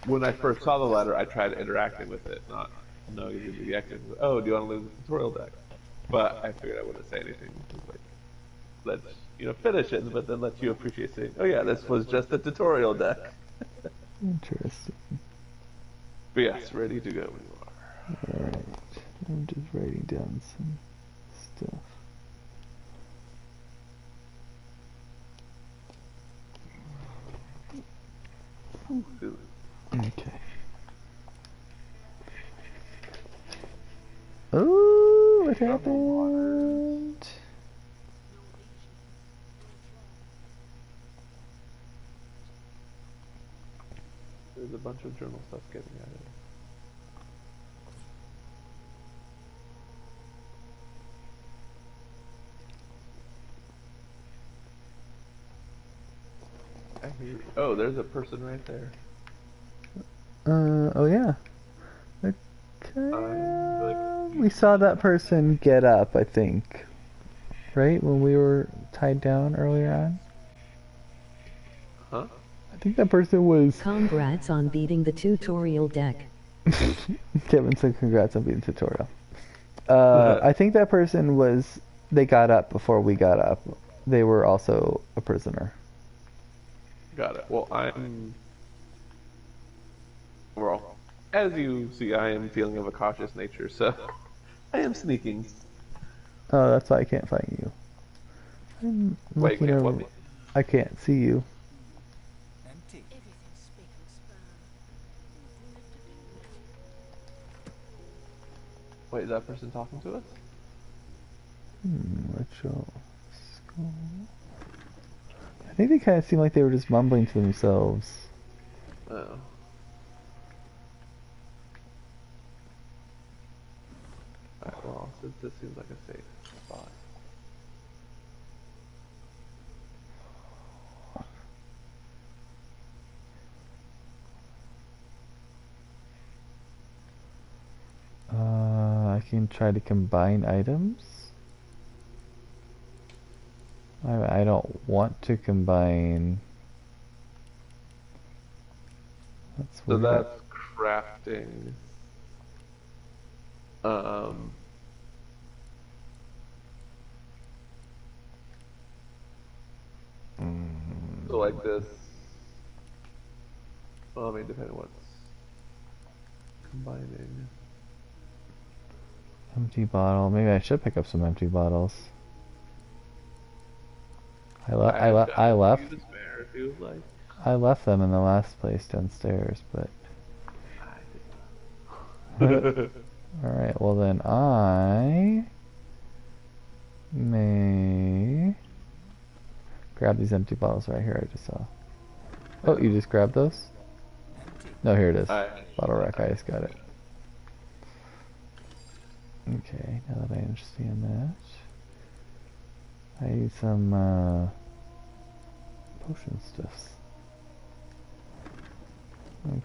when I first saw the letter, I tried interacting with it, not knowing it would be active. Oh, do you want to leave the tutorial deck? But I figured I wouldn't say anything. Like, let's finish it, but then let you appreciate saying, oh yeah, this was just a tutorial deck. Interesting. But yes, ready to go when you are. Alright. I'm just writing down some stuff. Ooh. Okay. Ooh! happened? There's a bunch of journal stuff getting added. I hear. Oh, there's a person right there. Oh yeah. Like, We saw that person get up, I think. Right? When we were tied down earlier on? huh? I think that person was... Congrats on beating the tutorial deck. Kevin said congrats on beating the tutorial. I think that person was... They got up before we got up. They were also a prisoner. Got it. Well, well, as you see, I am feeling of a cautious nature, so I am sneaking. Oh, that's why I can't find you. I'm Wait, looking what? over... I can't see you. Empty. Everything's spick and span. Wait, is that person talking to us? Ritual school. I think they kind of seem like they were just mumbling to themselves. Oh. Alright, well, this seems like a safe spot. I can try to combine items. I don't want to combine. That's So weird. that's crafting. So like this. Well, I mean, depending on what's combining. Empty bottle. Maybe I should pick up some empty bottles. I left. Use a spare if you would like. I left them in the last place downstairs, but. I did Alright, well then I may grab these empty bottles right here I just saw. Oh, you just grabbed those? No, here it is. Bottle rack, I just got it. Okay, now that I understand that. I need some potion stuffs.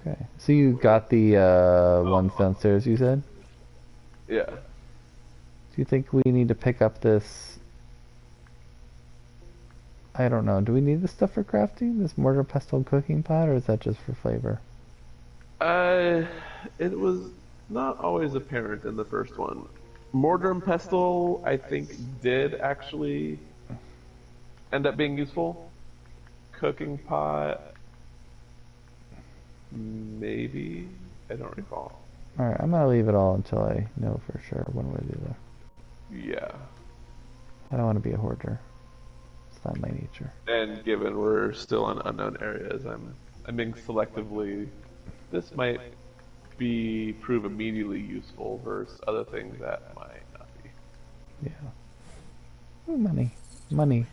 Okay. So you got the ones downstairs you said? Yeah. Do you think we need to pick up this? I don't know. Do we need this stuff for crafting? This mortar pestle cooking pot, or is that just for flavor? It was not always apparent in the first one. Mortar and pestle, I think, did actually end up being useful. Cooking pot, maybe. I don't recall. Alright, I'm gonna leave it all until I know for sure one way or the other. Yeah. I don't want to be a hoarder. It's not my nature. And given we're still in unknown areas, I'm being selectively. This might prove immediately useful versus other things that might not be. Yeah. Ooh, money. Money.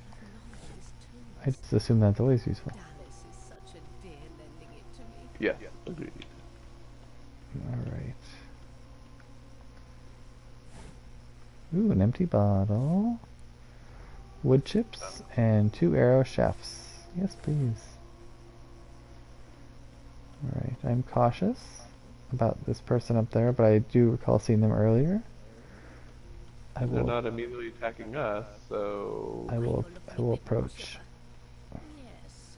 I just assume that's always useful. Alice is such a dear lending it to me. Yes, agreed. Alright. Ooh, an empty bottle. Wood chips and 2 arrow chefs. Yes, please. Alright, I'm cautious about this person up there, but I do recall seeing them earlier. They're not immediately attacking us, so I will approach. Yes.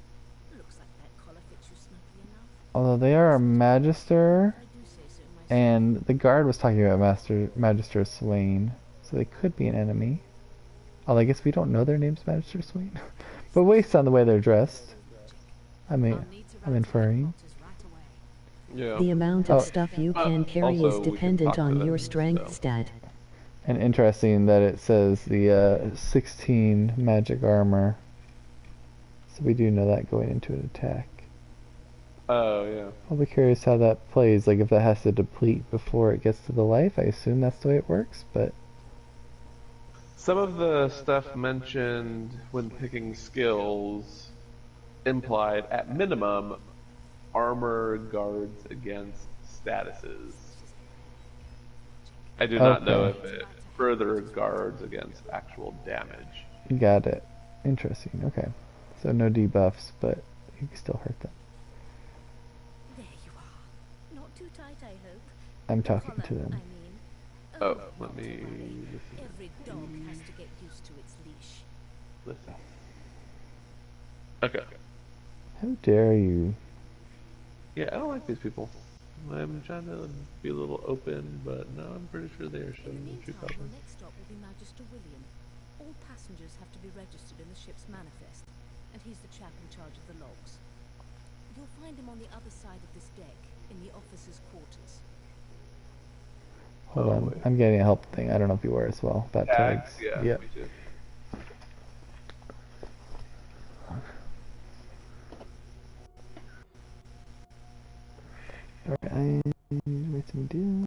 Looks like that collar fits you snugly enough. Although they are a magister, I do say so myself. and the guard was talking about Magister Swain, so they could be an enemy. Although I guess we don't know their names, Magister Swain. But based on the way they're dressed, I'm inferring. yeah. The amount Oh. of stuff you can carry Also, is we can dependent talk to on them, your strength so. stat. And interesting that it says the 16 magic armor. So we do know that going into an attack. Oh yeah. I'll be curious how that plays, like if that has to deplete before it gets to the life. I assume that's the way it works, but some of the stuff mentioned when picking skills implied, at minimum, armor guards against statuses. I do not know Okay. if it further guards against actual damage. Got it. Interesting. Okay. So no debuffs, but you can still hurt them. There you are. Not too tight, I hope. I'm talking Collar, to them. I mean. Oh, not let me to worry. listen. Every dog has to get used to its leash. Listen. Okay. How dare you? Yeah, I don't like these people. I'm trying to be a little open, but no, I'm pretty sure they are In the showing their true meantime, your colors. next stop will be Magister William. All passengers have to be registered in the ship's manifest, and he's the chap in charge of the logs. You'll find him on the other side of this deck, in the officers' quarters. Hold Oh, on. wait. I'm getting a help thing. I don't know if you were as well. About tags. Yeah, Yep. me too. Alright, wait me do.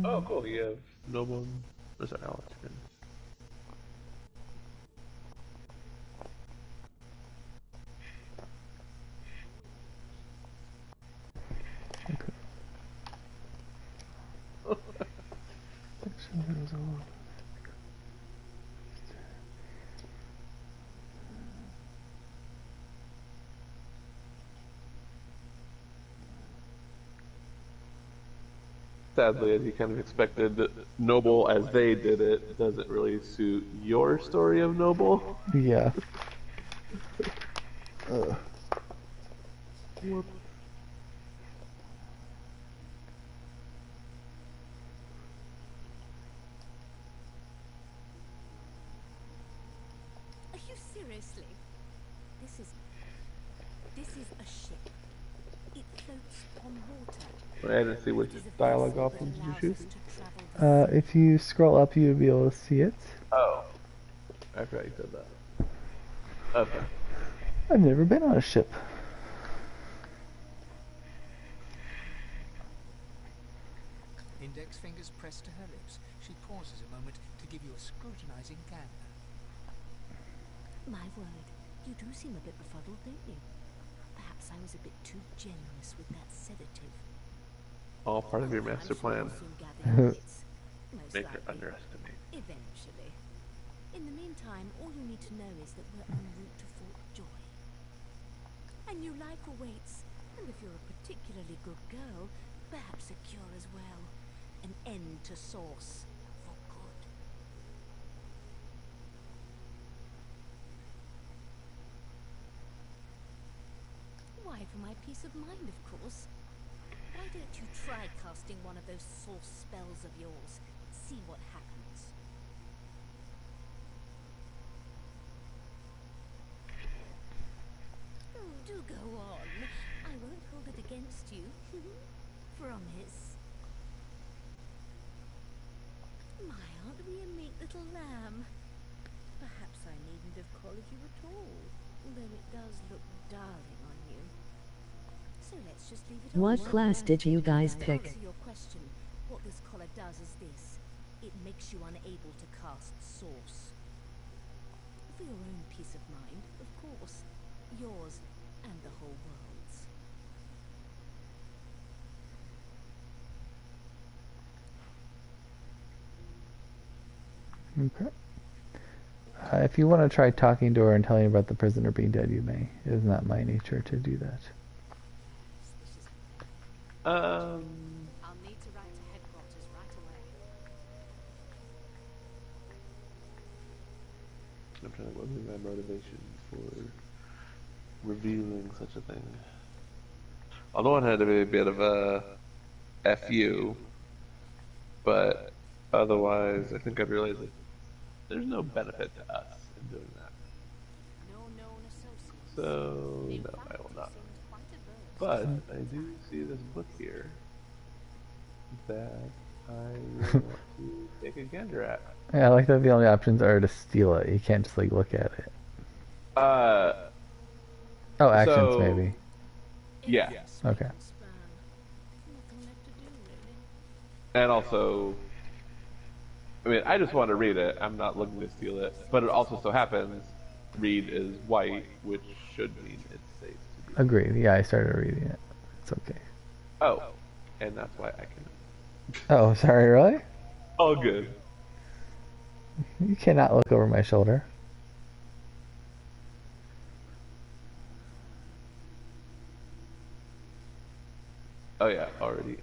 Oh, cool. You have Noble. Oh, sorry, Alex. Sadly, as you kind of expected, Noble as they did it doesn't really suit your story of Noble. Yeah. Are you seriously? This is a ship. It floats on water. I didn't see which It is a dialogue vessel options that did you allows choose. us to travel the sea. If you scroll up, you'll be able to see it. Oh, I forgot you said that. Okay. I've never been on a ship. Index fingers pressed to her lips, she pauses a moment to give you a scrutinizing gander. My word, you do seem a bit befuddled, don't you? Perhaps I was a bit too generous with that sedative. All part of your master I'm sure plan. you'll soon gather your wits. Most Make her likely. underestimate. Eventually. In the meantime, all you need to know is that we're en route to Fort Joy. A new life awaits, and if you're a particularly good girl, perhaps a cure as well. An end to Source. For good. Why, for my peace of mind, of course. Why don't you try casting one of those Source spells of yours? See what happens. Oh, do go on. I won't hold it against you. Promise. My, aren't we a meek little lamb? Perhaps I needn't have collared you at all, although it does look darling on you. So let's just leave it on. What class did you guys To pick? answer your question, what this collar does is this. It makes you unable to cast Source. For your own peace of mind, of course. Yours and the whole world's. Okay. If you want to try talking to her and telling her about the prisoner being dead, you may. It is not my nature to do that. Um, I'll need to write to headquarters right away. I'm trying to think what would be my motivation for revealing such a thing. On the one hand, it'd be a bit of a FU, but otherwise, I think I'd realize that there's no benefit to us in doing that. No known associates. So, In no, fact, I will he not. seemed quite averse But to I do spending see time. this book here that I really want to take a gander at. Yeah, I like that the only options are to steal it. You can't just like look at it. Uh, Oh, actions So- maybe. yeah. Okay. Nothing left to do, really. And also, I mean, I just want to read it. I'm not looking to steal it. But it also so happens read is white, which should mean it's safe to be. Agreed. Yeah, I started reading it. It's okay. Oh, and that's why I can. Oh, sorry, really? All good. You cannot look over my shoulder. Oh yeah, already.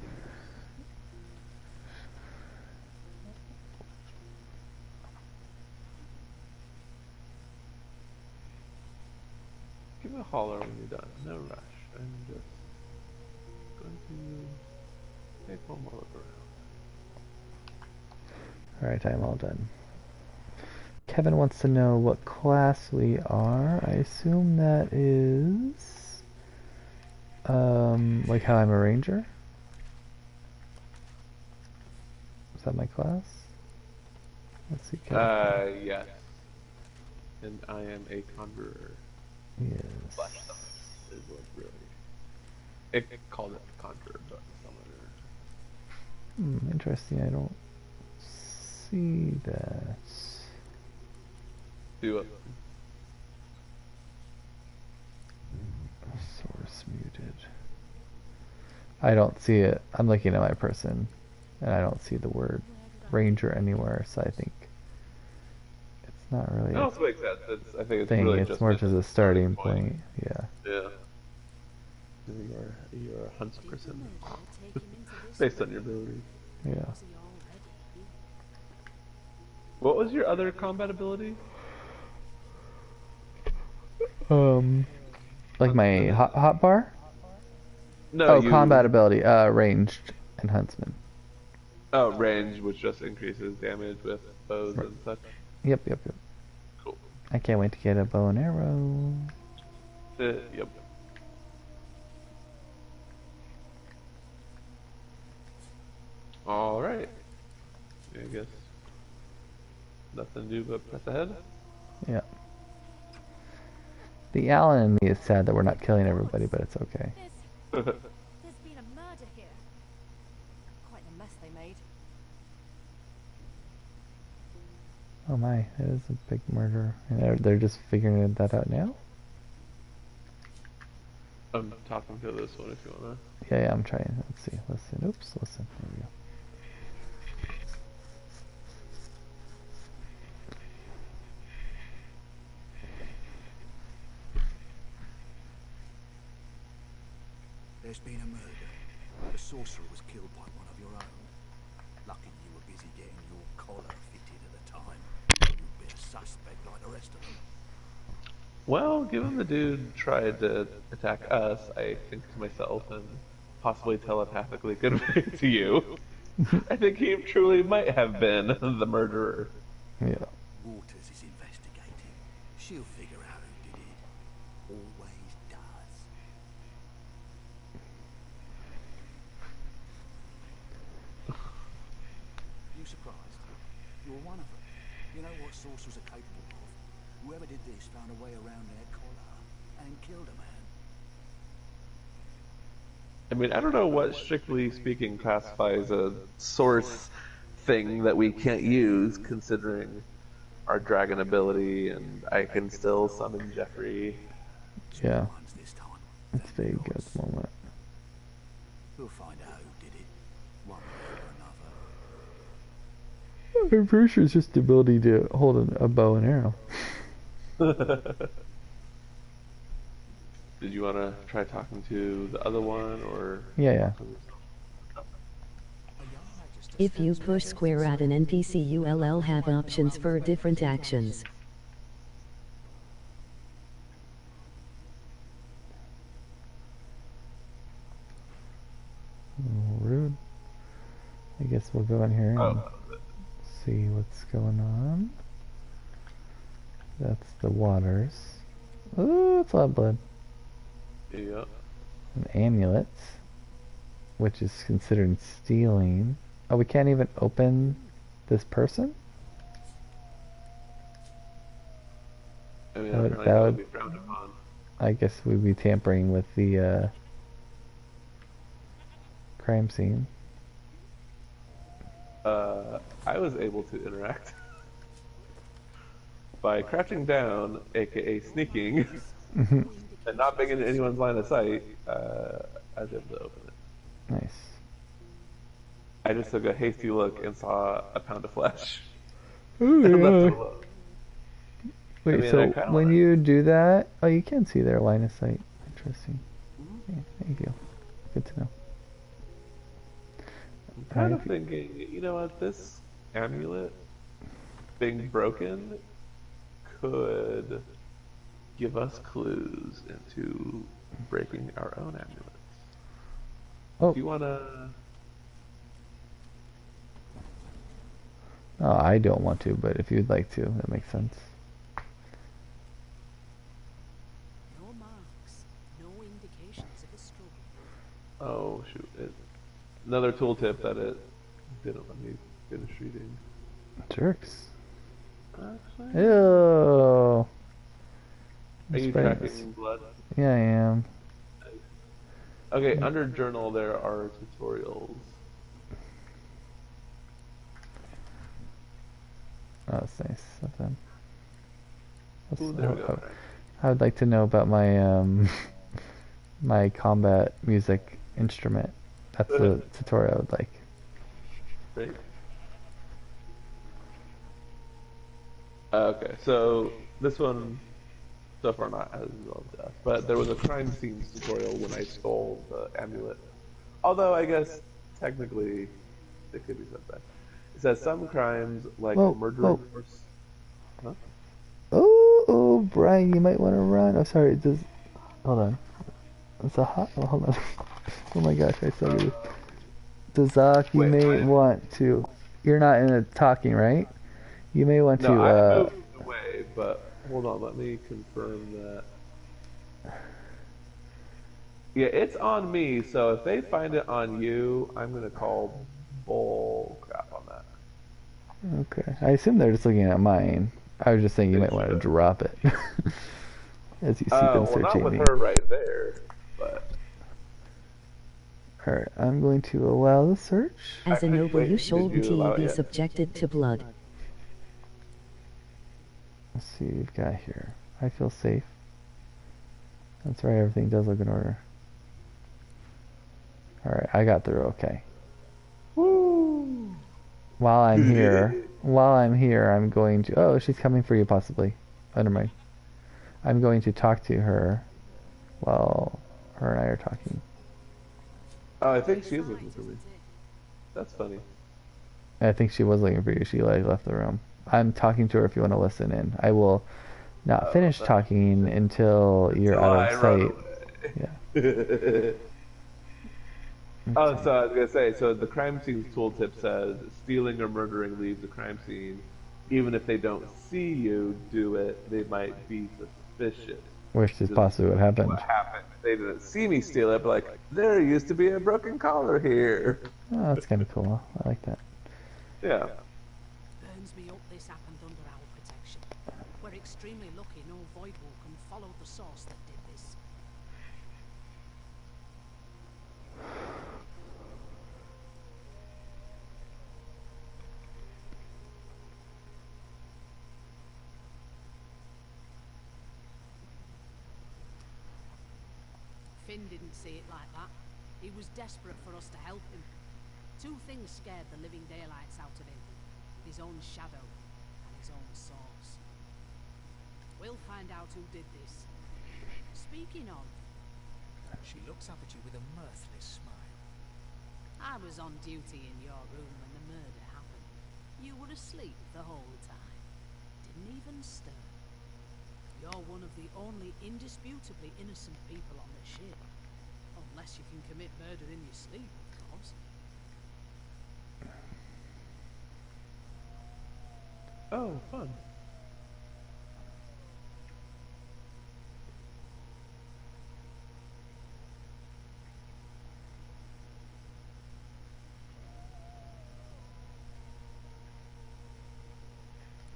Give me a holler when you're done. No rush. I'm just going to take one more look around. Alright, I'm all done. Kevin wants to know what class we are. I assume that is... like how I'm a ranger? Is that my class? Let's see, Kevin. Yes. And I am a conjurer. Yes. Slash summoner is what really. It called it conjurer, but summoner. Interesting, I don't see that. Do it. Source muted. I don't see it. I'm looking at my person, and I don't see the word ranger anywhere, so I think it's not really It also makes sense. I think it's thing. really It's just more a just a starting point. Yeah. Yeah. You're a hunts person. Based on your ability. Yeah. What was your other combat ability? Like my hot bar? No, Oh, combat ability. Ranged and huntsman. Oh, range, which just increases damage with bows and such. Yep. Cool. I can't wait to get a bow and arrow. Yep. All right. I guess nothing to do but press ahead. Yeah. The Alan in me is sad that we're not killing everybody, but it's okay. There's been a murder here. Quite the mess they made. Oh my, that is a big murder. And they're just figuring that out now? I'm talking to this one if you wanna. Yeah, I'm trying. Let's see. Listen. Oops, listen. There we go. There's been a murder. The sorcerer was killed by one of your own. Lucky you were busy getting your collar fitted at the time. You'd be a suspect like the rest of them. Well, given the dude tried to attack us, I think to myself and possibly telepathically convey to you, I think he truly might have been the murderer. Yeah. Waters is investigating. She'll figure out who did it. Always does. You surprised? You're one of them. You know what sorcerers are capable of. Whoever did this found a way around their collar and killed a man. I mean, I don't know what strictly speaking classifies a source thing that we can't use, considering our dragon ability, and I can still summon Jeffrey. Yeah. Ones this time. It's vague at the moment. We'll find out who did it. One way or another. I'm pretty sure it's just the ability to hold a bow and arrow. Did you want to try talking to the other one, or? Yeah. If you push square at an NPC, you'll have options for different actions. Rude. I guess we'll go in here and see what's going on. That's the waters. Ooh, it's a lot of blood. Yeah. An amulet, which is considered stealing. Oh, we can't even open this person? I mean, That would be frowned upon. I guess we'd be tampering with the crime scene. I was able to interact by crouching down, aka sneaking, Mhm. and not being in anyone's line of sight. I was able to open it. Nice. I just took a hasty look and saw a pound of flesh Oh and left it yeah. alone. Wait, mean, I so kinda when wanna- you do that, oh, you can see their line of sight. Interesting. Yeah, thank you. Good to know. I'm kind of Alright. thinking, you know what, this amulet being broken could give us clues into breaking our own amulets. Oh, Do you wanna? oh, I don't want to, but if you'd like to, that makes sense. No marks, no indications of a struggle. Oh shoot! Another tooltip that it didn't let me finish reading. Jerks. Actually, Ew. are you Spreading this. tracking blood? Yeah, I am. Okay, under journal there are tutorials. Oh, that's nice of them. Ooh, there we go. I would like to know about my my combat music instrument. That's the tutorial I would like. Right. Okay, so this one so far not as well as death, but there was a crime scenes tutorial when I stole the amulet. Although I guess technically it could be said that. It says some crimes like Whoa, murdering whoa. Huh? Oh, Brian, you might want to run. Oh, sorry. Does hold on. It's a hot. Oh, hold on. Oh my gosh, I saw this. Dazak, you Wait, may what? want to. You're not in a talking, right? You may want No, to. I moved away, but hold on, let me confirm that. Yeah, it's on me, so if they find it on you, I'm gonna call bull crap on that. Okay. I assume they're just looking at mine. I was just saying you They might want to should. drop it as you see them Well, not searching with me. her right there, but Alright, I'm going to allow the search. As a noble, Wait, you did shall you allow it be yet? subjected to blood. Let's see what we've got here. I feel safe. That's right, everything does look in order. Alright, I got through okay. woo! While I'm here, I'm going to... Oh, she's coming for you, possibly. Oh, never mind. I'm going to talk to her while her and I are talking. Oh, I think she's looking for me. That's funny. I think she was looking for you. She like left the room. I'm talking to her if you want to listen in. I will not finish talking until you're Till out I of run sight. away. Yeah. Oh, so I was gonna say, so the crime scenes tooltip says stealing or murdering leaves a crime scene. Even if they don't see you do it, they might be suspicious. Which is possibly what happened. What happened? They didn't see me steal it, but like, there used to be a broken collar here. Oh, that's kind of cool. I like that. Yeah. Burns me up this happened under our protection. We're extremely lucky no Voidwalk can follow the source that did this. Finn didn't see it like that. He was desperate for us to help him. Two things scared the living daylights out of him. His own shadow and his own source. We'll find out who did this. Speaking of, She looks up at you with a mirthless smile. I was on duty in your room when the murder happened. You were asleep the whole time. Didn't even stir. You're one of the only indisputably innocent people on the ship. Unless you can commit murder in your sleep, of course. Oh, fun.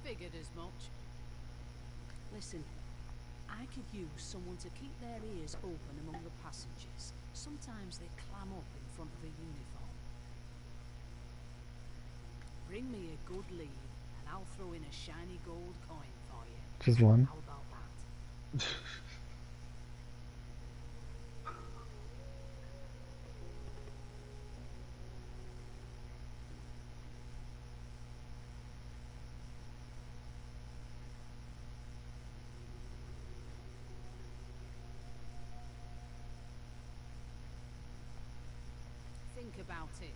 Figured as much. Listen, I could use someone to keep their ears open among the passengers. Sometimes they clam up in front of a uniform. Bring me a good lead, and I'll throw in a shiny gold coin for you. Just one. How about that? Think about it.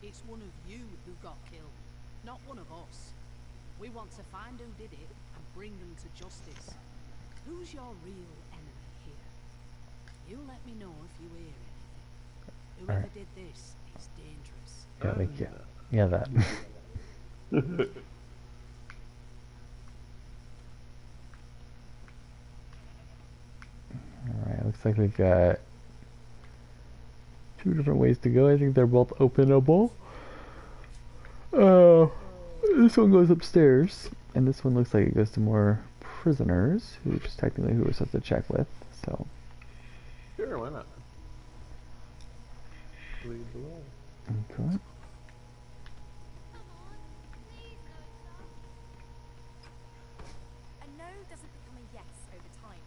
It's one of you who got killed, not one of us. We want to find who did it and bring them to justice. Who's your real enemy here? You let me know if you hear anything. Whoever Alright. did this is dangerous. Yeah, like, yeah. Yeah, that. Alright, looks like we've got 2 different ways to go. I think they're both openable. This one goes upstairs, and this one looks like it goes to more prisoners, which is technically who we're supposed to check with, so. Sure, why not? Lead the way. Okay. A no doesn't become a yes over time.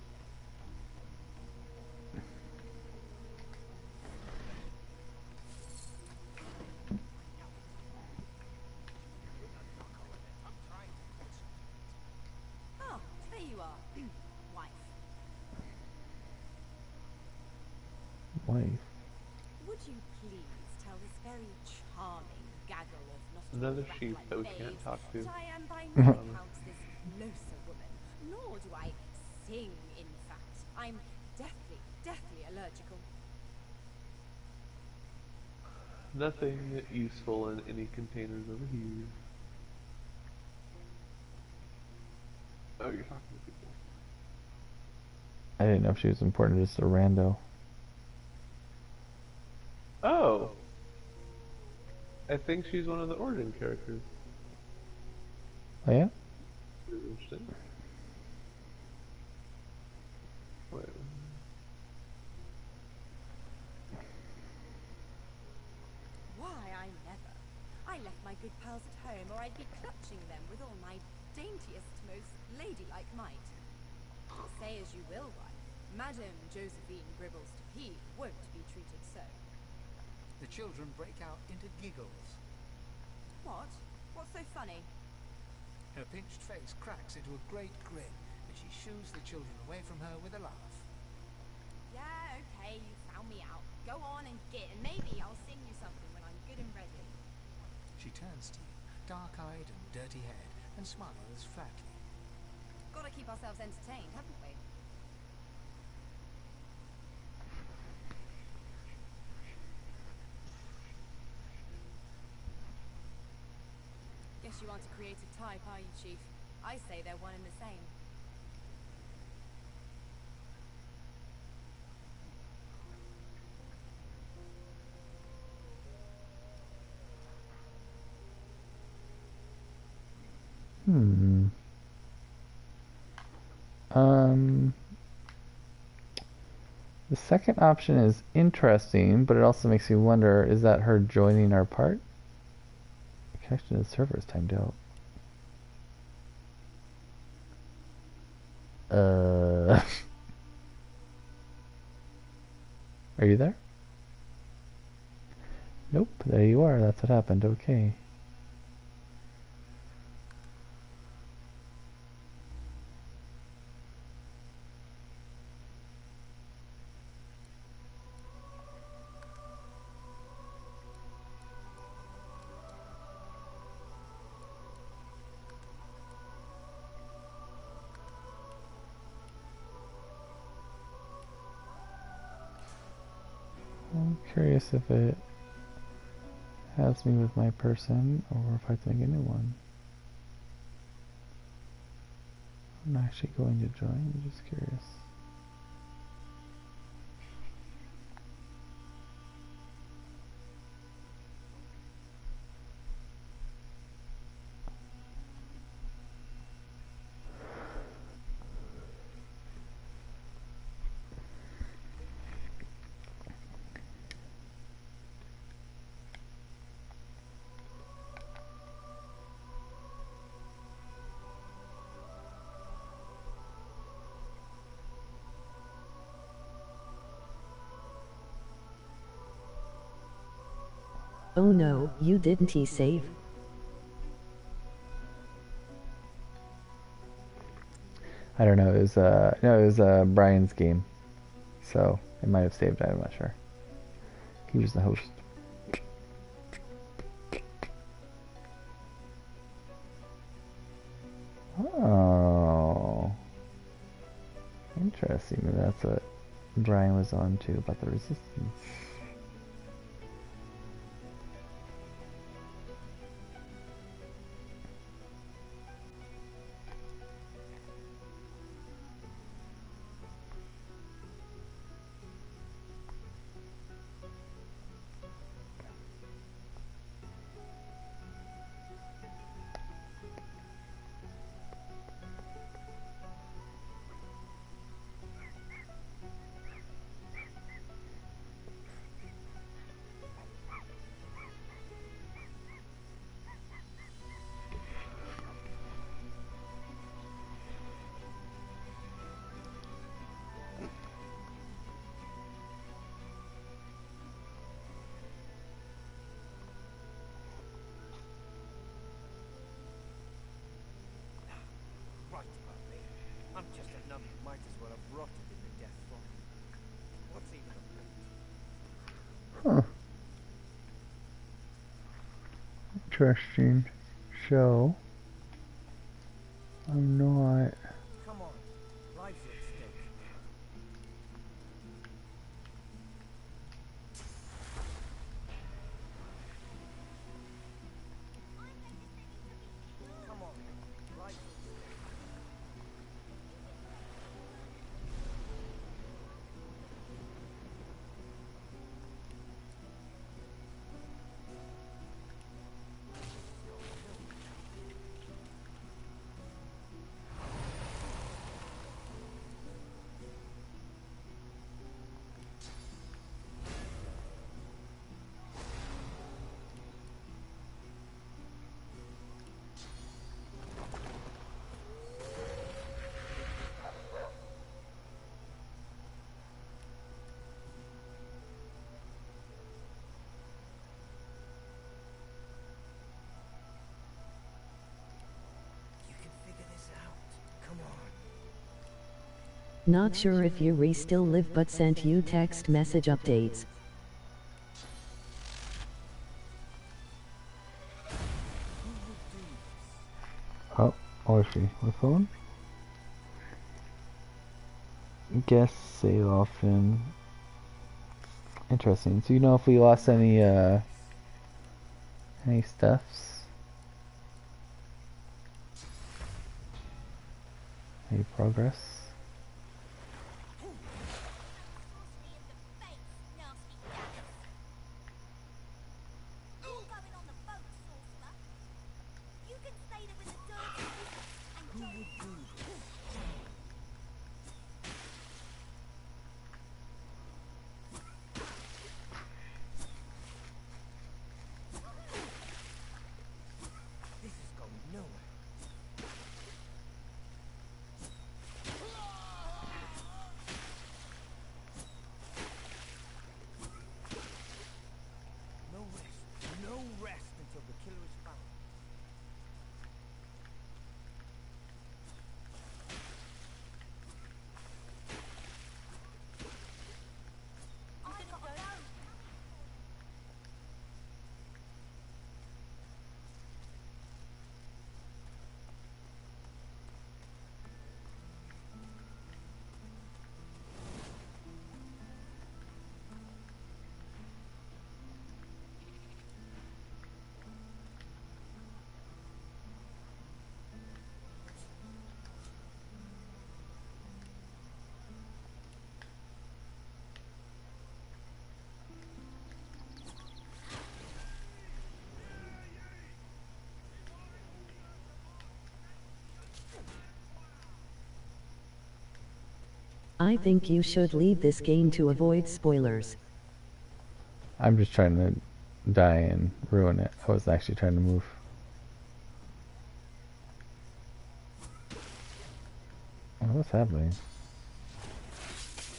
Oh, there you are. Wife. Wife. Would you please tell this very charming gaggle of Another nostalgic sheep that we babes can't talk to. that I am by no account this closer woman, nor do I sing, in fact. I'm deathly allergical. Nothing useful in any containers over here. Oh, you're talking to people. I didn't know if she was important, just a rando. Oh! I think she's one of the origin characters. Oh yeah? Interesting. Wait. Why, I never. I left my good pals at home, or I'd be clutching them with all my daintiest, most ladylike might. Say as you will, wife, Madame Josephine Gribbles to P won't be treated so. The children break out into giggles. What? What's so funny? Her pinched face cracks into a great grin as she shoos the children away from her with a laugh. Yeah, okay, you found me out. Go on and git, and maybe I'll sing you something when I'm good and ready. She turns to you, dark-eyed and dirty-haired, and smiles flatly. Gotta keep ourselves entertained, haven't we? Guess you aren't a creative type, are you, Chief? I say they're one and the same. The second option is interesting, but it also makes me wonder, is that her joining our part? Connection to the server is timed out. Are you there? Nope, there you are. That's what happened. Okay. I'm curious if it has me with my person or if I have to make a new one. I'm actually going to join. I'm just curious. Oh no, you didn't he save? I don't know. It was no, it was Brian's game, so it might have saved. I'm not sure. He was the host. Oh, interesting. That's what Brian was on too about the resistance. Right about me. I'm just a numb who might as well have rotted in the death fire. What's even a point? Huh. Interesting. So, I'm not. Come on, life's at stake. Come on, life's at stake. You can figure this out. Come on. Not sure if you still live but sent you text message updates. Oh, or is she? My phone? Guess save often. Interesting. So you know if we lost any stuffs? Any progress? This is going nowhere. No rest until the killer is found. I think you should leave this game to avoid spoilers. I'm just trying to die and ruin it. I wasn't actually trying to move. Oh, what's happening?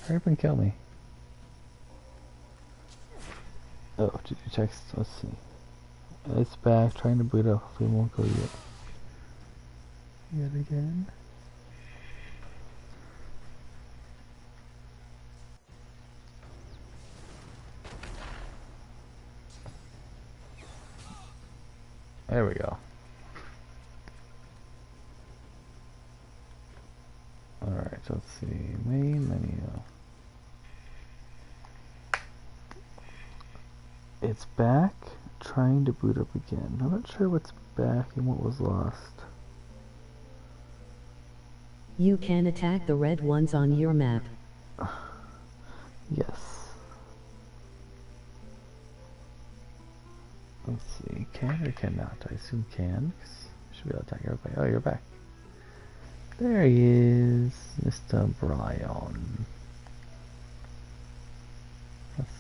Hurry up and kill me. Oh, did you text? Let's see. It's back, trying to boot up. Hopefully it won't go yet. Yet again. There we go. Alright, so let's see. Main menu. It's back, trying to boot up again. I'm not sure what's back and what was lost. You can attack the red ones on your map. Yes. Let's see. Can or cannot? I assume can. 'Cause I should be able to attack everybody. Oh, you're back. There he is, Mr. Brian. Let's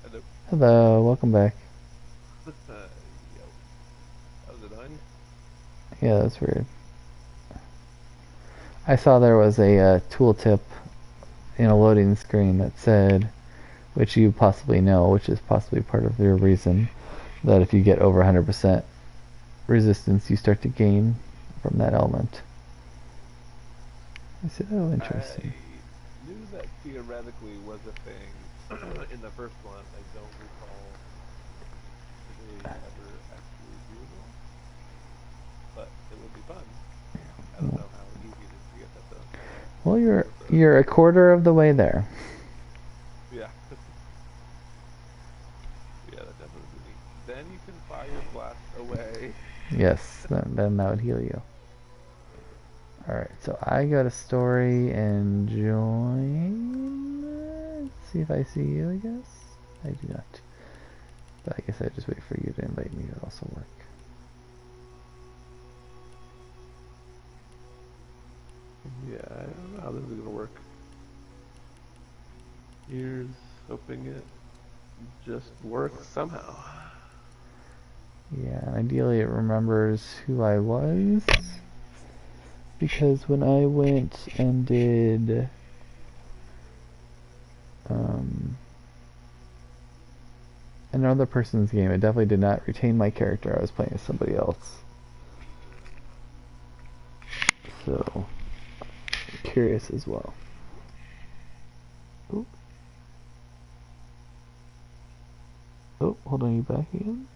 Hello. Hello, welcome back. Yo. How's it on? Yeah, that's weird. I saw there was a tooltip in a loading screen that said, which you possibly know, which is possibly part of your reason, that if you get over 100% resistance, you start to gain from that element. I said, oh, interesting. I knew that theoretically was a thing in the first one. I don't recall it really ever actually doable, but it would be fun. I don't know how easy it is to get that though. Well, you're a quarter of the way there. Yeah. Yeah, that definitely would be neat. Then you can fire blast away. Yes, then that would heal you. Alright, so I go to story and join. Let's see if I see you, I guess. I do not. But I guess I just wait for you to invite me to also work. Yeah, I don't know how this is gonna work. Here's hoping it just works somehow. Yeah, and ideally it remembers who I was. Because when I went and did another person's game, it definitely did not retain my character. I was playing as somebody else. So, curious as well. Oh, oh, hold on, you back again?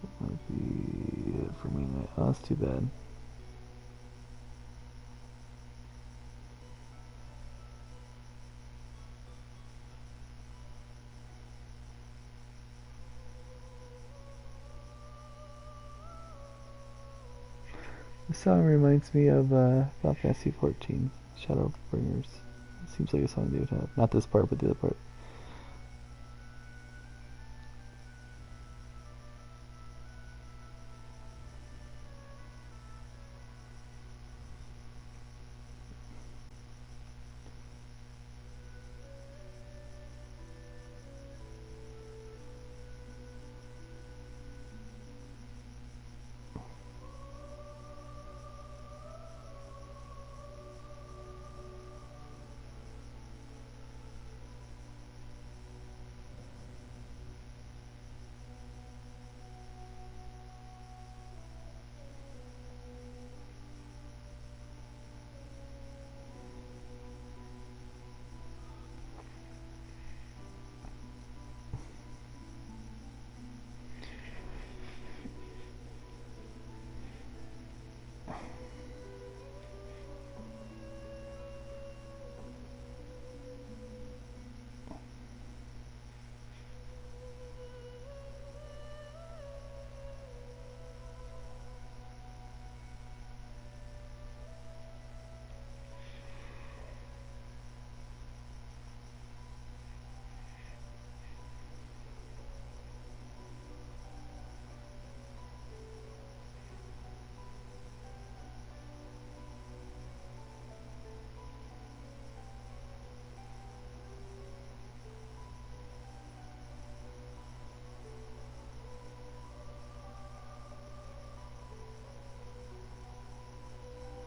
That might be it for me now. Oh, that's too bad. This song reminds me of Final Fantasy 14, Shadowbringers. It seems like a song they would have. Not this part, but the other part.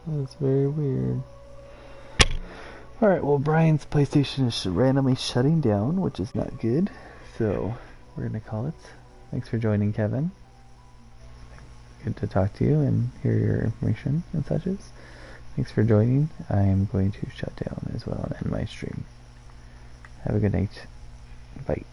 That's very weird. Alright, well, Brian's PlayStation is randomly shutting down, which is not good. So, we're going to call it. Thanks for joining, Kevin. Good to talk to you and hear your information and such as. Thanks for joining. I am going to shut down as well and end my stream. Have a good night. Bye.